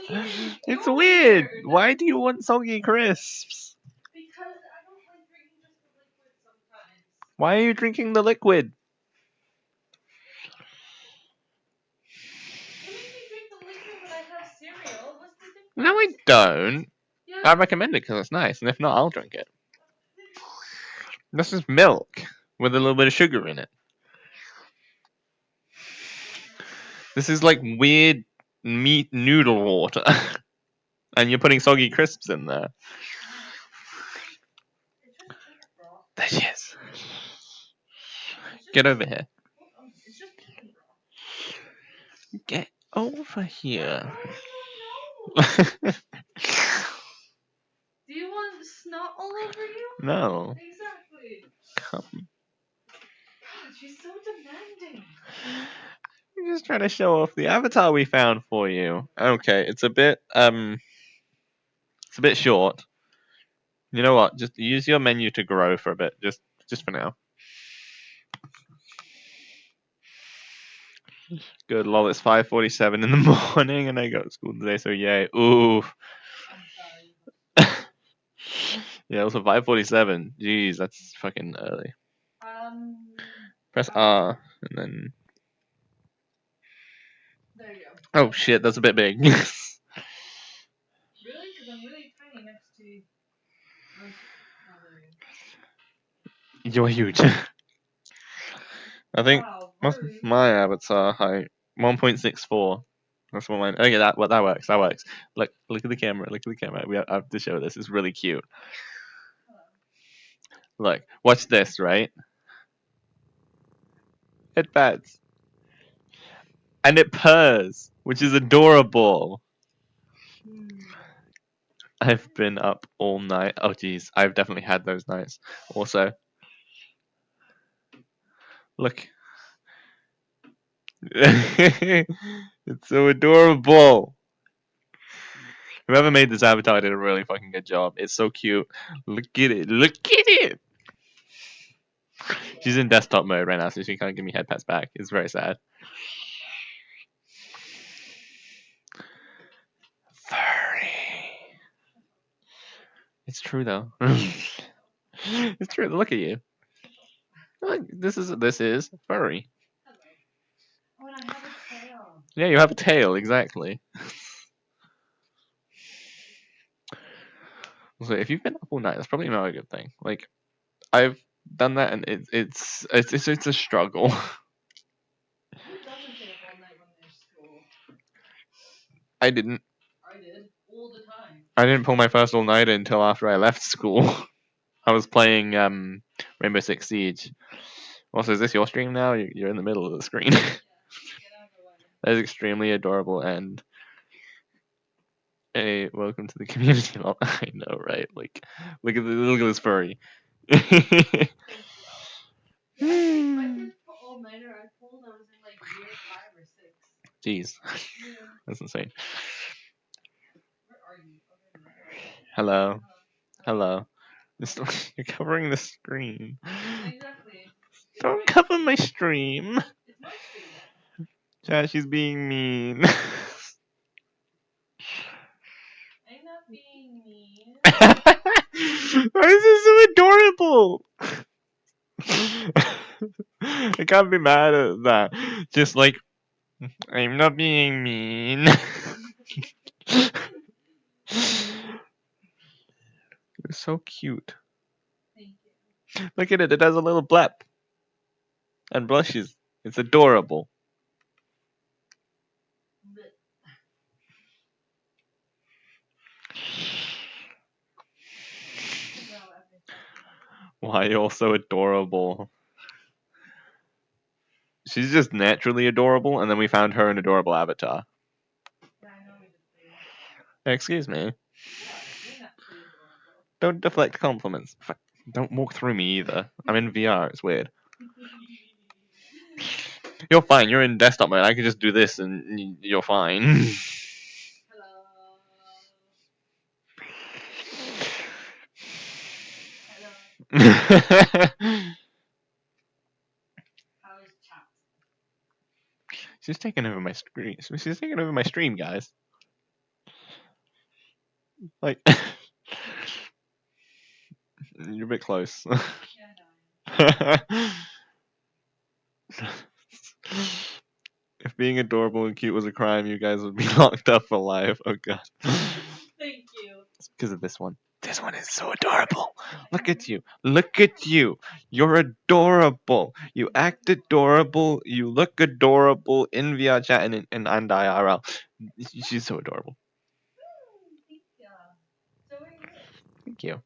weird. It's You're weird. Why do you want soggy crisps? Because I don't like drinking just the liquid sometimes. Why are you drinking the liquid? You make me drink the liquid when I have cereal. What's the difference? No, I don't. Yeah. I recommend it because it's nice, and if not, I'll drink it. This is milk with a little bit of sugar in it. This is like weird meat noodle water, and you're putting soggy crisps in there. It's just chicken broth. There she is. Get over here. It's just chicken broth. Get over here. No. Do you want snot all over you? No. Exactly. Come. God, she's so demanding. I'm just trying to show off the avatar we found for you. Okay, it's a bit short. You know what? Just use your menu to grow for a bit. Just for now. Good lol, it's 5:47 in the morning and I go to school today, so yay. Ooh. I'm sorry. Yeah, also 5:47. Jeez, that's fucking early. Press I- R and then There you go. oh shit, that's a bit big. Really? Because I'm really tiny next to you. Oh, there you You're huge. I think Wow, what's rude. my avatar height? 1.64. That's what mine. Okay, that works. That works. Look at the camera. Look at the camera. I have to show this. It's really cute. Look, watch this, right? It pats and it purrs, which is adorable. I've been up all night. Oh geez, I've definitely had those nights. Also, look. It's so adorable. Whoever made this avatar did a really fucking good job. It's so cute. Look at it. Look at it. She's in desktop mode right now, so she can't give me head pats back. It's very sad. 30. It's true though. It's true. Look at you. This is furry. Hello. Oh, and I have a tail. Yeah, you have a tail, exactly. So if you've been up all night, that's probably not a good thing. Like I've done that, and it's a struggle. Who doesn't stay up all night when there's school? I didn't. I did all the time. I didn't pull my first all nighter until after I left school. I was playing Rainbow Six Siege. Also, is this your stream now? You're in the middle of the screen. Yeah. Get out of the way. That is extremely adorable, and a welcome to the community. I know, right? Like, look at this furry. Thank you. Yeah, I think my first all nighter I pulled, I was in like year 5 or 6. Jeez, Yeah. that's insane. Where are you? Oh, there you are. Hello, Hello. hello. You're covering the screen. Exactly. It's Don't my cover my stream. stream. It's my stream. Chat, she's being mean. I'm not being mean. Why is this so adorable? I can't be mad at that. Just like, I'm not being mean. It's so cute. Thank you. Look at it, it has a little blep and blushes. It's adorable. But wow, epic. Why you're so adorable. She's just naturally adorable, and then we found her an adorable avatar. Yeah, I know we did too. Excuse me. What? You're naturally adorable. Don't deflect compliments. Don't walk through me either. I'm in VR, it's weird. You're fine, you're in desktop mode. I can just do this and you're fine. Hello. Hello. How's chat? She's taking over my screen. She's taking over my stream, guys. Like, you're a bit close. Yeah, no. If being adorable and cute was a crime, you guys would be locked up for life. Oh god. Thank you. It's because of this one. This one is so adorable. Look at you. Look at you. You're adorable. You act adorable. You look adorable in VRChat and IRL. She's so adorable. Thank you. So are you? Thank you.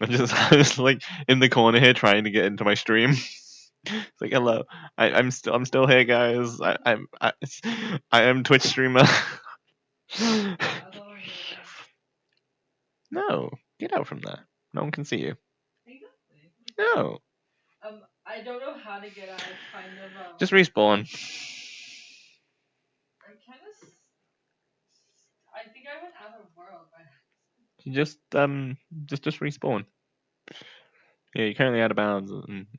I was like in the corner here trying to get into my stream. It's like hello, I'm still here, guys. I am Twitch streamer. Oh, I thought we were here. No, get out from there. No one can see you. Exactly. No, I don't know how to get out. Kind of just respawn. I'm kind of. I think I went out of world. You just respawn. Yeah, you're currently out of bounds,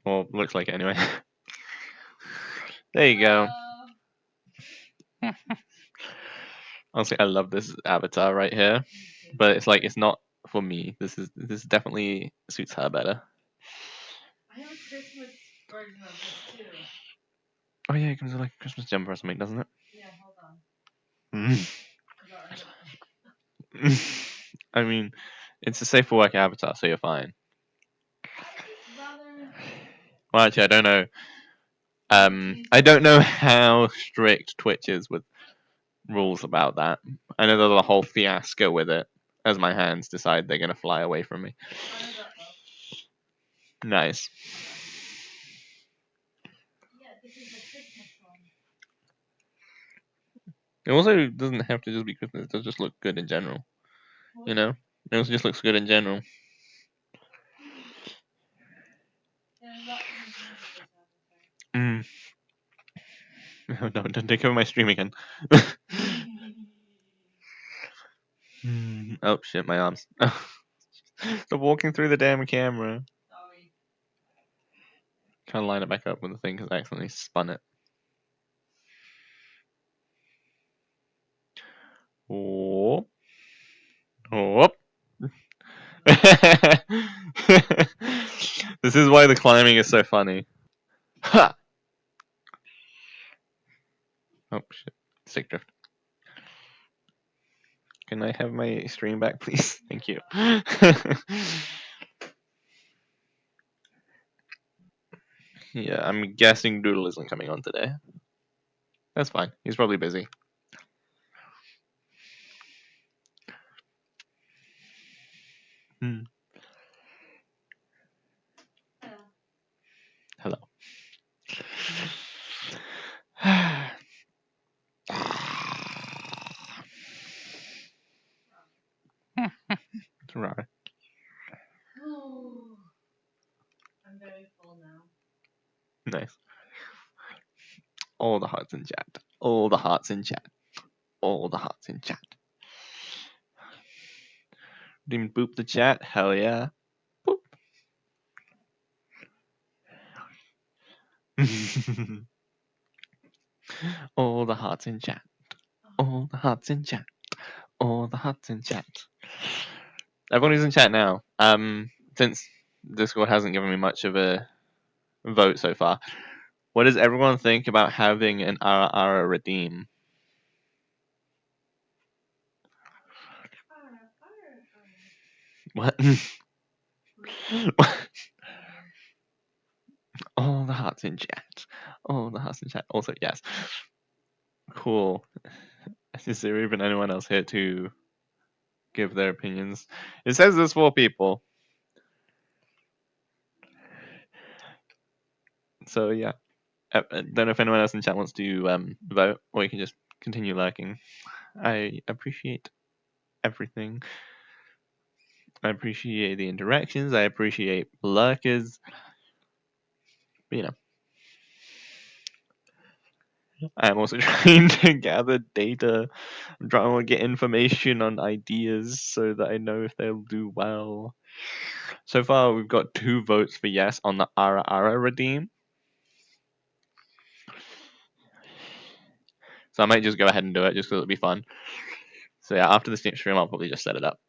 or looks like it anyway. There you go. Honestly, I love this avatar right here, but it's like it's not for me. This definitely suits her better. I have a Christmas version of this too. Oh yeah, it comes with like a Christmas jumper or something, doesn't it? Yeah, hold on. Mm. I got rid of I mean, it's a safe for work avatar, so you're fine. I just rather. Well, actually, I don't know. Empty. I don't know how strict Twitch is with rules about that. I know there's a whole fiasco with it, as my hands decide they're gonna fly away from me. How did that look? Nice. Yeah, this is the Christmas one. It also doesn't have to just be Christmas. It does just look good in general. What? You know, it also just looks good in general. Yeah, there's a lot you can do with this avatar. Mm. No, don't take over my stream again. Oh shit, my arms. Stop walking through the damn camera. Sorry. Trying to line it back up with the thing because I accidentally spun it. Whoop. Whoop. This is why the climbing is so funny. Ha! Oh shit. Stick drift. Can I have my stream back, please? Thank you. Yeah, I'm guessing Doodle isn't coming on today. That's fine. He's probably busy. Hmm. Hello. It's right. I'm very full now. Nice. All the hearts in chat. All the hearts in chat. All the hearts in chat. Didn't boop the chat? Hell yeah. Boop. All the hearts in chat. All the hearts in chat. All the hearts in chat. Everyone who's in chat now. Since Discord hasn't given me much of a vote so far, what does everyone think about having an Ara Ara redeem? What? All the hearts in chat. All the hearts in chat. Also, yes. Cool. Is there even anyone else here to give their opinions? It says there's 4 people. So yeah. I don't know if anyone else in chat wants to vote, or you can just continue lurking. I appreciate everything. I appreciate the interactions. I appreciate lurkers. But, I am also trying to gather data. I'm trying to get information on ideas so that I know if they'll do well. So far, we've got 2 votes for yes on the Ara Ara redeem. So I might just go ahead and do it just because it'll be fun. So yeah, after the stream, I'll probably just set it up.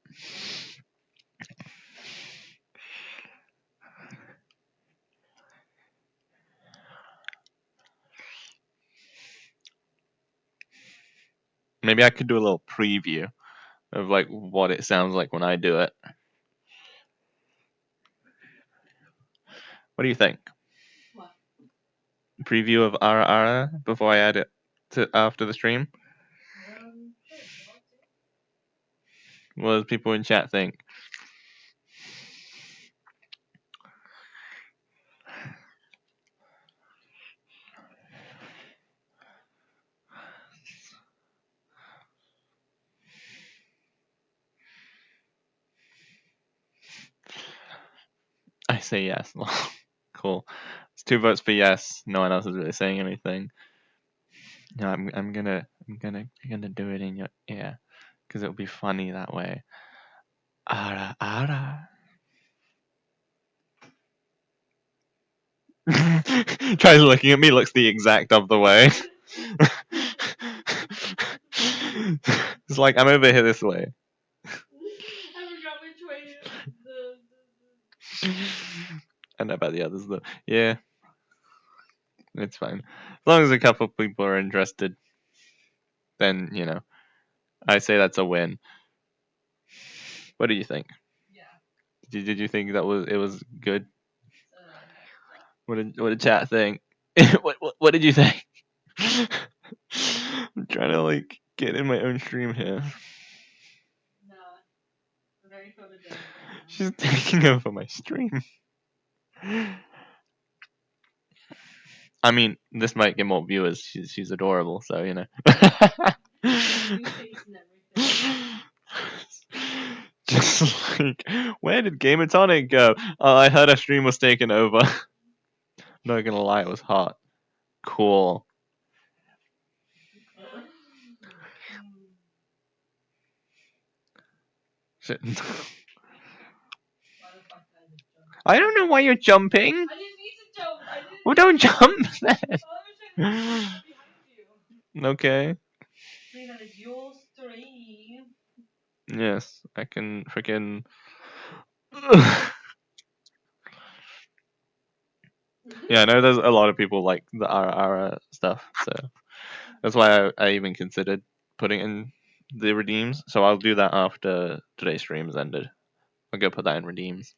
Maybe I could do a little preview of like what it sounds like when I do it. What do you think? What? Preview of Ara Ara before I add it to after the stream? Sure, if you want to. What does people in chat think? I say yes. Cool. It's 2 votes for yes. No one else is really saying anything. No, I'm gonna do it in your ear because it'll be funny that way. Ara ara. Tries looking at me, looks the exact other way. It's like I'm over here this way. I forgot which way I know about the others though. Yeah, it's fine. As long as a couple people are interested, then I say that's a win. What do you think? Yeah. Did you think that was good? Yeah. What did chat think? What did you think? I'm trying to like get in my own stream here. No, I'm very photogenic right now. She's taking over my stream. I mean, this might get more viewers. She's adorable, so New face and everything. Just like, where did Game of Tonic go? Oh, I heard her stream was taken over. Not gonna lie, it was hot. Cool. Shit. Why the fuck did I just jump? I don't know why you're jumping. I didn't need to jump. I didn't. Well, don't jump Oh, I was then. trying to be behind you. Okay. Please, that is your stream. Yes, I can freaking. Yeah, I know there's a lot of people like the Ara stuff, so that's why I even considered putting in the redeems. So I'll do that after today's stream's ended. I'll go put that in redeems.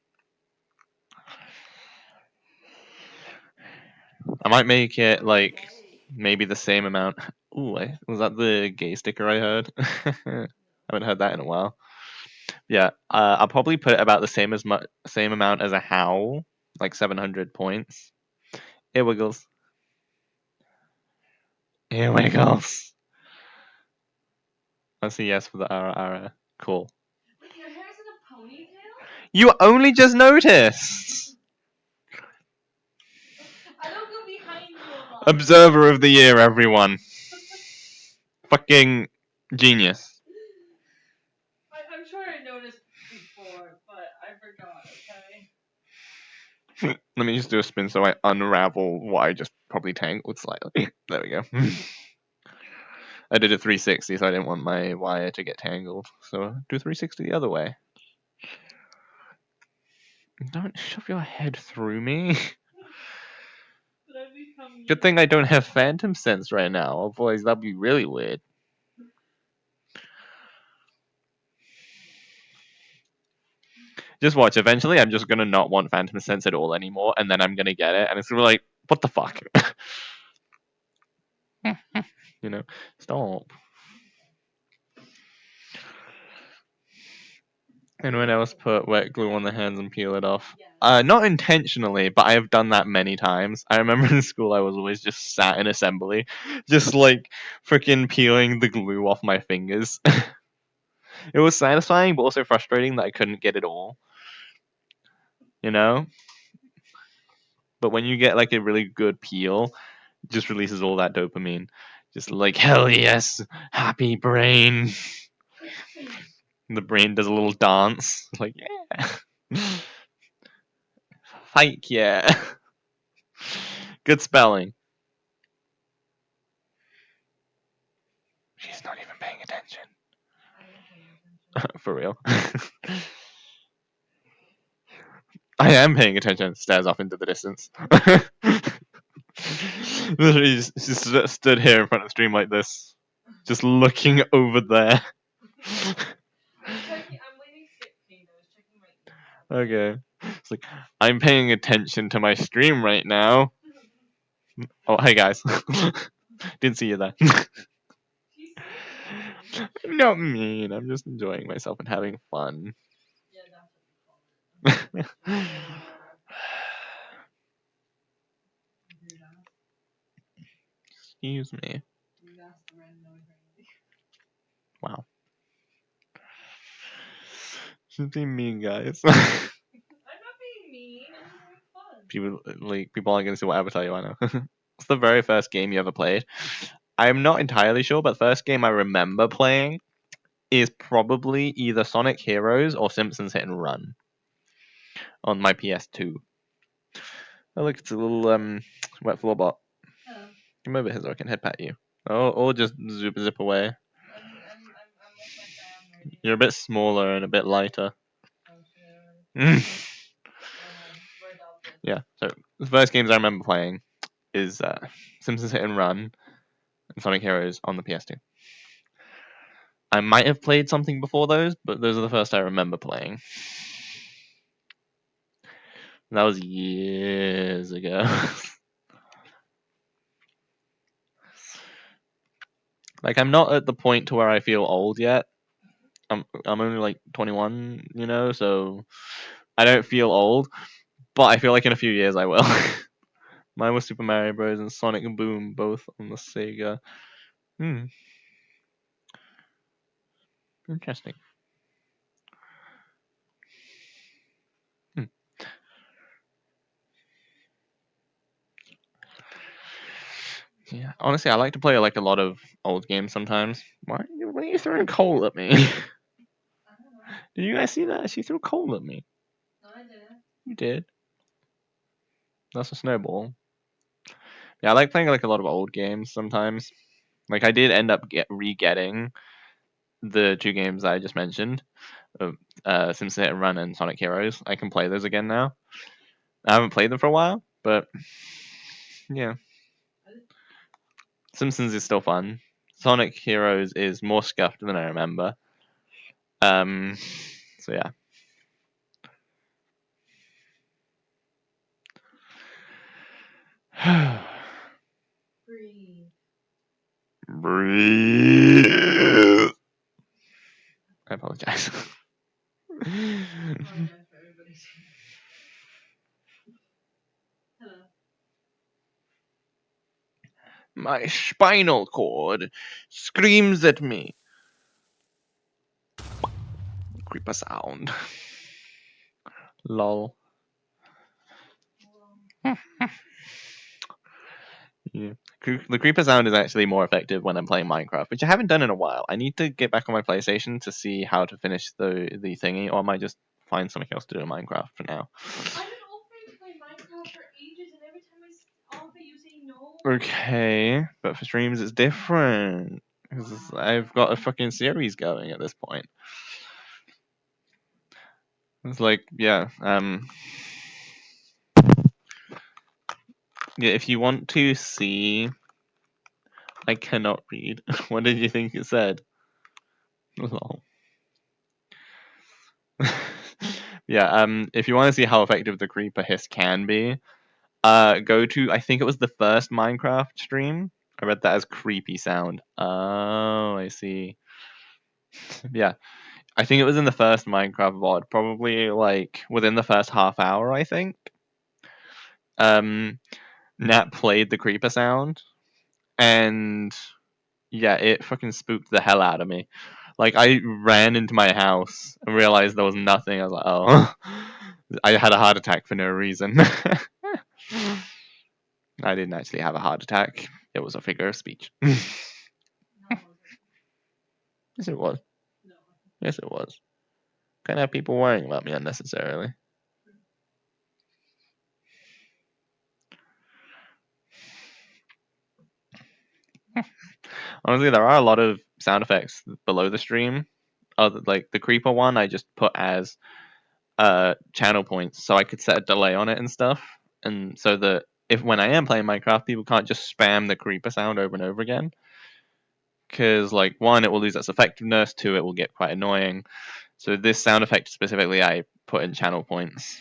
I might make it like maybe the same amount. Ooh, was that the gay sticker I heard? I haven't heard that in a while. Yeah, I'll probably put it about the same amount as a howl, like 700 points. It wiggles. It wiggles. That's a yes for the Ara Ara. Cool. Wait, your hair's in a ponytail? You only just noticed. I don't go behind you a lot. Observer of the year, everyone. Fucking genius. I'm sure I noticed before, but I forgot, okay? Let me just do a spin so I unravel what I just probably tangled slightly. There we go. I did a 360, so I didn't want my wire to get tangled. So do 360 the other way. Don't shove your head through me. Did I become Good you? thing I don't have phantom sense right now, otherwise that'd be really weird. Just watch, eventually I'm just gonna not want phantom sense at all anymore, and then I'm gonna get it, and it's gonna be like, what the fuck? You know? Stop. Anyone else put wet glue on the hands and peel it off? Yes. Not intentionally, but I have done that many times. I remember in school I was always just sat in assembly, just like freaking peeling the glue off my fingers. It was satisfying, but also frustrating that I couldn't get it all. You know? But when you get like a really good peel, it just releases all that dopamine. Just like, hell yes, happy brain. And the brain does a little dance. Like, yeah. Hike, yeah. Good spelling. She's not even paying attention. I am paying attention. For real. I am paying attention. Stares off into the distance. Literally, just stood here in front of the stream like this, just looking over there. I'm waiting to get paid. I was checking my email. Okay. It's like, I'm paying attention to my stream right now. Oh, hey guys. Didn't see you there. He's so mean. I'm not mean. I'm just enjoying myself and having fun. Yeah, that's what we call it. Rude ass. Excuse me. Rude ass the random noise randomly. Wow. She's being mean, guys. I'm not being mean. I'm just having fun. People aren't gonna see what avatar you are now. What's the very first game you ever played? I'm not entirely sure, but the first game I remember playing is probably either Sonic Heroes or Simpsons Hit and Run on my PS2. Oh look, it's a little wet floor bot. Hello. Come over here so I can head pat you. Oh, or just zip away. I'm with my fam right here. You're a bit smaller and a bit lighter. Oh shit. Yeah. We're adopted. So the first games I remember playing is Simpsons Hit and Run and Sonic Heroes on the PS2. I might have played something before those, but those are the first I remember playing. That was years ago. Like I'm not at the point to where I feel old yet. I'm only like 21, so I don't feel old, but I feel like in a few years I will. Mine was Super Mario Bros. And Sonic and Boom, both on the Sega. Hmm, interesting. Hmm. Yeah, honestly, I like to play like a lot of old games sometimes. Why are you throwing coal at me? I don't know. Did you guys see that? She threw coal at me. No, I didn't. You did. That's a snowball. Yeah, I like playing like a lot of old games sometimes. Like I did end up re-getting the two games I just mentioned, Simpsons Hit and Run and Sonic Heroes. I can play those again now. I haven't played them for a while, But yeah, Simpsons is still fun. Sonic Heroes is more scuffed than I remember. Um, so yeah. Breathe. Breathe. I apologize. Apologize for everybody. Hello. My spinal cord screams at me. Creeper sound. Lol. Yeah. The creeper sound is actually more effective when I'm playing Minecraft, which I haven't done in a while. I need to get back on my PlayStation to see how to finish the thingy, or I might just find something else to do in Minecraft for now. I've been offering to play Minecraft for ages, and every time I offer, you say no. Okay, but for streams it's different. Because I've got a fucking series going at this point. It's like, yeah, if you want to see, I cannot read. What did you think it said? Lol. Yeah, if you want to see how effective the creeper hiss can be, go to, I think it was the first Minecraft stream. I read that as creepy sound. Oh, I see. Yeah, I think it was in the first Minecraft VOD, probably like within the first half hour, I think. Um, Nat played the creeper sound, and yeah, it fucking spooked the hell out of me. Like, I ran into my house and realized there was nothing. I was like, oh. I had a heart attack for no reason. I didn't actually have a heart attack. It was a figure of speech. No, it wasn't. Yes, it was. No. Yes, it was. Can't have people worrying about me unnecessarily. Honestly, there are a lot of sound effects below the stream. Other, like the creeper one, I just put as channel points, so I could set a delay on it and stuff, and so that if when I am playing Minecraft, people can't just spam the creeper sound over and over again. Because like one, it will lose its effectiveness. Two, it will get quite annoying. So this sound effect specifically, I put in channel points.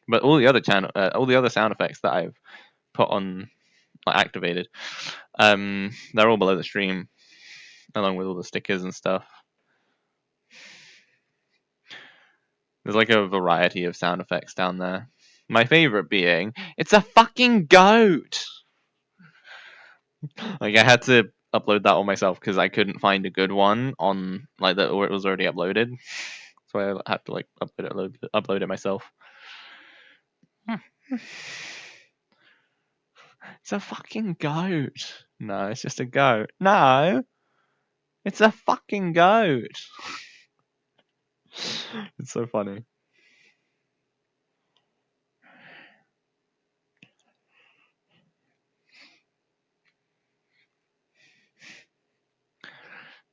But all the other sound effects that I've put on, like, activated, they're all below the stream, along with all the stickers and stuff. There's like a variety of sound effects down there. My favorite being, it's a fucking goat. Like I had to upload that on myself because I couldn't find a good one on like that where it was already uploaded. So I had to like upload it myself. It's a fucking goat. No, it's just a goat. No, it's a fucking goat. It's so funny.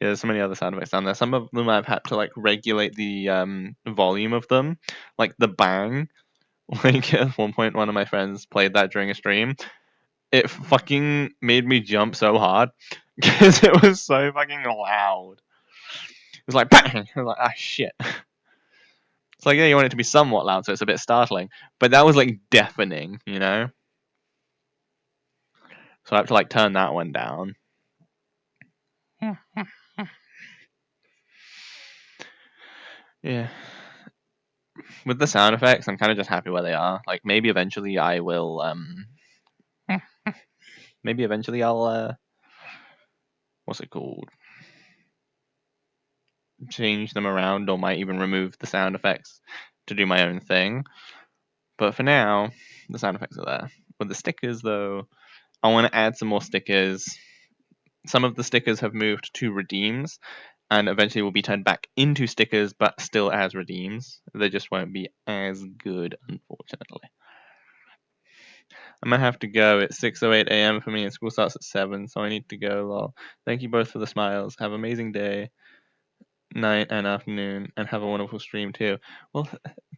Yeah, there's so many other sound effects down there. Some of them I've had to like regulate the volume of them, like the bang. Like at one point, one of my friends played that during a stream. It fucking made me jump so hard because it was so fucking loud. It was like bang. I was like, ah, shit. It's like, yeah, you want it to be somewhat loud, so it's a bit startling, but that was like deafening, you know. So I have to like turn that one down. Yeah. With the sound effects, I'm kind of just happy where they are. Like maybe eventually I will maybe eventually I'll what's it called? Change them around or might even remove the sound effects to do my own thing. But for now, the sound effects are there. With the stickers though, I want to add some more stickers. Some of the stickers have moved to redeems and eventually will be turned back into stickers but still as redeems. They just won't be as good, unfortunately. I'm gonna have to go. It's 6:08 a.m. for me, and school starts at 7, so I need to go. Lol. Thank you both for the smiles. Have an amazing day, night, and afternoon, and have a wonderful stream too. Well,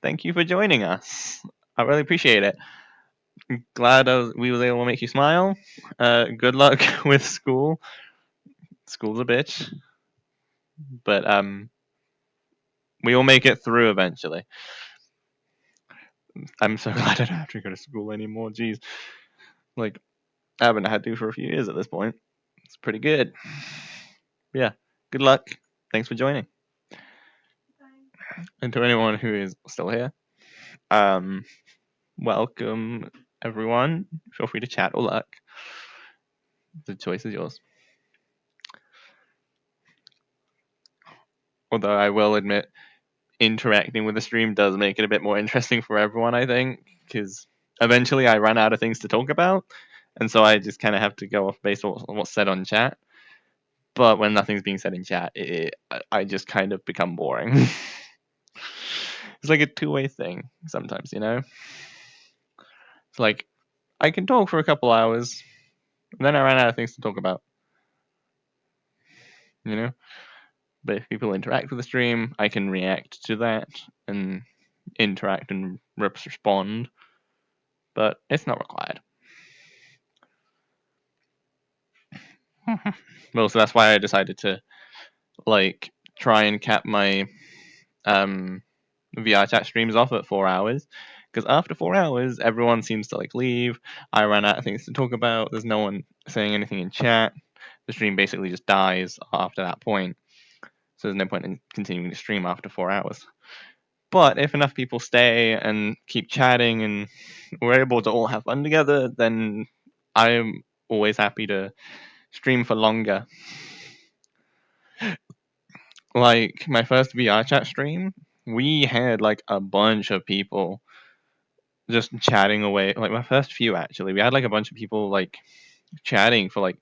thank you for joining us. I really appreciate it. Glad we was able to make you smile. Good luck with school. School's a bitch, but we will make it through eventually. I'm so glad I don't have to go to school anymore. Jeez, like I haven't had to for a few years at this point. It's pretty good. Yeah. Good luck. Thanks for joining. And to anyone who is still here, um, welcome everyone. Feel free to chat or luck. The choice is yours. Although I will admit, interacting with the stream does make it a bit more interesting for everyone, I think, because eventually I run out of things to talk about, and so I just kind of have to go off based on what's said on chat. But when nothing's being said in chat, I just kind of become boring. It's like a two-way thing sometimes, you know? It's like, I can talk for a couple hours, and then I run out of things to talk about, you know? But if people interact with the stream, I can react to that and interact and respond, but it's not required. Well, so that's why I decided to like try and cap my VRChat streams off at 4 hours, because after 4 hours, everyone seems to like leave. I ran out of things to talk about. There's no one saying anything in chat. The stream basically just dies after that point. So there's no point in continuing to stream after 4 hours. But if enough people stay and keep chatting and we're able to all have fun together, then I'm always happy to stream for longer. Like my first VRChat stream, we had like a bunch of people just chatting away. Like my first few actually, we had like a bunch of people like chatting for like,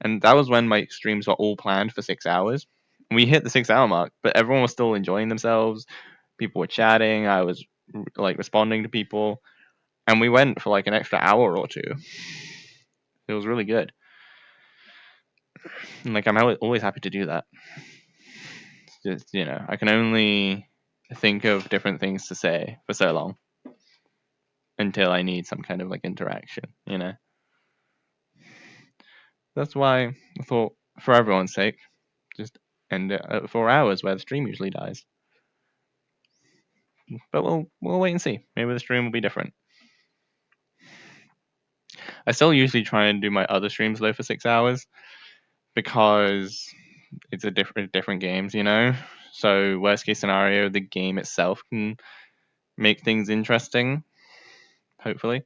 and that was when my streams were all planned for 6 hours. We hit the 6 hour mark, but everyone was still enjoying themselves. People were chatting. I was like responding to people, and we went for like an extra hour or two. It was really good. And like I'm always happy to do that. It's just I can only think of different things to say for so long until I need some kind of like interaction. That's why I thought, for everyone's sake, just end it at 4 hours where the stream usually dies. But we'll wait and see. Maybe the stream will be different. I still usually try and do my other streams though for 6 hours because it's a different games. So worst case scenario, the game itself can make things interesting, hopefully.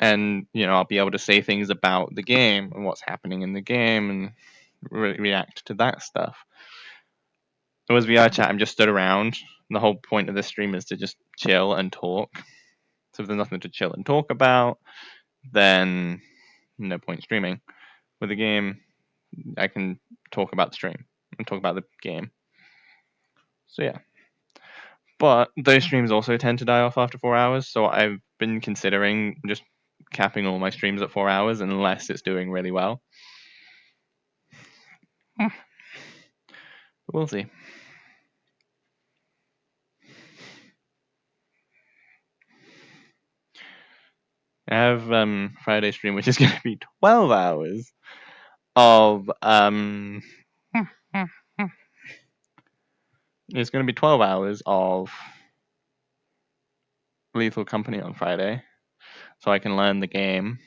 And I'll be able to say things about the game and what's happening in the game and react to that stuff. It was VRChat. I'm just stood around. The whole point of this stream is to just chill and talk. So if there's nothing to chill and talk about, then no point streaming. With the game, I can talk about the stream and talk about the game. So yeah. But those streams also tend to die off after 4 hours. So I've been considering just capping all my streams at 4 hours unless it's doing really well. But we'll see. I have Friday stream, which is going to be 12 hours of it's going to be 12 hours of Lethal Company on Friday, so I can learn the game.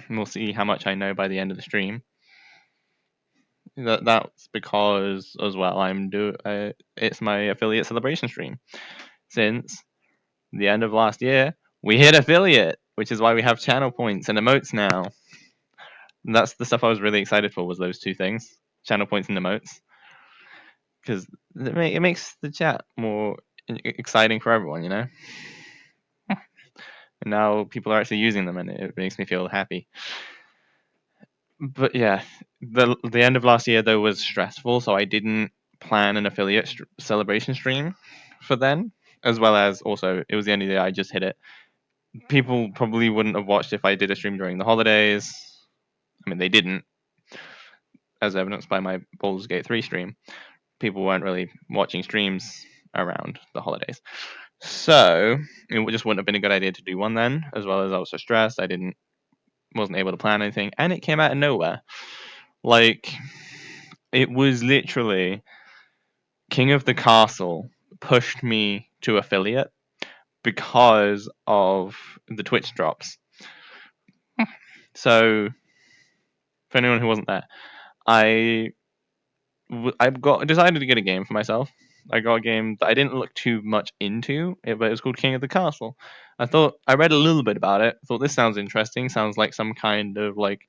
And we'll see how much I know by the end of the stream. That's because as well it's my affiliate celebration stream. Since the end of last year, we hit affiliate, which is why we have channel points and emotes now. And that's the stuff I was really excited for, was those two things, channel points and emotes, because it makes the chat more exciting for everyone. And now people are actually using them, and it makes me feel happy. But yeah, the end of last year though was stressful, so I didn't plan an affiliate celebration stream for then, as well as also it was the end of the year. I just hit it. People probably wouldn't have watched if I did a stream during the holidays. I mean, they didn't, as evidenced by my Baldur's Gate 3 stream. People weren't really watching streams around the holidays. So it just wouldn't have been a good idea to do one then, as well as I was so stressed. Wasn't able to plan anything, and it came out of nowhere. Like it was literally King of the Castle pushed me to affiliate because of the Twitch drops. So for anyone who wasn't there, I I got decided to get a game for myself. I got a game that I didn't look too much into, but it was called King of the Castle. I read a little bit about it. Thought this sounds interesting. Sounds like some kind of like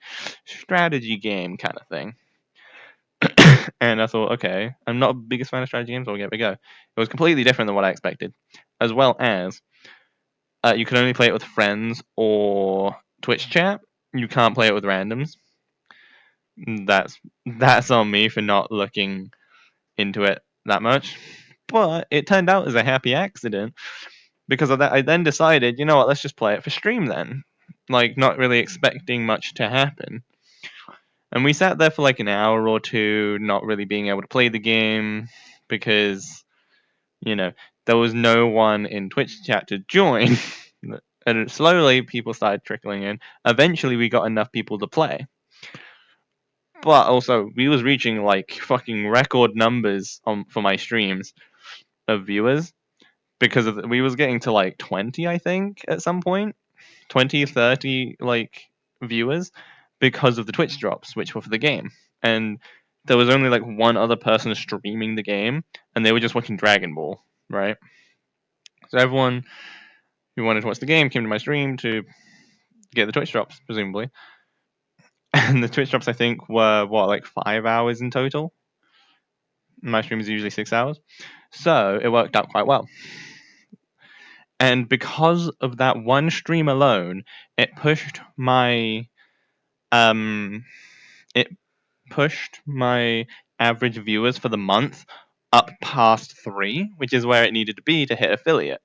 strategy game kind of thing. And I thought, okay, I'm not the biggest fan of strategy games. So I'll give it a go. It was completely different than what I expected, as well as you can only play it with friends or Twitch chat. You can't play it with randoms. That's on me for not looking into it that much. But it turned out as a happy accident because of that. I then decided, you know what, let's just play it for stream then. Like, not really expecting much to happen. And we sat there for like an hour or two, not really being able to play the game because, you know, there was no one in Twitch chat to join. And slowly people started trickling in. Eventually we got enough people to play. But also we was reaching like fucking record numbers for my streams of viewers because we was getting to like 20, I think, at some point. 20, 30 like viewers because of the Twitch drops, which were for the game. And there was only like one other person streaming the game, and they were just watching Dragon Ball, right? So everyone who wanted to watch the game came to my stream to get the Twitch drops, presumably. And the Twitch drops, I think, were what, like 5 hours in total? My stream is usually 6 hours. So it worked out quite well. And because of that one stream alone, it pushed my um it pushed my average viewers for the month up past 3, which is where it needed to be to hit affiliate.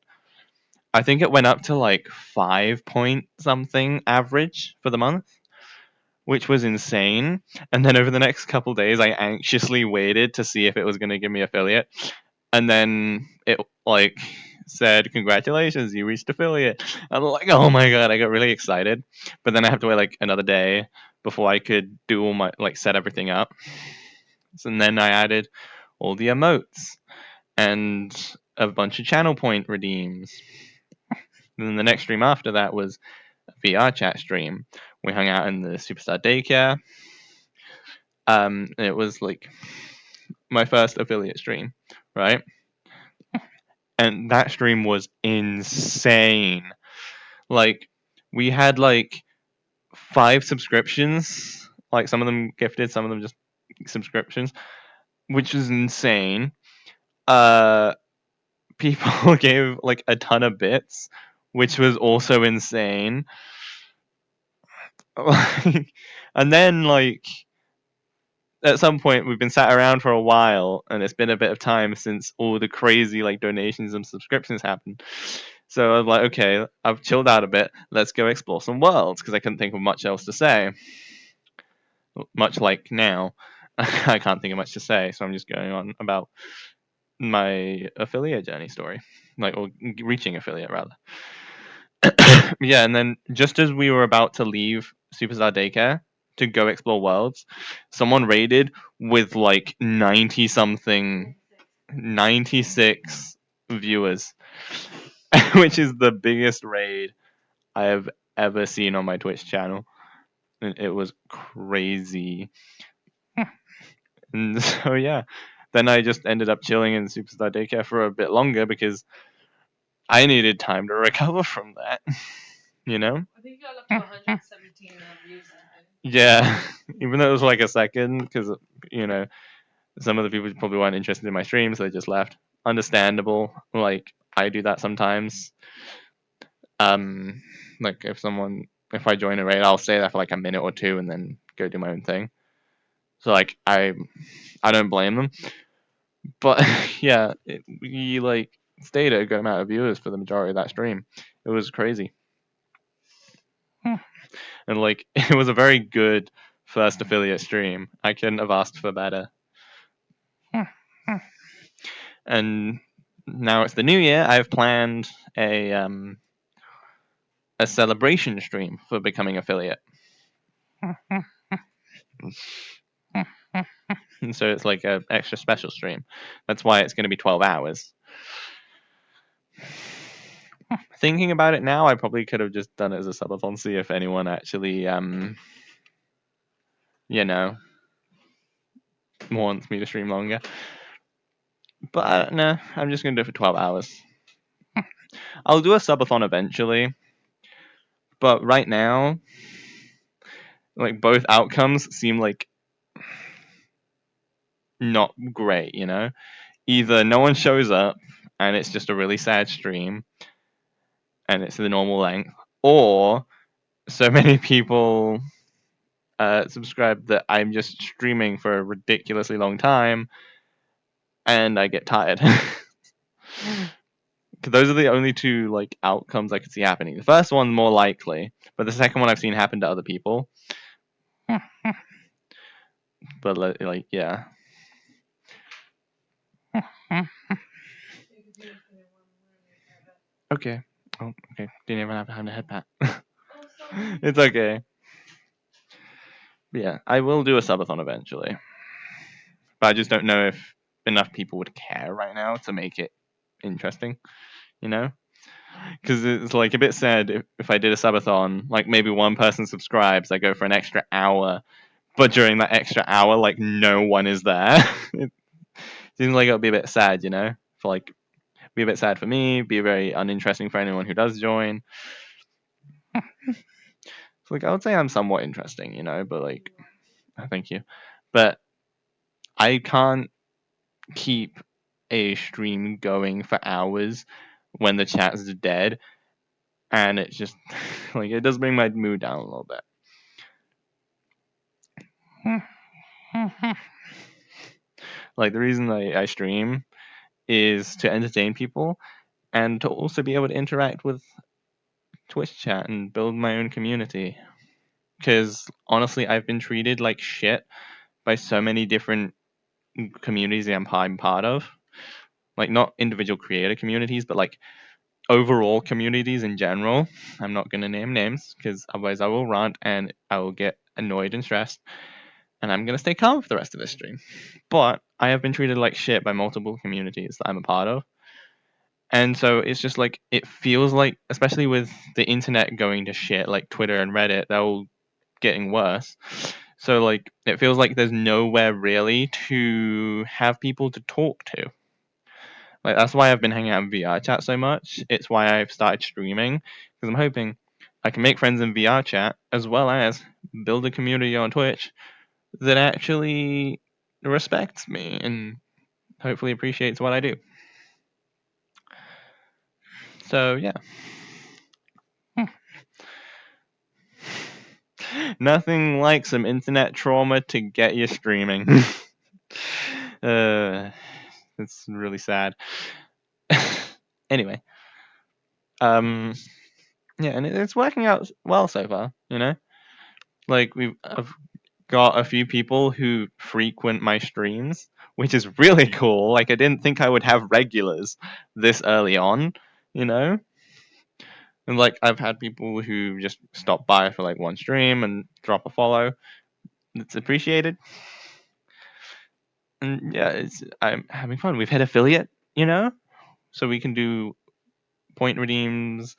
I think it went up to like 5 point something average for the month, which was insane. And then over the next couple days, I anxiously waited to see if it was going to give me affiliate. And then it like said, "Congratulations, you reached affiliate." I'm like, "Oh my god!" I got really excited, but then I have to wait like another day before I could do all my like set everything up. So, and then I added all the emotes and a bunch of channel point redeems. And then the next stream after that was a VRChat stream. We hung out in the Superstar Daycare. It was like my first affiliate stream, right? And that stream was insane. Like we had like 5 subscriptions. Like some of them gifted, some of them just subscriptions, which is insane. Uh, People gave like a ton of bits, which was also insane. Like, and then like at some point we've been sat around for a while, and it's been a bit of time since all the crazy like donations and subscriptions happened. So I was like, okay, I've chilled out a bit. Let's go explore some worlds because I couldn't think of much else to say. Much like now, I can't think of much to say, so I'm just going on about my affiliate journey story, like or reaching affiliate rather. Yeah, and then just as we were about to leave Superstar Daycare to go explore worlds, someone raided with like 90 something, 96 viewers, which is the biggest raid I have ever seen on my Twitch channel. And it was crazy. And so yeah, then I just ended up chilling in Superstar Daycare for a bit longer because I needed time to recover from that. You know? I think you got up to 117 views that day. Yeah, even though it was like a second, because you know some of the people probably weren't interested in my stream, so they just left. Understandable. Like I do that sometimes. Like if I join a raid, I'll stay there for like a minute or two and then go do my own thing. So like I don't blame them. But yeah, we like stayed at a good amount of viewers for the majority of that stream. It was crazy, and like it was a very good first affiliate stream. I couldn't have asked for better. And now it's the new year, I've planned a celebration stream for becoming affiliate. And so it's like a extra special stream. That's why it's going to be 12 hours. Thinking about it now, I probably could have just done it as a subathon, see if anyone actually, you know, wants me to stream longer. But no, I'm just going to do it for 12 hours. I'll do a subathon eventually, but right now, like both outcomes seem like not great, you know? Either no one shows up and it's just a really sad stream and it's the normal length, or so many people subscribe that I'm just streaming for a ridiculously long time and I get tired. 'Cause those are the only two like outcomes I could see happening. The first one's more likely, but the second one I've seen happen to other people. But like yeah. Okay. Oh, okay. Didn't even have time to head back. It's okay. But yeah, I will do a subathon eventually. But I just don't know if enough people would care right now to make it interesting, you know? Because it's like a bit sad if I did a subathon, like maybe one person subscribes, I go for an extra hour, but during that extra hour, like no one is there. It seems like it would be a bit sad, you know? For like, be a bit sad for me, be very uninteresting for anyone who does join. It's like I would say I'm somewhat interesting, you know, but like, thank you, but I can't keep a stream going for hours when the chat's dead, and it's just like it does bring my mood down a little bit. Like the reason I stream is to entertain people and to also be able to interact with Twitch chat and build my own community. Because honestly, I've been treated like shit by so many different communities I'm part of. Like not individual creator communities, but like overall communities in general. I'm not going to name names because otherwise I will rant and I will get annoyed and stressed. And I'm going to stay calm for the rest of this stream. But I have been treated like shit by multiple communities that I'm a part of. And so it's just like, it feels like, especially with the internet going to shit, like Twitter and Reddit, they're all getting worse. So, like, it feels like there's nowhere really to have people to talk to. Like that's why I've been hanging out in VRChat so much. It's why I've started streaming because I'm hoping I can make friends in VRChat as well as build a community on Twitch that actually respects me and hopefully appreciates what I do. So yeah. Nothing like some internet trauma to get you streaming. uh, it's really sad. Anyway, um, yeah, and it's working out well so far. You know, like I've got a few people who frequent my streams, which is really cool. Like I didn't think I would have regulars this early on, you know? And like I've had people who just stop by for like one stream and drop a follow. It's appreciated. And yeah, I'm having fun. We've hit affiliate, you know? So we can do point redeems,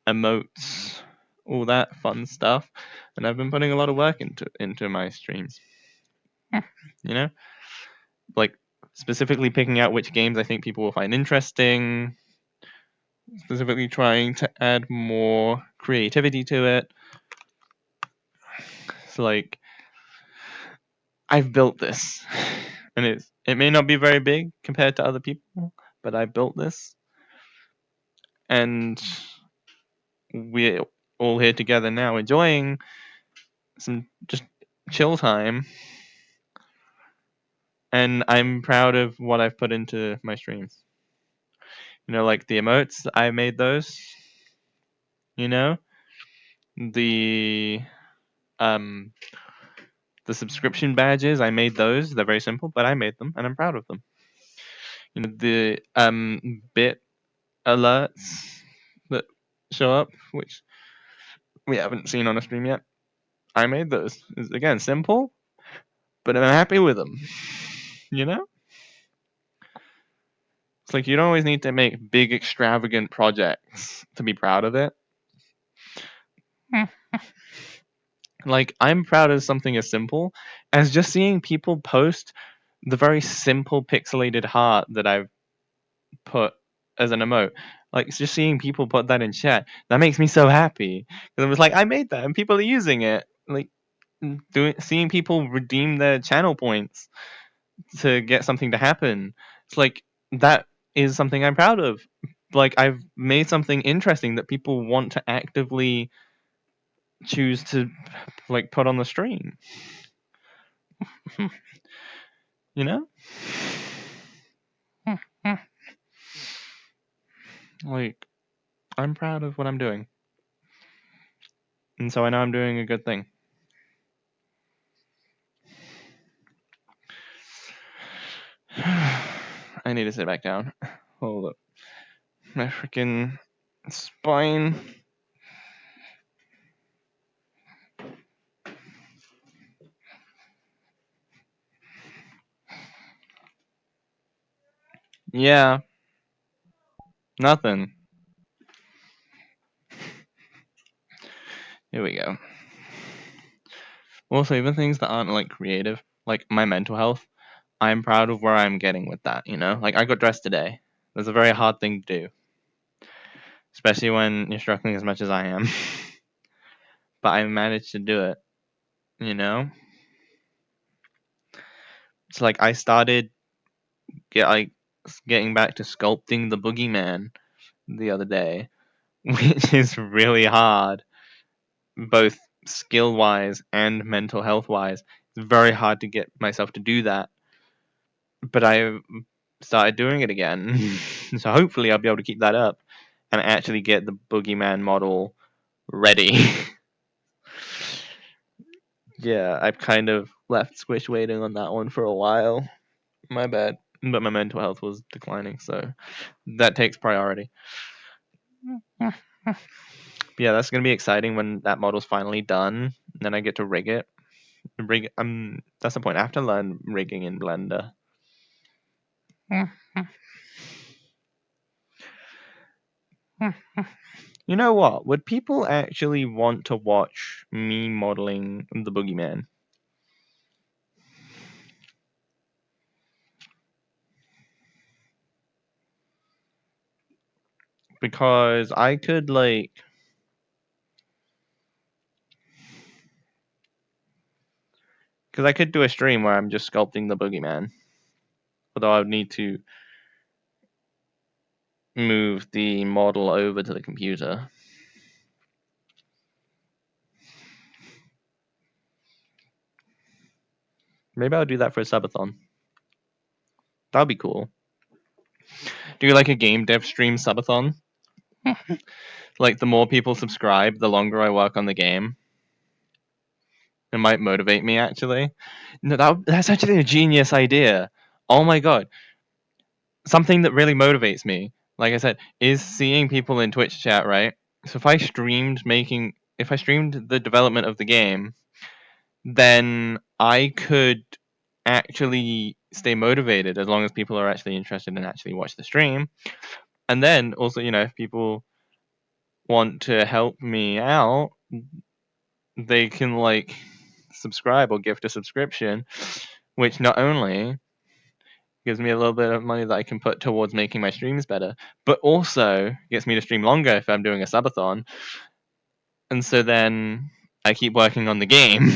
emotes, all that fun stuff. And I've been putting a lot of work into my streams. You know? Like specifically picking out which games I think people will find interesting, specifically trying to add more creativity to it. So like I've built this and it may not be very big compared to other people, but I built this and we're all here together now enjoying some just chill time, and I'm proud of what I've put into my streams. You know, like the emotes, I made those, you know? The um the subscription badges, I made those. They're very simple, but I made them and I'm proud of them. the bit alerts that show up, which we haven't seen on a stream yet. I made those. It's, again, simple, but I'm happy with them. You know? It's like you don't always need to make big, extravagant projects to be proud of it. Like, I'm proud of something as simple as just seeing people post the very simple pixelated heart that I've put as an emote. Like, just seeing people put that in chat, that makes me so happy. Because I was like, I made that and people are using it. Like, seeing people redeem their channel points to get something to happen. It's like, that is something I'm proud of. Like, I've made something interesting that people want to actively choose to like put on the stream. You know? Like, I'm proud of what I'm doing. And so I know I'm doing a good thing. I need to sit back down. Hold up. My freaking spine. Yeah, nothing. Here we go. Also, even things that aren't like creative, like my mental health, I'm proud of where I'm getting with that, you know? Like, I got dressed today. That's a very hard thing to do, especially when you're struggling as much as I am. But I managed to do it, you know? It's like I started like getting back to sculpting the boogeyman the other day, which is really hard, both skill wise and mental health wise. It's very hard to get myself to do that, but I started doing it again. So hopefully I'll be able to keep that up and actually get the boogeyman model ready. Yeah, I've kind of left Squish waiting on that one for a while. My bad. But my mental health was declining, so that takes priority. Yeah, that's gonna be exciting when that model's finally done. Then I get to rig it. That's the point. I have to learn rigging in Blender. You know what? Would people actually want to watch me modeling the boogeyman? Because I could because I could do a stream where I'm just sculpting the boogeyman. Although I would need to move the model over to the computer. Maybe I'll do that for a subathon. That'd be cool. Do like a game dev stream subathon. Like the more people subscribe, the longer I work on the game. It might motivate me actually. No, that's actually a genius idea. Oh my god. Something that really motivates me, like I said, is seeing people in Twitch chat, right? So if I streamed the development of the game, then I could actually stay motivated as long as people are actually interested and actually watch the stream. And then also, if people want to help me out, they can subscribe or gift a subscription, which not only gives me a little bit of money that I can put towards making my streams better, but also gets me to stream longer if I'm doing a subathon. And so then I keep working on the game.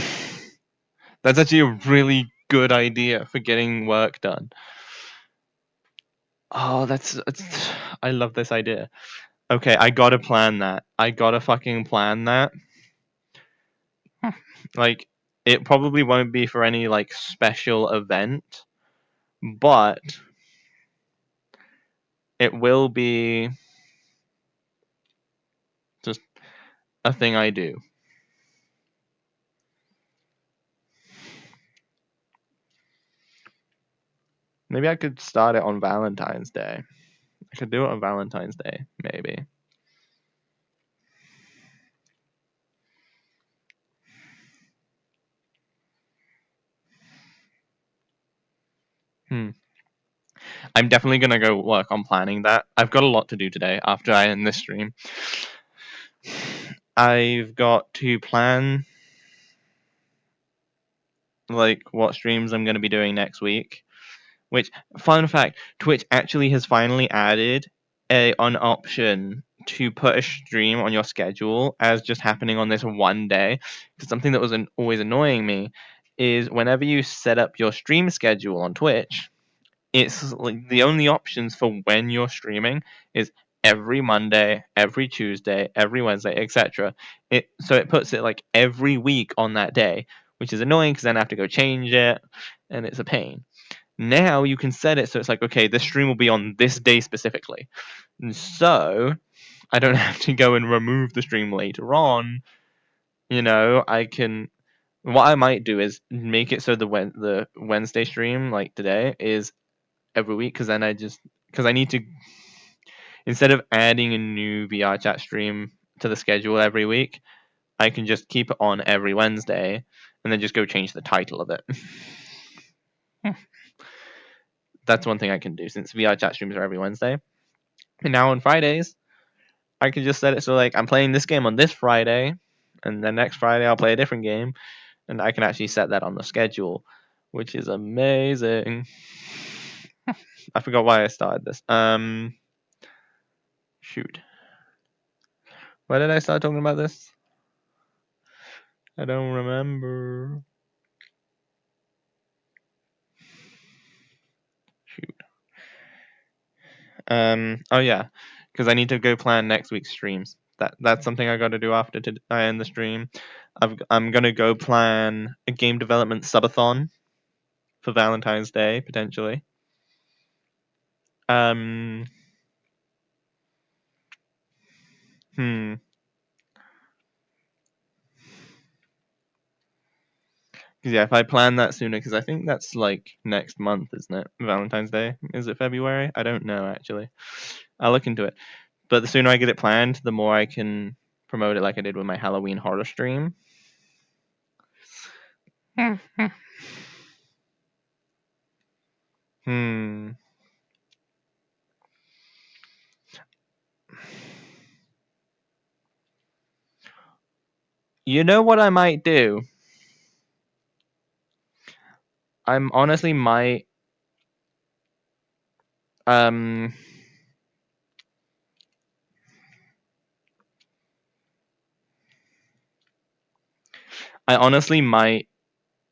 That's actually a really good idea for getting work done. Oh, I love this idea. Okay, I gotta plan that. I gotta fucking plan that. Like, it probably won't be for any special event, but it will be just a thing I do. Maybe I could start it on Valentine's Day. I could do it on Valentine's Day, maybe. Hmm. I'm definitely gonna go work on planning that. I've got a lot to do today after I end this stream. I've got to plan like what streams I'm gonna be doing next week. Which, fun fact, Twitch actually has finally added an option to put a stream on your schedule as just happening on this one day. Because something that was always annoying me is whenever you set up your stream schedule on Twitch, it's like the only options for when you're streaming is every Monday, every Tuesday, every Wednesday, etc. It puts it like every week on that day, which is annoying because then I have to go change it, and it's a pain. Now you can set it so it's like, okay, this stream will be on this day specifically. And so I don't have to go and remove the stream later on. I can. What I might do is make it so the Wednesday stream, like today, is every week because then because I need to, instead of adding a new VRChat stream to the schedule every week, I can just keep it on every Wednesday and then just go change the title of it. That's one thing I can do since VRChat streams are every Wednesday. And now on Fridays, I can just set it so like I'm playing this game on this Friday, and then next Friday I'll play a different game, and I can actually set that on the schedule, which is amazing. I forgot why I started this. Shoot. Why did I start talking about this? I don't remember. Shoot. Oh yeah, because I need to go plan next week's streams. That's something I got to do after I end the stream. I'm gonna go plan a game development subathon for Valentine's Day potentially. Um. Hmm. Yeah, if I plan that sooner, because I think that's like next month, isn't it? Valentine's Day. Is it February? I don't know actually. I'll look into it. But the sooner I get it planned, the more I can promote it like I did with my Halloween horror stream. Hmm. You know what I might do? I'm honestly might um I honestly might,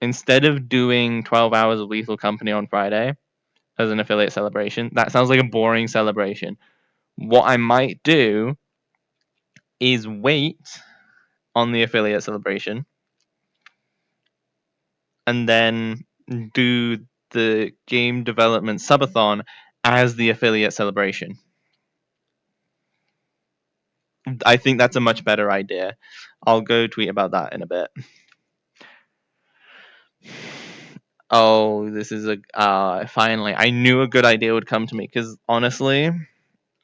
instead of doing 12 hours of Lethal Company on Friday as an affiliate celebration, that sounds like a boring celebration. What I might do is wait on the affiliate celebration and then do the game development subathon as the affiliate celebration. I think that's a much better idea. I'll go tweet about that in a bit. Oh, this is a finally. I knew a good idea would come to me because honestly,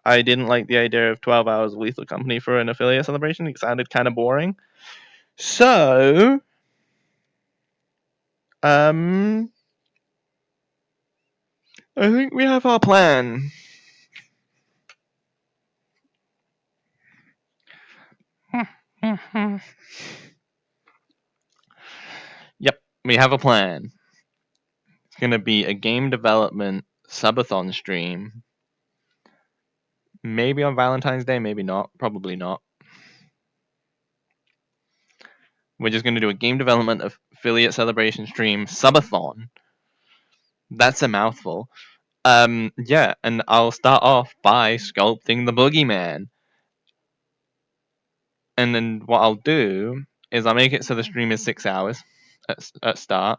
I didn't like the idea of 12 hours of Lethal Company for an affiliate celebration. It sounded kind of boring. So, um, I think we have our plan. Yep, we have a plan. It's gonna be a game development subathon stream. Maybe on Valentine's Day, maybe not. Probably not. We're just gonna do a game development affiliate celebration stream subathon. That's a mouthful. Yeah, and I'll start off by sculpting the boogeyman. And then what I'll do is I'll make it so the stream is 6 hours at start,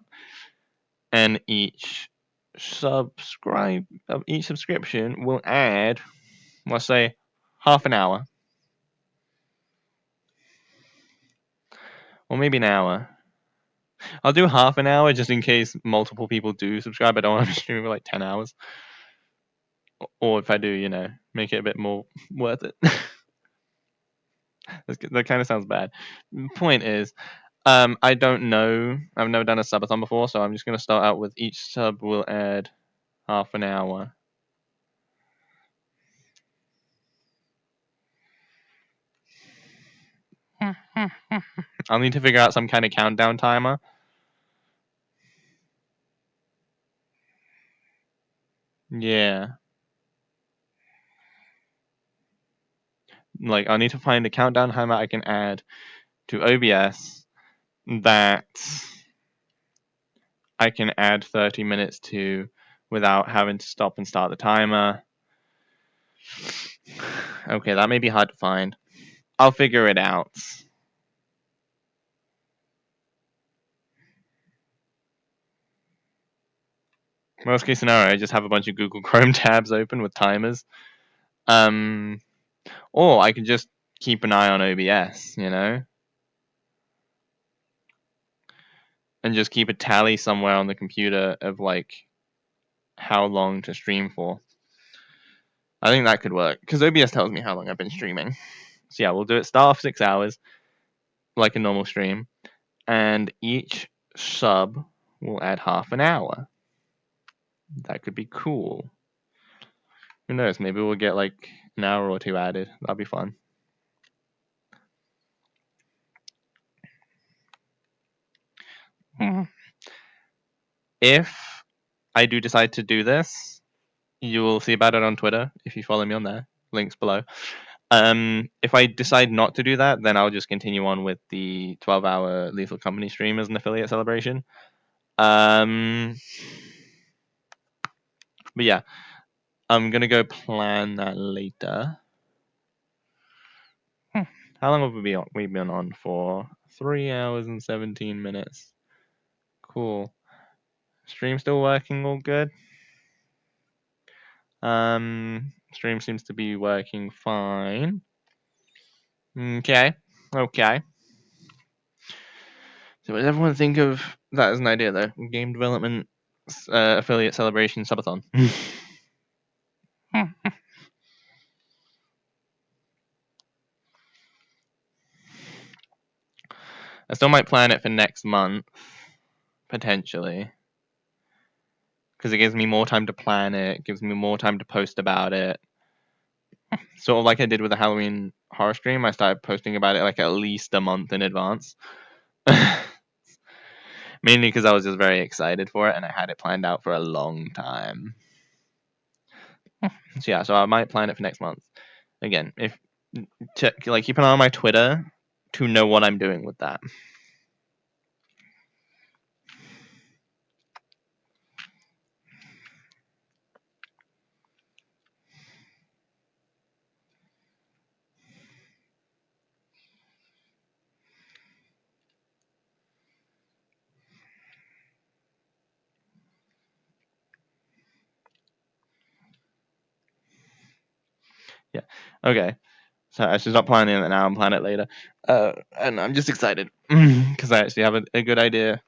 and each subscription will add, let's say, half an hour, or maybe an hour. I'll do half an hour just in case multiple people do subscribe. I don't want to stream for like 10 hours. Or if I do, make it a bit more worth it. That kind of sounds bad. Point is, I don't know. I've never done a subathon before, so I'm just going to start out with each sub will add half an hour. I'll need to figure out some kind of countdown timer. Yeah. Like, I'll need to find a countdown timer I can add to OBS that I can add 30 minutes to without having to stop and start the timer. Okay, that may be hard to find. I'll figure it out. Worst case scenario, I just have a bunch of Google Chrome tabs open with timers. Or I can just keep an eye on OBS, and just keep a tally somewhere on the computer of like how long to stream for. I think that could work because OBS tells me how long I've been streaming. So yeah, we'll do it. Start off 6 hours, like a normal stream, and each sub will add half an hour. That could be cool. Who knows? Maybe we'll get like an hour or two added. That'll be fun. If I do decide to do this, you will see about it on Twitter if you follow me on there. Links below. If I decide not to do that, then I'll just continue on with the 12-hour Lethal Company stream as an affiliate celebration. But yeah, I'm gonna go plan that later. How long have we been on for? 3 hours and 17 minutes. Cool. Stream still working all good? Stream seems to be working fine. Okay. So what does everyone think of that as an idea, though? Game development affiliate celebration subathon. I still might plan it for next month, potentially, because it gives me more time to plan it, gives me more time to post about it. Sort of like I did with the Halloween horror stream, I started posting about it like at least a month in advance. Mainly because I was just very excited for it and I had it planned out for a long time. So yeah, so I might plan it for next month. Again, if keep an eye on my Twitter to know what I'm doing with that. Yeah. Okay. So I should stop planning it now and plan it later. And I'm just excited because I actually have a good idea.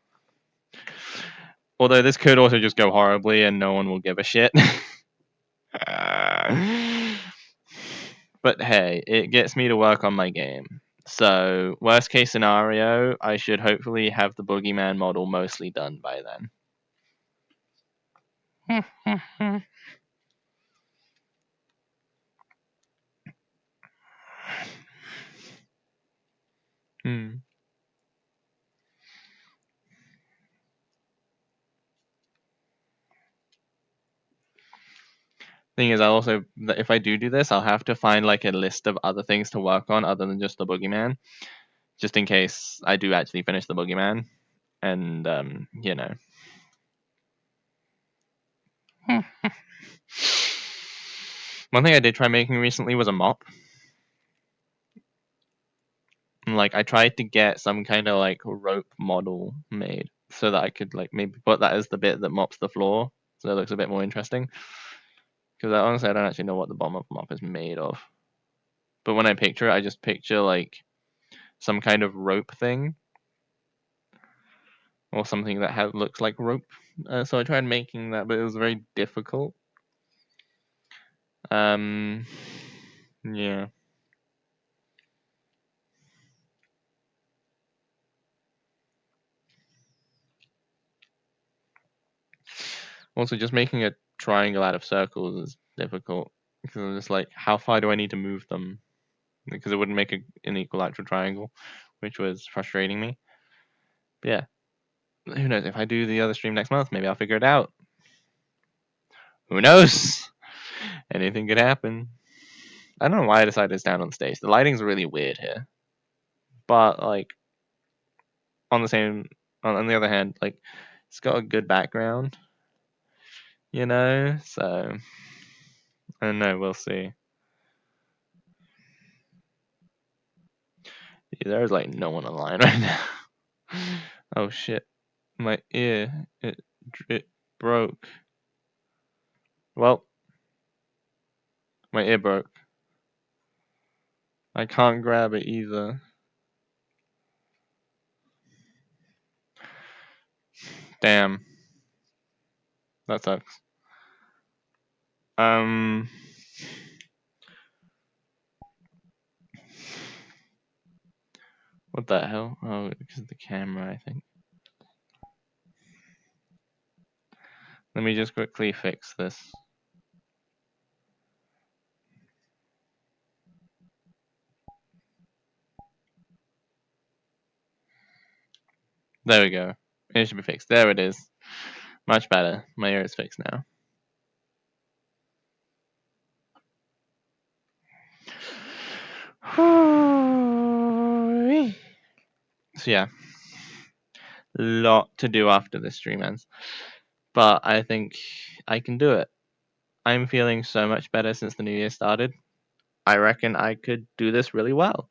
Although this could also just go horribly and no one will give a shit. But hey, it gets me to work on my game. So worst case scenario, I should hopefully have the boogeyman model mostly done by then. Hmm. Thing is, I also if I do this, I'll have to find like a list of other things to work on other than just the boogeyman, just in case I do actually finish the boogeyman. And one thing I did try making recently was a mop. Like I tried to get some kind of like rope model made so that I could like maybe put that as the bit that mops the floor, so it looks a bit more interesting. Because honestly, I don't actually know what the bottom of the mop is made of. But when I picture it, I just picture like some kind of rope thing or something that looks like rope. So I tried making that, but it was very difficult. Yeah. Also, just making a triangle out of circles is difficult because I'm just like, how far do I need to move them? Because it wouldn't make an equilateral triangle, which was frustrating me. But yeah, who knows? If I do the other stream next month, maybe I'll figure it out. Who knows? Anything could happen. I don't know why I decided to stand on stage. The lighting's really weird here. But like on the other hand, like it's got a good background, you know? So I don't know, we'll see. There's like no one online right now. Oh shit. My ear it broke. Well, my ear broke. I can't grab it either. Damn. That sucks. Um what the hell? Oh, because of the camera, I think. Let me just quickly fix this. There we go. It should be fixed. There it is. Much better. My ear is fixed now. So yeah, lot to do after this stream ends, but I think I can do it. I'm feeling so much better since the new year started. I reckon I could do this really well.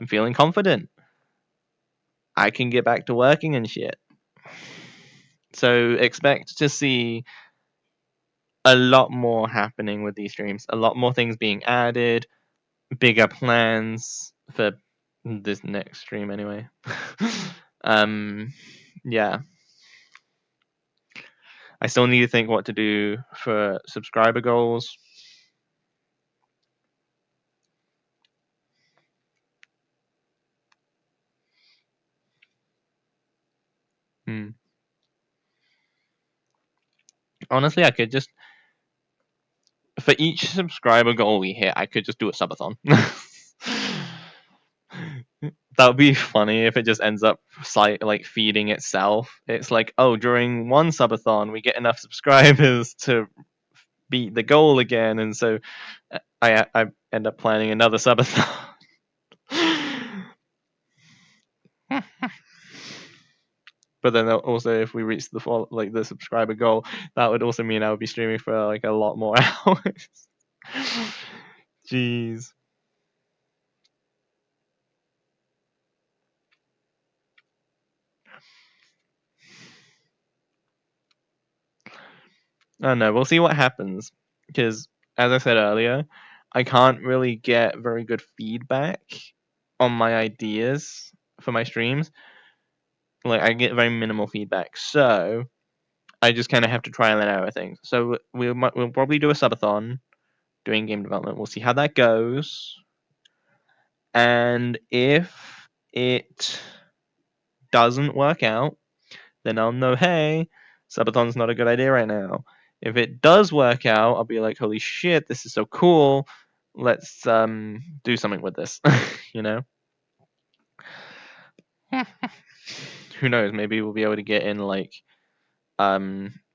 I'm feeling confident. I can get back to working and shit. So expect to see a lot more happening with these streams, a lot more things being added, bigger plans for this next stream anyway. Yeah. I still need to think what to do for subscriber goals. Hmm. Honestly, I could just for each subscriber goal we hit, I could just do a subathon. That would be funny if it just ends up like feeding itself. It's like, oh, during one subathon we get enough subscribers to beat the goal again, and so I end up planning another subathon. But then also, if we reach the subscriber goal, that would also mean I would be streaming for like a lot more hours. Jeez. I don't know. We'll see what happens because, as I said earlier, I can't really get very good feedback on my ideas for my streams. Like I get very minimal feedback, so I just kind of have to trial and error things. So we'll probably do a subathon doing game development. We'll see how that goes, and if it doesn't work out, then I'll know, hey, subathon's not a good idea right now. If it does work out, I'll be like, holy shit, this is so cool. Let's do something with this. You know? Who knows? Maybe we'll be able to get in like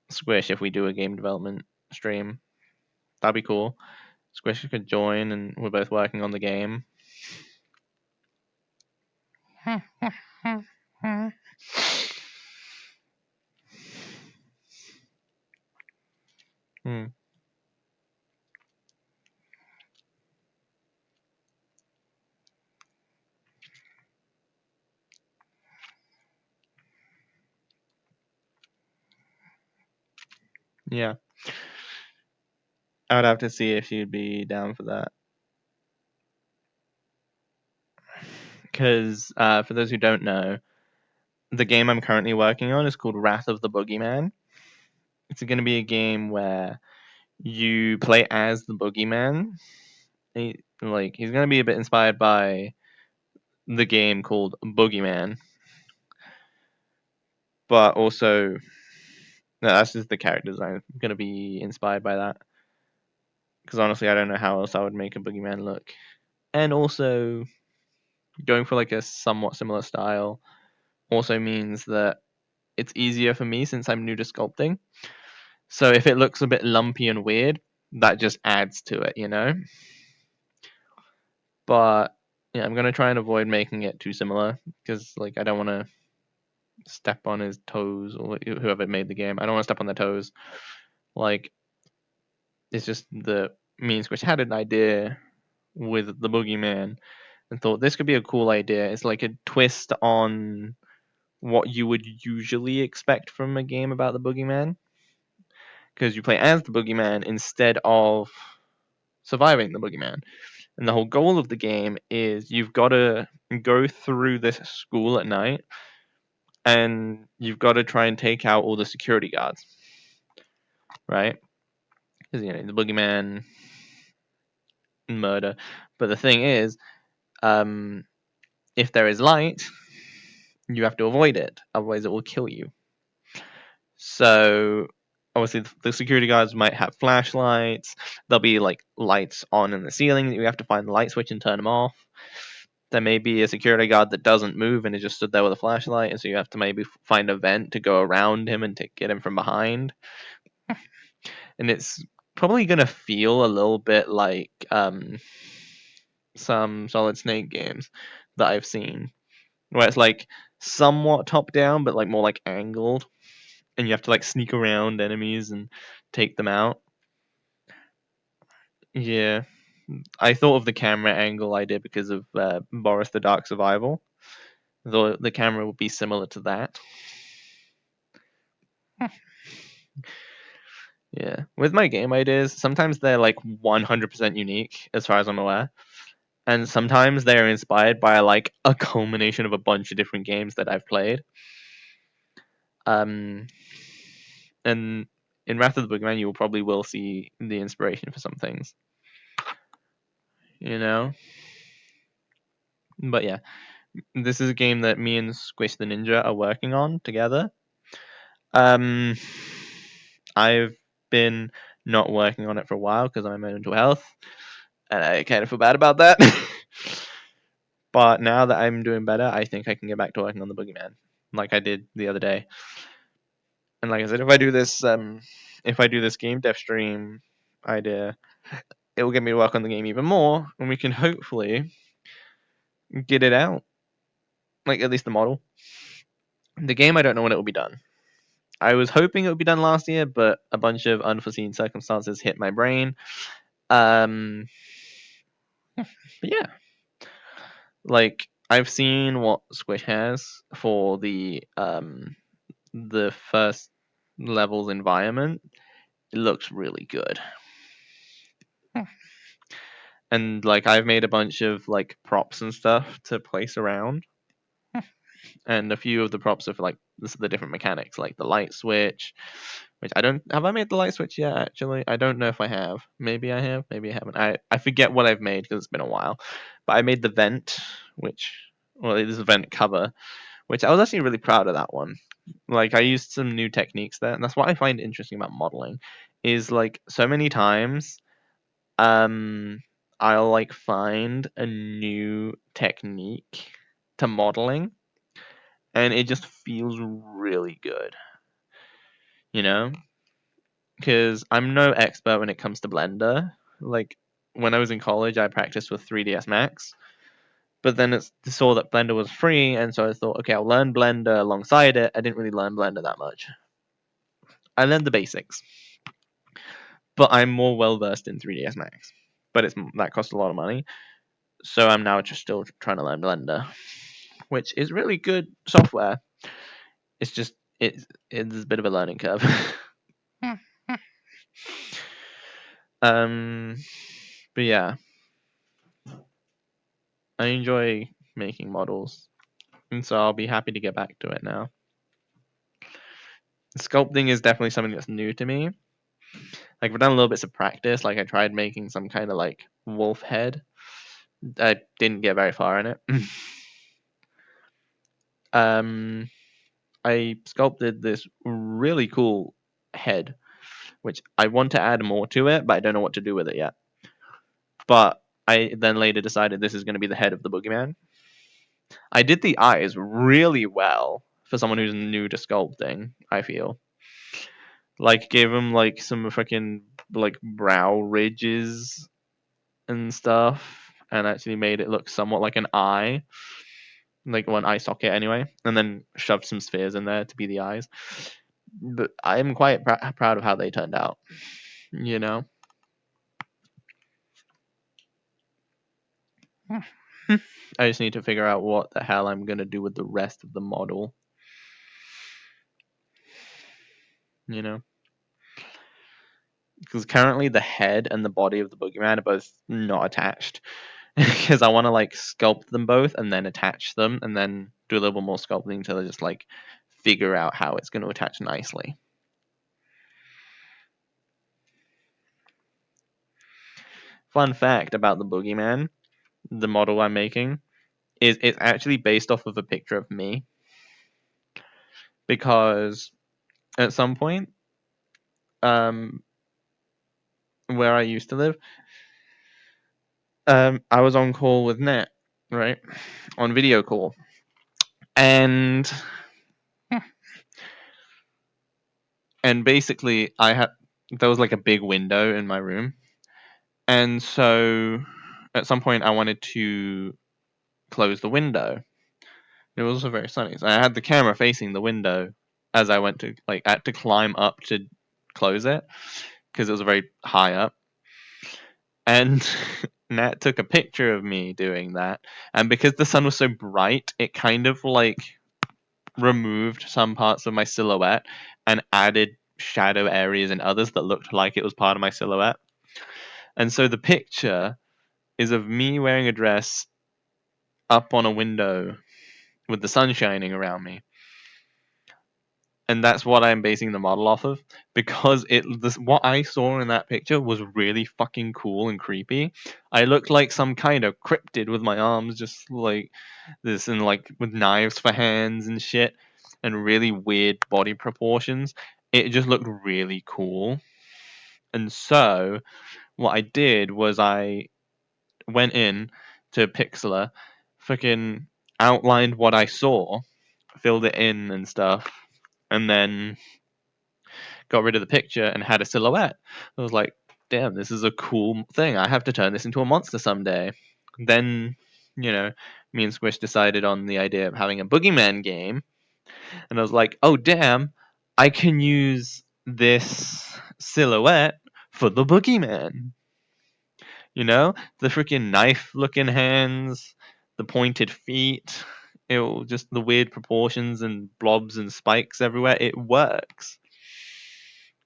Squish if we do a game development stream. That'd be cool. Squish could join and we're both working on the game. Hmm. Yeah. I would have to see if she'd be down for that. Because for those who don't know, the game I'm currently working on is called Wrath of the Boogeyman. It's going to be a game where you play as the Boogeyman. He's going to be a bit inspired by the game called Boogeyman, but also no, that's just the character design. I'm going to be inspired by that because honestly, I don't know how else I would make a Boogeyman look. And also, going for like a somewhat similar style also means that it's easier for me since I'm new to sculpting. So if it looks a bit lumpy and weird, that just adds to it, you know? But yeah, I'm gonna try and avoid making it too similar because like I don't want to step on his toes or whoever made the game. I don't want to step on their toes. Like it's just the me and Squish had an idea with the boogeyman and thought this could be a cool idea. It's like a twist on what you would usually expect from a game about the boogeyman because you play as the boogeyman instead of surviving the boogeyman. And the whole goal of the game is you've got to go through this school at night and you've got to try and take out all the security guards, right? Because, the boogeyman murder. But the thing is, um, if there is light, you have to avoid it. Otherwise, it will kill you. So, obviously, the security guards might have flashlights. There'll be like lights on in the ceiling that you have to find the light switch and turn them off. There may be a security guard that doesn't move and is just stood there with a flashlight, and so you have to maybe find a vent to go around him and to get him from behind. And it's probably gonna feel a little bit like some Solid Snake games that I've seen, where it's like somewhat top down, but like more like angled, and you have to like sneak around enemies and take them out. Yeah, I thought of the camera angle I did because of Boris the Dark Survival. Though the camera would be similar to that. Yeah. With my game ideas, sometimes they're like 100% unique as far as I'm aware. And sometimes they're inspired by like a culmination of a bunch of different games that I've played. Um and in Wrath of the Boogeyman you will probably will see the inspiration for some things. You know? But yeah, this is a game that me and Squish the Ninja are working on together. Um I've been not working on it for a while because I'm in mental health, and I kind of feel bad about that. But now that I'm doing better, I think I can get back to working on the Boogeyman, like I did the other day. And like I said, if I do this game dev stream idea, it will get me to work on the game even more, and we can hopefully get it out, like at least the model. The game, I don't know when it will be done. I was hoping it would be done last year, but a bunch of unforeseen circumstances hit my brain. But yeah, like I've seen what Squish has for the first level's environment. It looks really good. And like I've made a bunch of like props and stuff to place around. And a few of the props are for like the different mechanics, like the light switch, which I don't have I made the light switch yet actually. I don't know if I have. Maybe I have, maybe I haven't. I forget what I've made because it's been a while. But I made the vent, which well it is a vent cover, which I was actually really proud of that one. Like I used some new techniques there, and that's what I find interesting about modeling, is like so many times, um, I'll like find a new technique to modeling, and it just feels really good, you know? Because I'm no expert when it comes to Blender. Like when I was in college, I practiced with 3ds Max, but then it saw that Blender was free, and so I thought, okay, I'll learn Blender alongside it. I didn't really learn Blender that much. I learned the basics, but I'm more well versed in 3ds Max. But that costs a lot of money, so I'm now just still trying to learn Blender, which is really good software. It's just it's a bit of a learning curve. um, but yeah, I enjoy making models. and so I'll be happy to get back to it now. Sculpting is definitely something that's new to me. Like I've done a little bits of practice. Like I tried making some kind of like wolf head. I didn't get very far in it. um, I sculpted this really cool head, which I want to add more to it, but I don't know what to do with it yet. But I then later decided this is going to be the head of the boogeyman. I did the eyes really well for someone who's new to sculpting, I feel. Like gave him like some freaking like brow ridges and stuff and actually made it look somewhat like an eye, like one eye socket anyway, and then shoved some spheres in there to be the eyes. But I'm quite proud of how they turned out, you know? I just need to figure out what the hell I'm going to do with the rest of the model, you know? Because currently the head and the body of the boogeyman are both not attached. Because I want to like sculpt them both and then attach them and then do a little bit more sculpting to just like figure out how it's going to attach nicely. Fun fact about the boogeyman, the model I'm making, is it's actually based off of a picture of me. Because at some point, um, where I used to live, I was on call with Nat, right, on video call, and basically I had there was like a big window in my room, and so at some point I wanted to close the window. It was also very sunny, so I had the camera facing the window as I went to like I had to climb up to close it because it was very high up. And Nat took a picture of me doing that, and because the sun was so bright, it kind of like removed some parts of my silhouette and added shadow areas in others that looked like it was part of my silhouette. And so the picture is of me wearing a dress up on a window with the sun shining around me. And that's what I'm basing the model off of because what I saw in that picture was really fucking cool and creepy. I looked like some kind of cryptid with my arms just like this and like with knives for hands and shit and really weird body proportions. It just looked really cool. And so what I did was I went in to Pixlr, freaking outlined what I saw, filled it in and stuff, and then got rid of the picture and had a silhouette. I was like, damn, this is a cool thing. I have to turn this into a monster someday. Then, me and Squish decided on the idea of having a boogeyman game. And I was like, oh, damn, I can use this silhouette for the boogeyman. The freaking knife looking hands, the pointed feet, just the weird proportions and blobs and spikes everywhere. It works.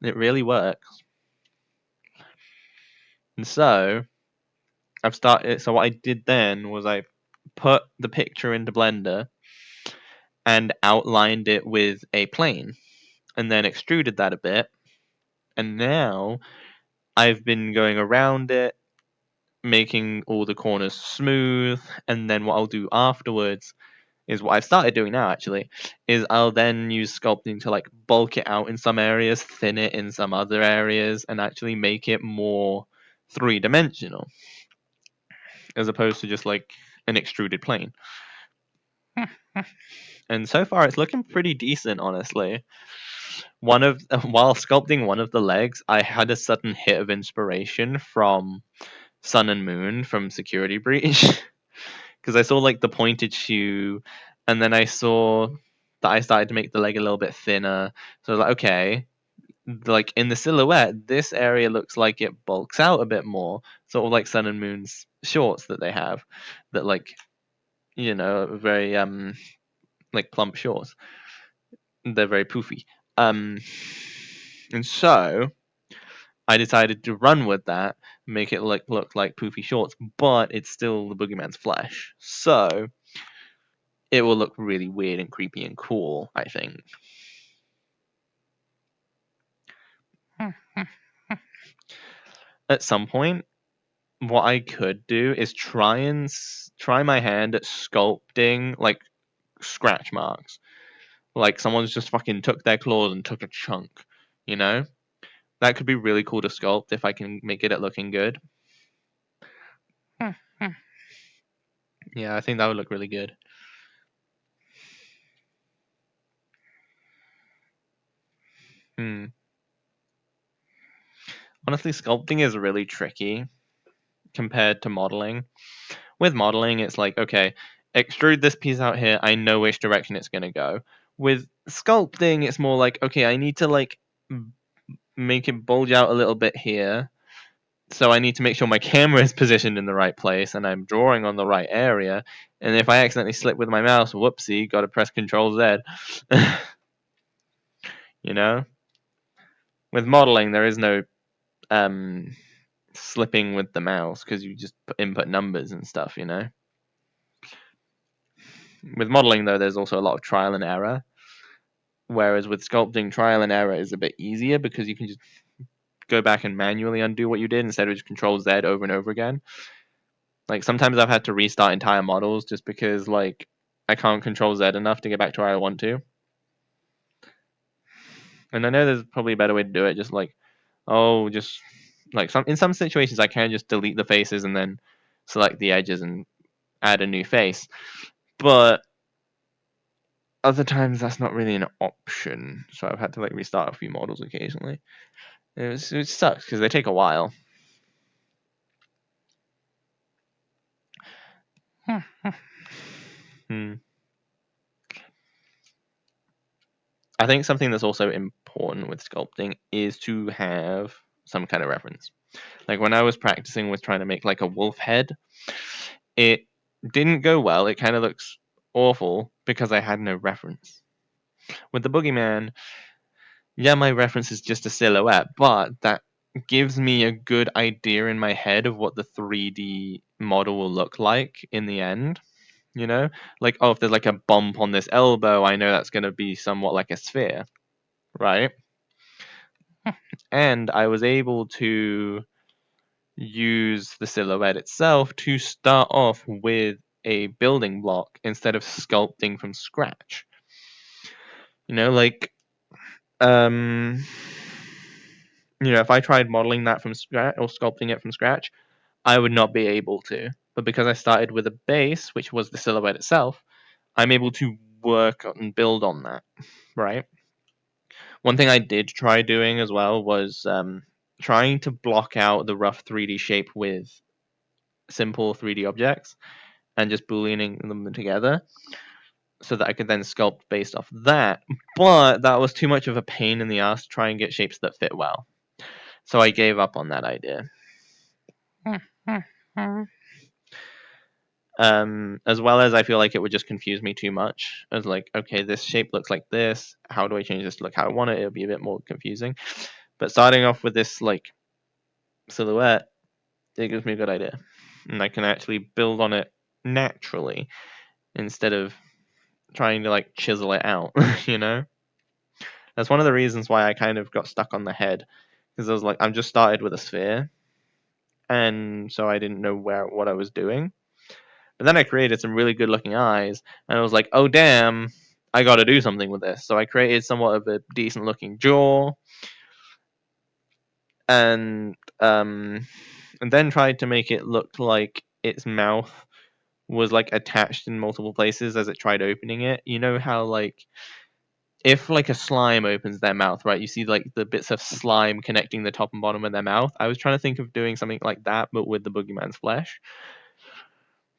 It really works. And so I've started. So what I did then was I put the picture into Blender and outlined it with a plane, and then extruded that a bit. And now I've been going around it, making all the corners smooth. And then what I'll do afterwards is what I've started doing now. Actually, is I'll then use sculpting to like bulk it out in some areas, thin it in some other areas, and actually make it more three-dimensional as opposed to just like an extruded plane. And so far, it's looking pretty decent, honestly. While sculpting one of the legs, I had a sudden hit of inspiration from Sun and Moon from Security Breach, because I saw like the pointed shoe, and then I saw that I started to make the leg a little bit thinner. So I was like, okay, like in the silhouette, this area looks like it bulks out a bit more, sort of like Sun and Moon's shorts that they have, that like very like plump shorts. They're very poofy. Um, and so I decided to run with that, make it look like poofy shorts, but it's still the boogeyman's flesh. So it will look really weird and creepy and cool, I think. At some point, what I could do is try my hand at sculpting like scratch marks. Like someone's just fucking took their claws and took a chunk, you know? That could be really cool to sculpt if I can make it at looking good. Yeah, I think that would look really good. Hmm. Honestly, sculpting is really tricky compared to modeling. With modeling, it's like, okay, extrude this piece out here, I know which direction it's going to go. With sculpting, it's more like, okay, I need to like make it bulge out a little bit here. So I need to make sure my camera is positioned in the right place and I'm drawing on the right area. And if I accidentally slip with my mouse, whoopsie, got to press Control Z. You know? With modeling, there is no um, slipping with the mouse because you just input numbers and stuff, you know? With modeling, though, there's also a lot of trial and error. Whereas with sculpting, trial and error is a bit easier because you can just go back and manually undo what you did instead of just Control Z over and over again. Like sometimes I've had to restart entire models just because like I can't Control Z enough to get back to where I want to. And I know there's probably a better way to do it. Just like, oh, just like in some situations I can just delete the faces and then select the edges and add a new face. But other times that's not really an option. So I've had to like restart a few models occasionally. It sucks because they take a while. Hmm. I think something that's also important with sculpting is to have some kind of reference. Like when I was practicing with trying to make like a wolf head, it didn't go well. It kind of looks awful because I had no reference. With the boogeyman, yeah, my reference is just a silhouette, but that gives me a good idea in my head of what the 3D model will look like in the end. You know, like, oh, if there's like a bump on this elbow, I know that's going to be somewhat like a sphere, right? And I was able to use the silhouette itself to start off with a building block instead of sculpting from scratch. You know, like, um, if I tried modeling that from scratch or sculpting it from scratch, I would not be able to. But because I started with a base, which was the silhouette itself, I'm able to work and build on that, right? One thing I did try doing as well was trying to block out the rough 3D shape with simple 3D objects and just booleaning them together so that I could then sculpt based off that. But that was too much of a pain in the ass to try and get shapes that fit well. So I gave up on that idea. As well as I feel like it would just confuse me too much. I was like, okay, this shape looks like this. How do I change this to look how I want it? It'll be a bit more confusing. But starting off with this like silhouette, it gives me a good idea. And I can actually build on it naturally instead of trying to like chisel it out, you know? That's one of the reasons why I kind of got stuck on the head. Because I was like, I'm just started with a sphere. And so I didn't know what I was doing. But then I created some really good looking eyes, and I was like, oh damn, I got to do something with this. So I created somewhat of a decent looking jaw, and then tried to make it look like its mouth was like attached in multiple places as it tried opening it. You know how like if like a slime opens their mouth, right? You see like the bits of slime connecting the top and bottom of their mouth. I was trying to think of doing something like that, but with the boogeyman's flesh.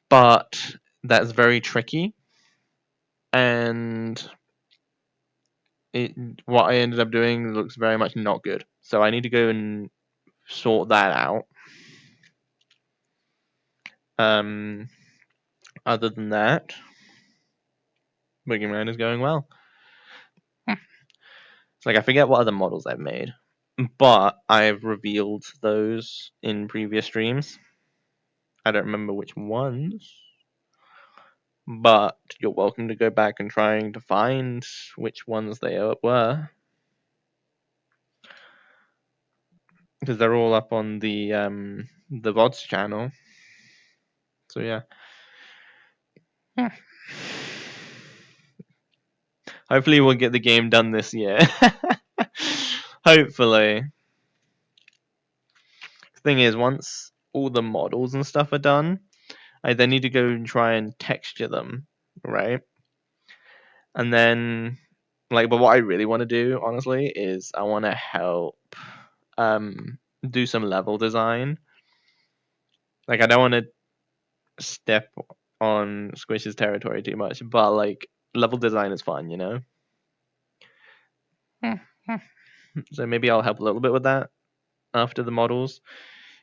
But that's very tricky, and it what I ended up doing looks very much not good. So I need to go and sort that out. Um, Other than that, Boogeyman is going well. It's like I forget what other models I've made, but I've revealed those in previous streams. I don't remember which ones. but you're welcome to go back and trying to find which ones they were, because they're all up on the VODs channel. So yeah. Hopefully we'll get the game done this year. Hopefully. The thing is, once all the models and stuff are done, I then need to go and try and texture them, right? And then, like, but what I really want to do, honestly, is I want to help do some level design. Like, I don't want to step on Squish's territory too much, but like, level design is fun, you know? So maybe I'll help a little bit with that after the models.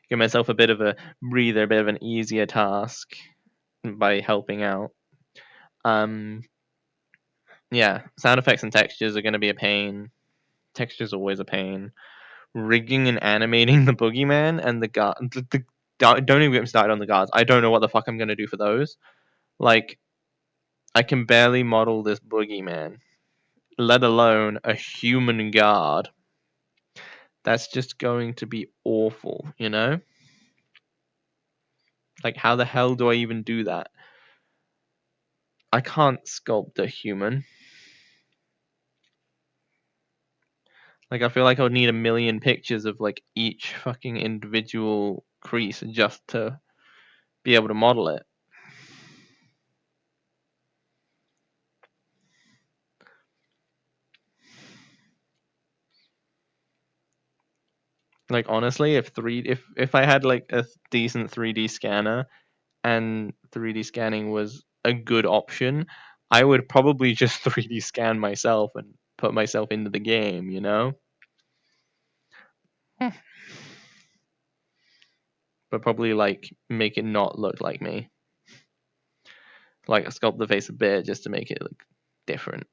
Give myself a bit of a breather, a bit of an easier task by helping out. Um, yeah, sound effects and textures are going to be a pain. Textures always a pain. Rigging and animating the boogeyman and the guard. Don't even get me started on the guards. I don't know what the fuck I'm going to do for those. Like, I can barely model this boogeyman, let alone a human guard. That's just going to be awful, you know? Like, how the hell do I even do that? I can't sculpt a human. Like, I feel like I would need a million pictures of like each fucking individual crease just to be able to model it. Like, honestly, if I had like a decent 3D scanner and 3D scanning was a good option, I would probably just 3D scan myself and put myself into the game, you know? But probably like make it not look like me. Like sculpt the face a bit just to make it look different.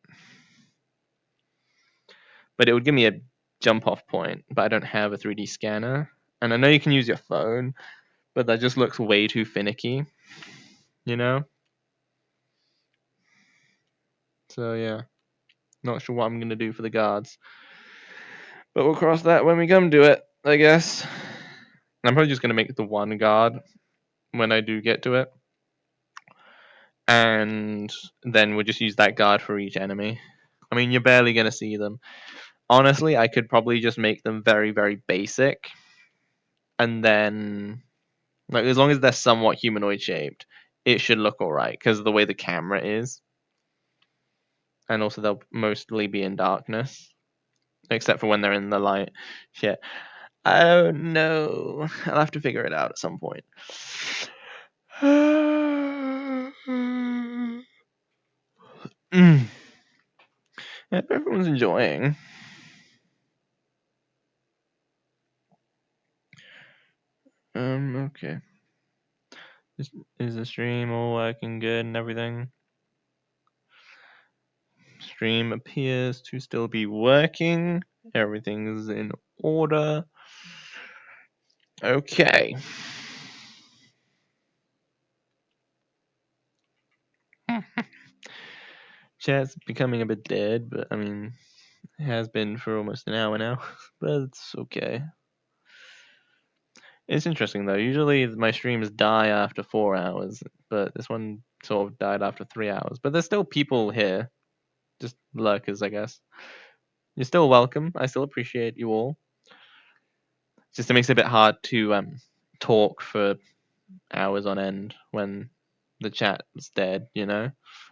But it would give me a jump off point, but I don't have a 3D scanner. And I know you can use your phone, but that just looks way too finicky, you know? So yeah, not sure what I'm gonna do for the guards. But we'll cross that when we come to it, I guess. I'm probably just gonna make the one guard when I do get to it. And then we'll just use that guard for each enemy. I mean, you're barely gonna see them. Honestly, I could probably just make them very, very basic, and then like as long as they're somewhat humanoid shaped, it should look alright because of the way the camera is, and also they'll mostly be in darkness, except for when they're in the light. Shit. Oh no, I'll have to figure it out at some point. Mm. Yeah, everyone's enjoying. Okay. Is the stream all working good and everything? Stream appears to still be working. Everything's in order. Okay. Chat's becoming a bit dead, but I mean, it has been for almost an hour now, but it's okay. It's interesting though. Usually my streams die after 4 hours, but this one sort of died after 3 hours. But there's still people here, just lurkers, I guess. You're still welcome. I still appreciate you all. Just it makes it a bit hard to talk for hours on end when the chat's dead. You know,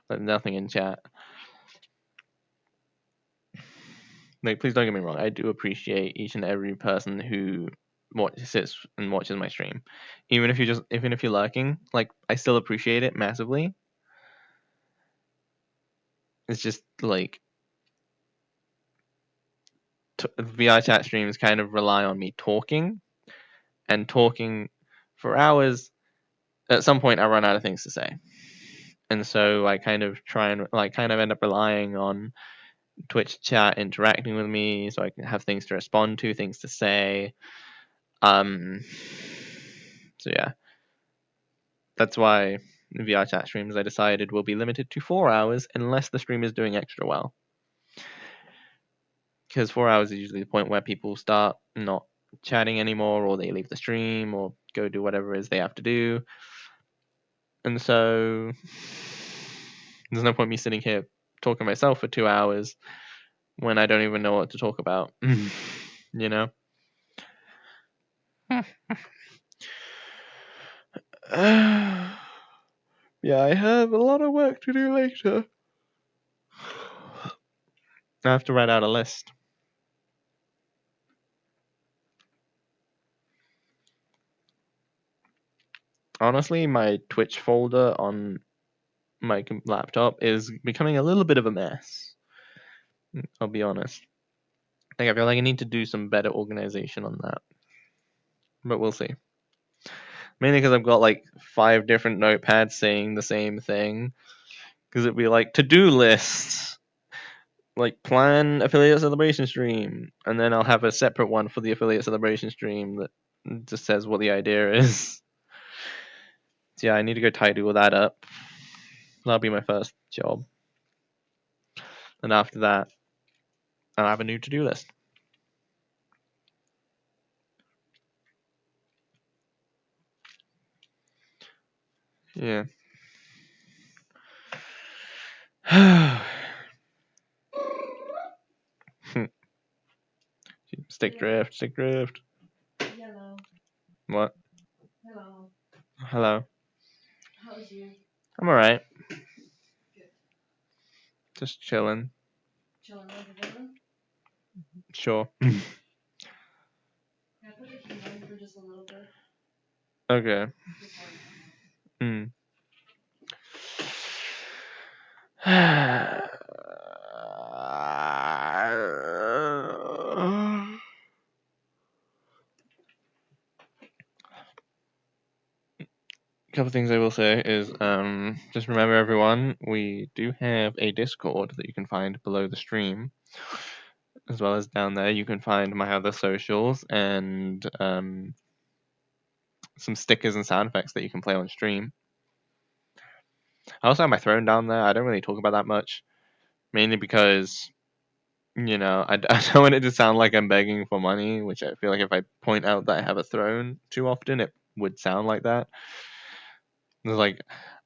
like nothing in chat. Like, please don't get me wrong. I do appreciate each and every person who sits and watches my stream, even if you're lurking. Like, I still appreciate it massively. It's just like VR chat streams kind of rely on me talking and talking for hours. At some point, I run out of things to say, and so I kind of try and like kind of end up relying on Twitch chat interacting with me, so I can have things to respond to, things to say. Um, so yeah, that's why VRChat streams I decided will be limited to 4 hours unless the stream is doing extra well. Because 4 hours is usually the point where people start not chatting anymore, or they leave the stream, or go do whatever it is they have to do. And so there's no point me sitting here talking to myself for 2 hours when I don't even know what to talk about. You know? Yeah, I have a lot of work to do later. I have to write out a list. Honestly, my Twitch folder on my laptop is becoming a little bit of a mess. I'll be honest. I feel like I need to do some better organization on that. But we'll see. Mainly because I've got like 5 different notepads saying the same thing. Because it'd be like to-do lists, like plan affiliate celebration stream, and then I'll have a separate one for the affiliate celebration stream that just says what the idea is. So yeah, I need to go tidy all that up. That'll be my first job. And after that, I'll have a new to-do list. Yeah. Stick drift, stick drift. Yellow. What? Hello. Hello. How's you? I'm alright. Good. Just chilling. Chilling like a villain? Sure. Can I put the heat on for just a little bit? Okay. Before I Hmm. Couple things I will say is just remember everyone, we do have a Discord that you can find below the stream, as well as down there you can find my other socials and some stickers and sound effects that you can play on stream. I also have my throne down there. I don't really talk about that much, mainly because I don't want it to sound like I'm begging for money, which I feel like if I point out that I have a throne too often, it would sound like that. It's like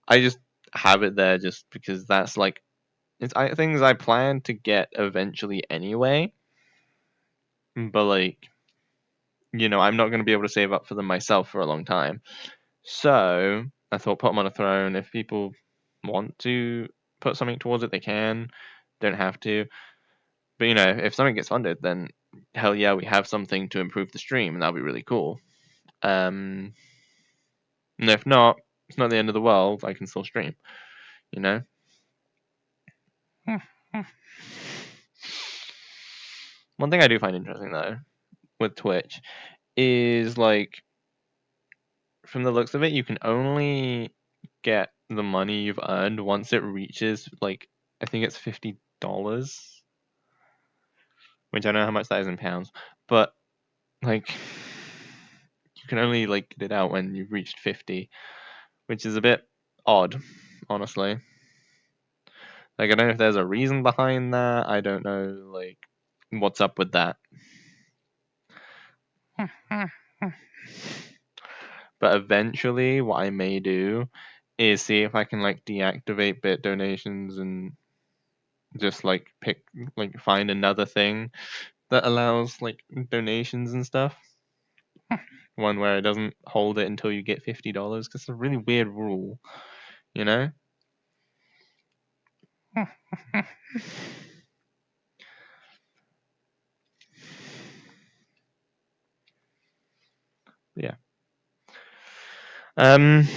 I just have it there just because that's like things I plan to get eventually anyway. But like, I'm not going to be able to save up for them myself for a long time. So I thought put them on a throne. If people want to put something towards it, they can. Don't have to. But if something gets funded, then hell yeah, we have something to improve the stream, and that'll be really cool. And if not, it's not the end of the world. I can still stream. You know. One thing I do find interesting though with Twitch is like, from the looks of it, you can only get the money you've earned once it reaches like, I think it's $50, which I don't know how much that is in pounds, but like you can only like get it out when you've reached 50, which is a bit odd, honestly. Like I don't know if there's a reason behind that. I don't know like what's up with that. But eventually what I may do is see if I can like deactivate bit donations and just like find another thing that allows like donations and stuff. One where it doesn't hold it until you get $50, because it's a really weird rule, you know? Yeah. Um.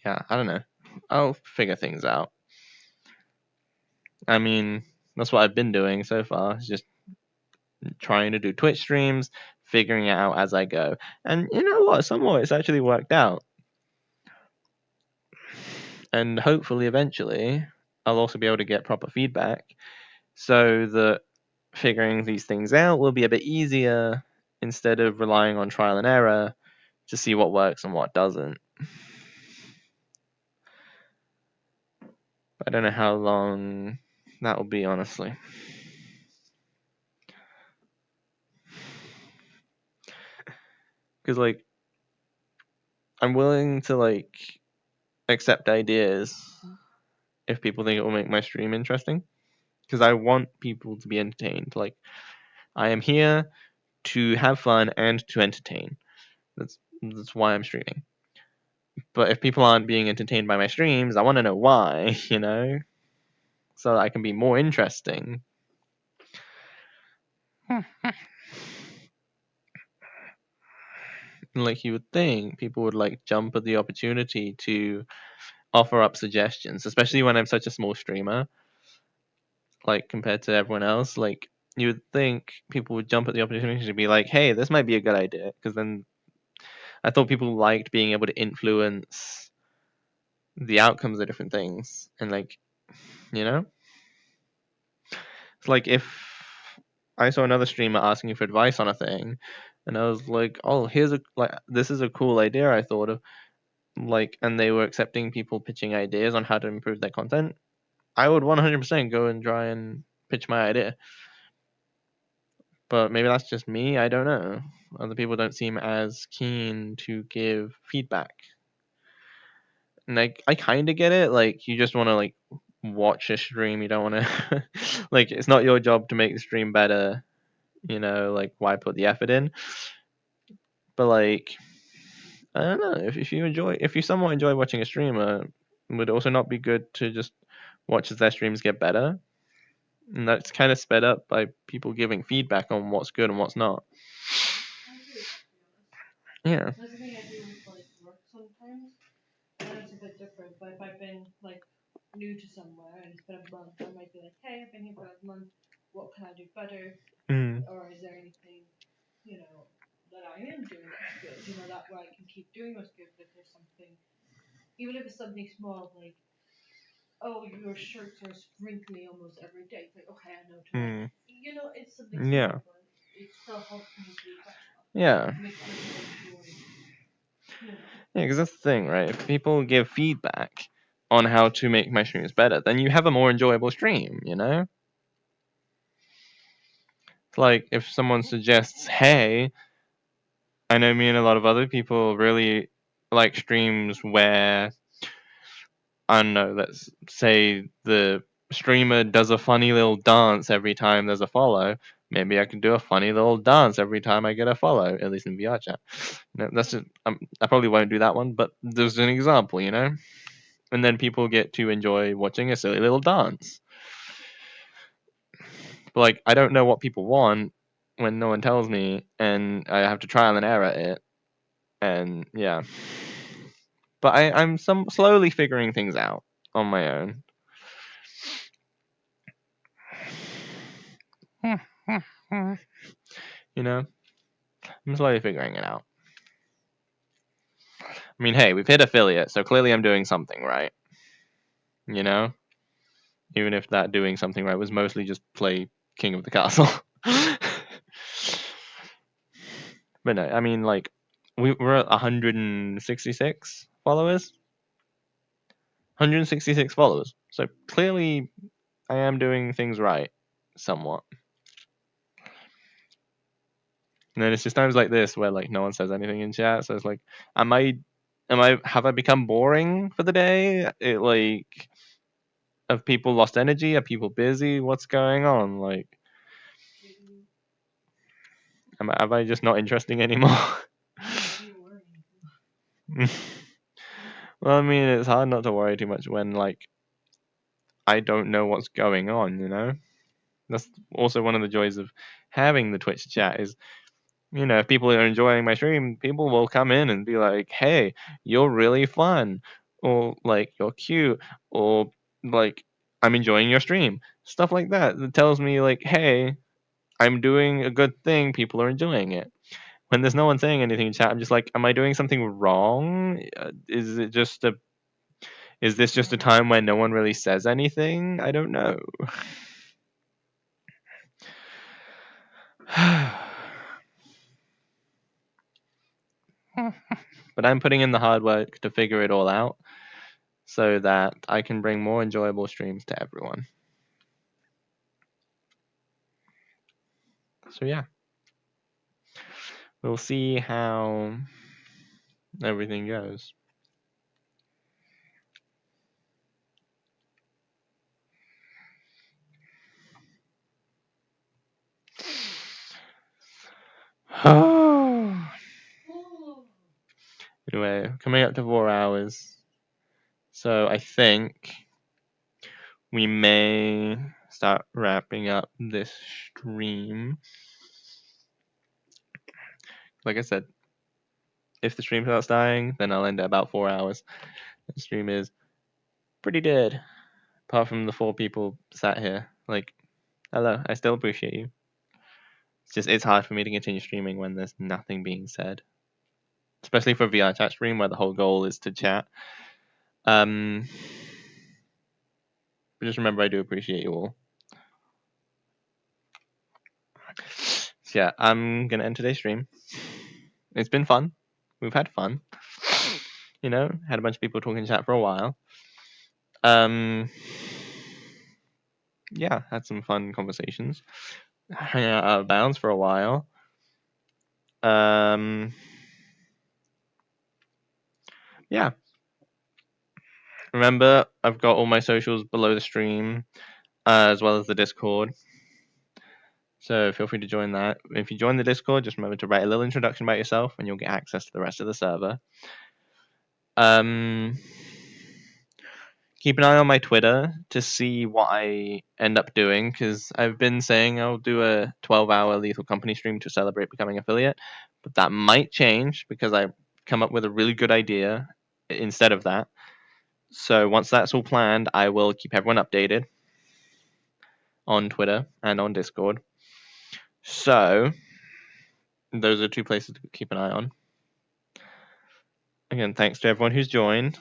Yeah, I don't know. I'll figure things out. I mean, that's what I've been doing so far. Is just trying to do Twitch streams, figuring it out as I go. And you know what? Somewhat it's actually worked out. And hopefully, eventually, I'll also be able to get proper feedback so that figuring these things out will be a bit easier instead of relying on trial and error to see what works and what doesn't. I don't know how long that will be, honestly. Because like I'm willing to like accept ideas if people think it will make my stream interesting. Because I want people to be entertained. Like I am here to have fun and to entertain. That's why I'm streaming. But if people aren't being entertained by my streams, I want to know why, so that I can be more interesting. Like you would think people would like jump at the opportunity to offer up suggestions, especially when I'm such a small streamer, like compared to everyone else. Like you would think people would jump at the opportunity to be like, "Hey, this might be a good idea," because then I thought people liked being able to influence the outcomes of different things, and like you know, it's like if I saw another streamer asking for advice on a thing, and I was like, "Oh, here's a like this is a cool idea I thought of," like, and they were accepting people pitching ideas on how to improve their content. I would 100% go and try and pitch my idea. But maybe that's just me. I don't know. Other people don't seem as keen to give feedback. And I kind of get it. Like, you just want to, like, watch a stream. You don't want to, like, it's not your job to make the stream better. Like, why put the effort in? But, like, I don't know. If you somewhat enjoy watching a streamer, would it also not be good to just watch as their streams get better? And that's kind of sped up by people giving feedback on what's good and what's not. I agree with that, to be honest. Yeah. That's the thing I do with like work sometimes. And it's a bit different, but if I've been like new to somewhere and it's been a month, I might be like, hey, I've been here for a month. What can I do better? Mm. Or is there anything, that I am doing that's good? That way I can keep doing what's good. But if there's something, even if it's something small, like, oh, your shirts are wrinkly almost every day. It's like, okay, I know to Mm. it's something Yeah. small, but it still helps me to do better. Yeah. Makes me more enjoy, Yeah, because that's the thing, right? If people give feedback on how to make my streams better, then you have a more enjoyable stream. It's like if someone suggests, hey, I know me and a lot of other people really like streams where, I don't know, let's say the streamer does a funny little dance every time there's a follow. Maybe I can do a funny little dance every time I get a follow, at least in VRChat. No, that's just, I probably won't do that one, but there's an example. And then people get to enjoy watching a silly little dance. But like, I don't know what people want when no one tells me, and I have to trial and error it. And yeah, but I'm slowly figuring things out on my own. You know, I'm slowly figuring it out. I mean, hey, we've hit affiliate, so clearly I'm doing something right. You know, even if that doing something right was mostly just play King of the Castle. But no, I mean, like, we're at 166 followers. 166 followers. So clearly, I am doing things right, somewhat. And then it's just times like this where like no one says anything in chat. So it's like, am I, have I become boring for the day? Have people lost energy? Are people busy? What's going on? Like, maybe have I just not interesting anymore? maybe you're worrying. Well, I mean, it's hard not to worry too much when like I don't know what's going on. That's also one of the joys of having the Twitch chat is, if people are enjoying my stream, people will come in and be like, "Hey, you're really fun," or like, "You're cute," or like, "I'm enjoying your stream." Stuff like that. That tells me like, "Hey, I'm doing a good thing. People are enjoying it." When there's no one saying anything in chat, I'm just like, "Am I doing something wrong? Is this just a time when no one really says anything? I don't know." But I'm putting in the hard work to figure it all out so that I can bring more enjoyable streams to everyone. So yeah, we'll see how everything goes. Anyway, coming up to 4 hours. So I think we may start wrapping up this stream. Like I said, if the stream starts dying, then I'll end at about 4 hours. The stream is pretty dead, apart from the 4 people sat here. Like, hello, I still appreciate you. It's hard for me to continue streaming when there's nothing being said, especially for VRChat stream where the whole goal is to chat. But just remember, I do appreciate you all. So yeah, I'm gonna end today's stream. It's been fun. We've had fun. You know, had a bunch of people talking chat for a while. Yeah, had some fun conversations. Hung out out of bounds for a while. Yeah. Remember, I've got all my socials below the stream, as well as the Discord. So feel free to join that. If you join the Discord, just remember to write a little introduction about yourself, and you'll get access to the rest of the server. Keep an eye on my Twitter to see what I end up doing, because I've been saying I'll do a 12-hour Lethal Company stream to celebrate becoming affiliate, but that might change because I come up with a really good idea instead of that. So once that's all planned, I will keep everyone updated on Twitter and on Discord. So those are 2 places to keep an eye on. Again, thanks to everyone who's joined.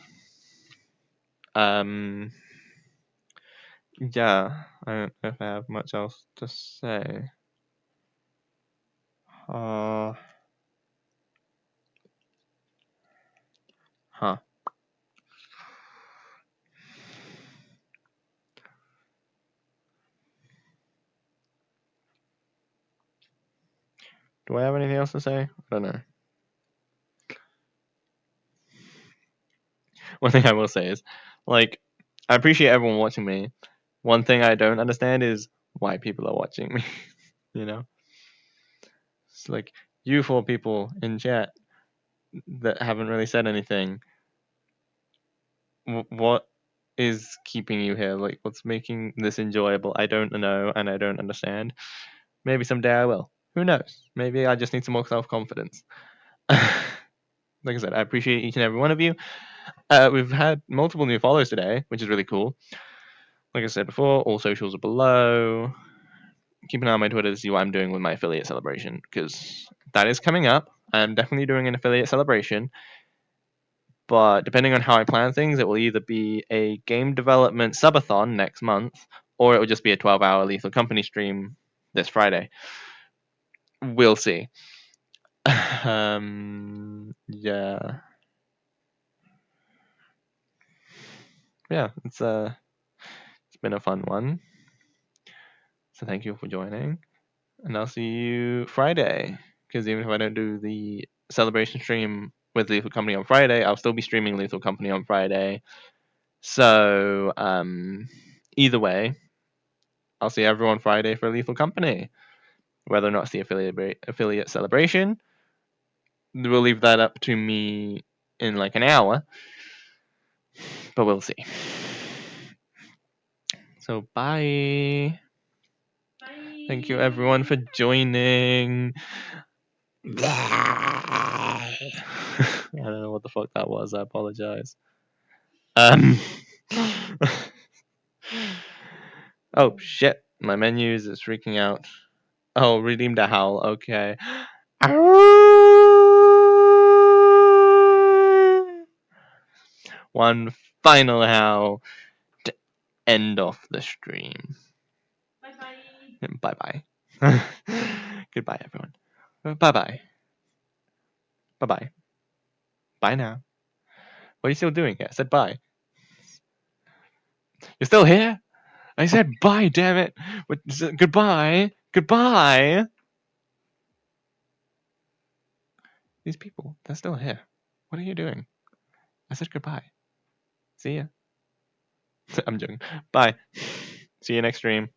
Yeah, I don't know if I have much else to say. Huh. Do I have anything else to say? I don't know. One thing I will say is, like, I appreciate everyone watching me. One thing I don't understand is why people are watching me. You know, it's like you 4 people in chat that haven't really said anything. What is keeping you here? Like, what's making this enjoyable? I don't know, and I don't understand. Maybe someday I will. Who knows? Maybe I just need some more self-confidence. Like I said, I appreciate each and every one of you. We've had multiple new followers today, which is really cool. Like I said before, all socials are below. Keep an eye on my Twitter to see what I'm doing with my affiliate celebration, because that is coming up. I'm definitely doing an affiliate celebration, but depending on how I plan things, it will either be a game development subathon next month, or it will just be a 12-hour Lethal Company stream this Friday. We'll see. Yeah. Yeah, it's been a fun one. So thank you for joining, and I'll see you Friday. Because even if I don't do the celebration stream with Lethal Company on Friday, I'll still be streaming Lethal Company on Friday. So either way, I'll see everyone Friday for Lethal Company. Whether or not it's the affiliate celebration, we'll leave that up to me in like an hour, but we'll see. So bye. Bye. Thank you everyone for joining. I don't know what the fuck that was. I apologize. Oh shit! My menus is freaking out. Oh, redeemed a howl. Okay. One final howl to end off the stream. Bye. Bye bye. Goodbye, everyone. Bye bye. Bye bye. Bye now. What are you still doing here? I said bye. You're still here? I said bye, damn it. Goodbye. Goodbye. These people, they're still here. What are you doing? I said goodbye. See ya. I'm joking. Bye. See you next stream.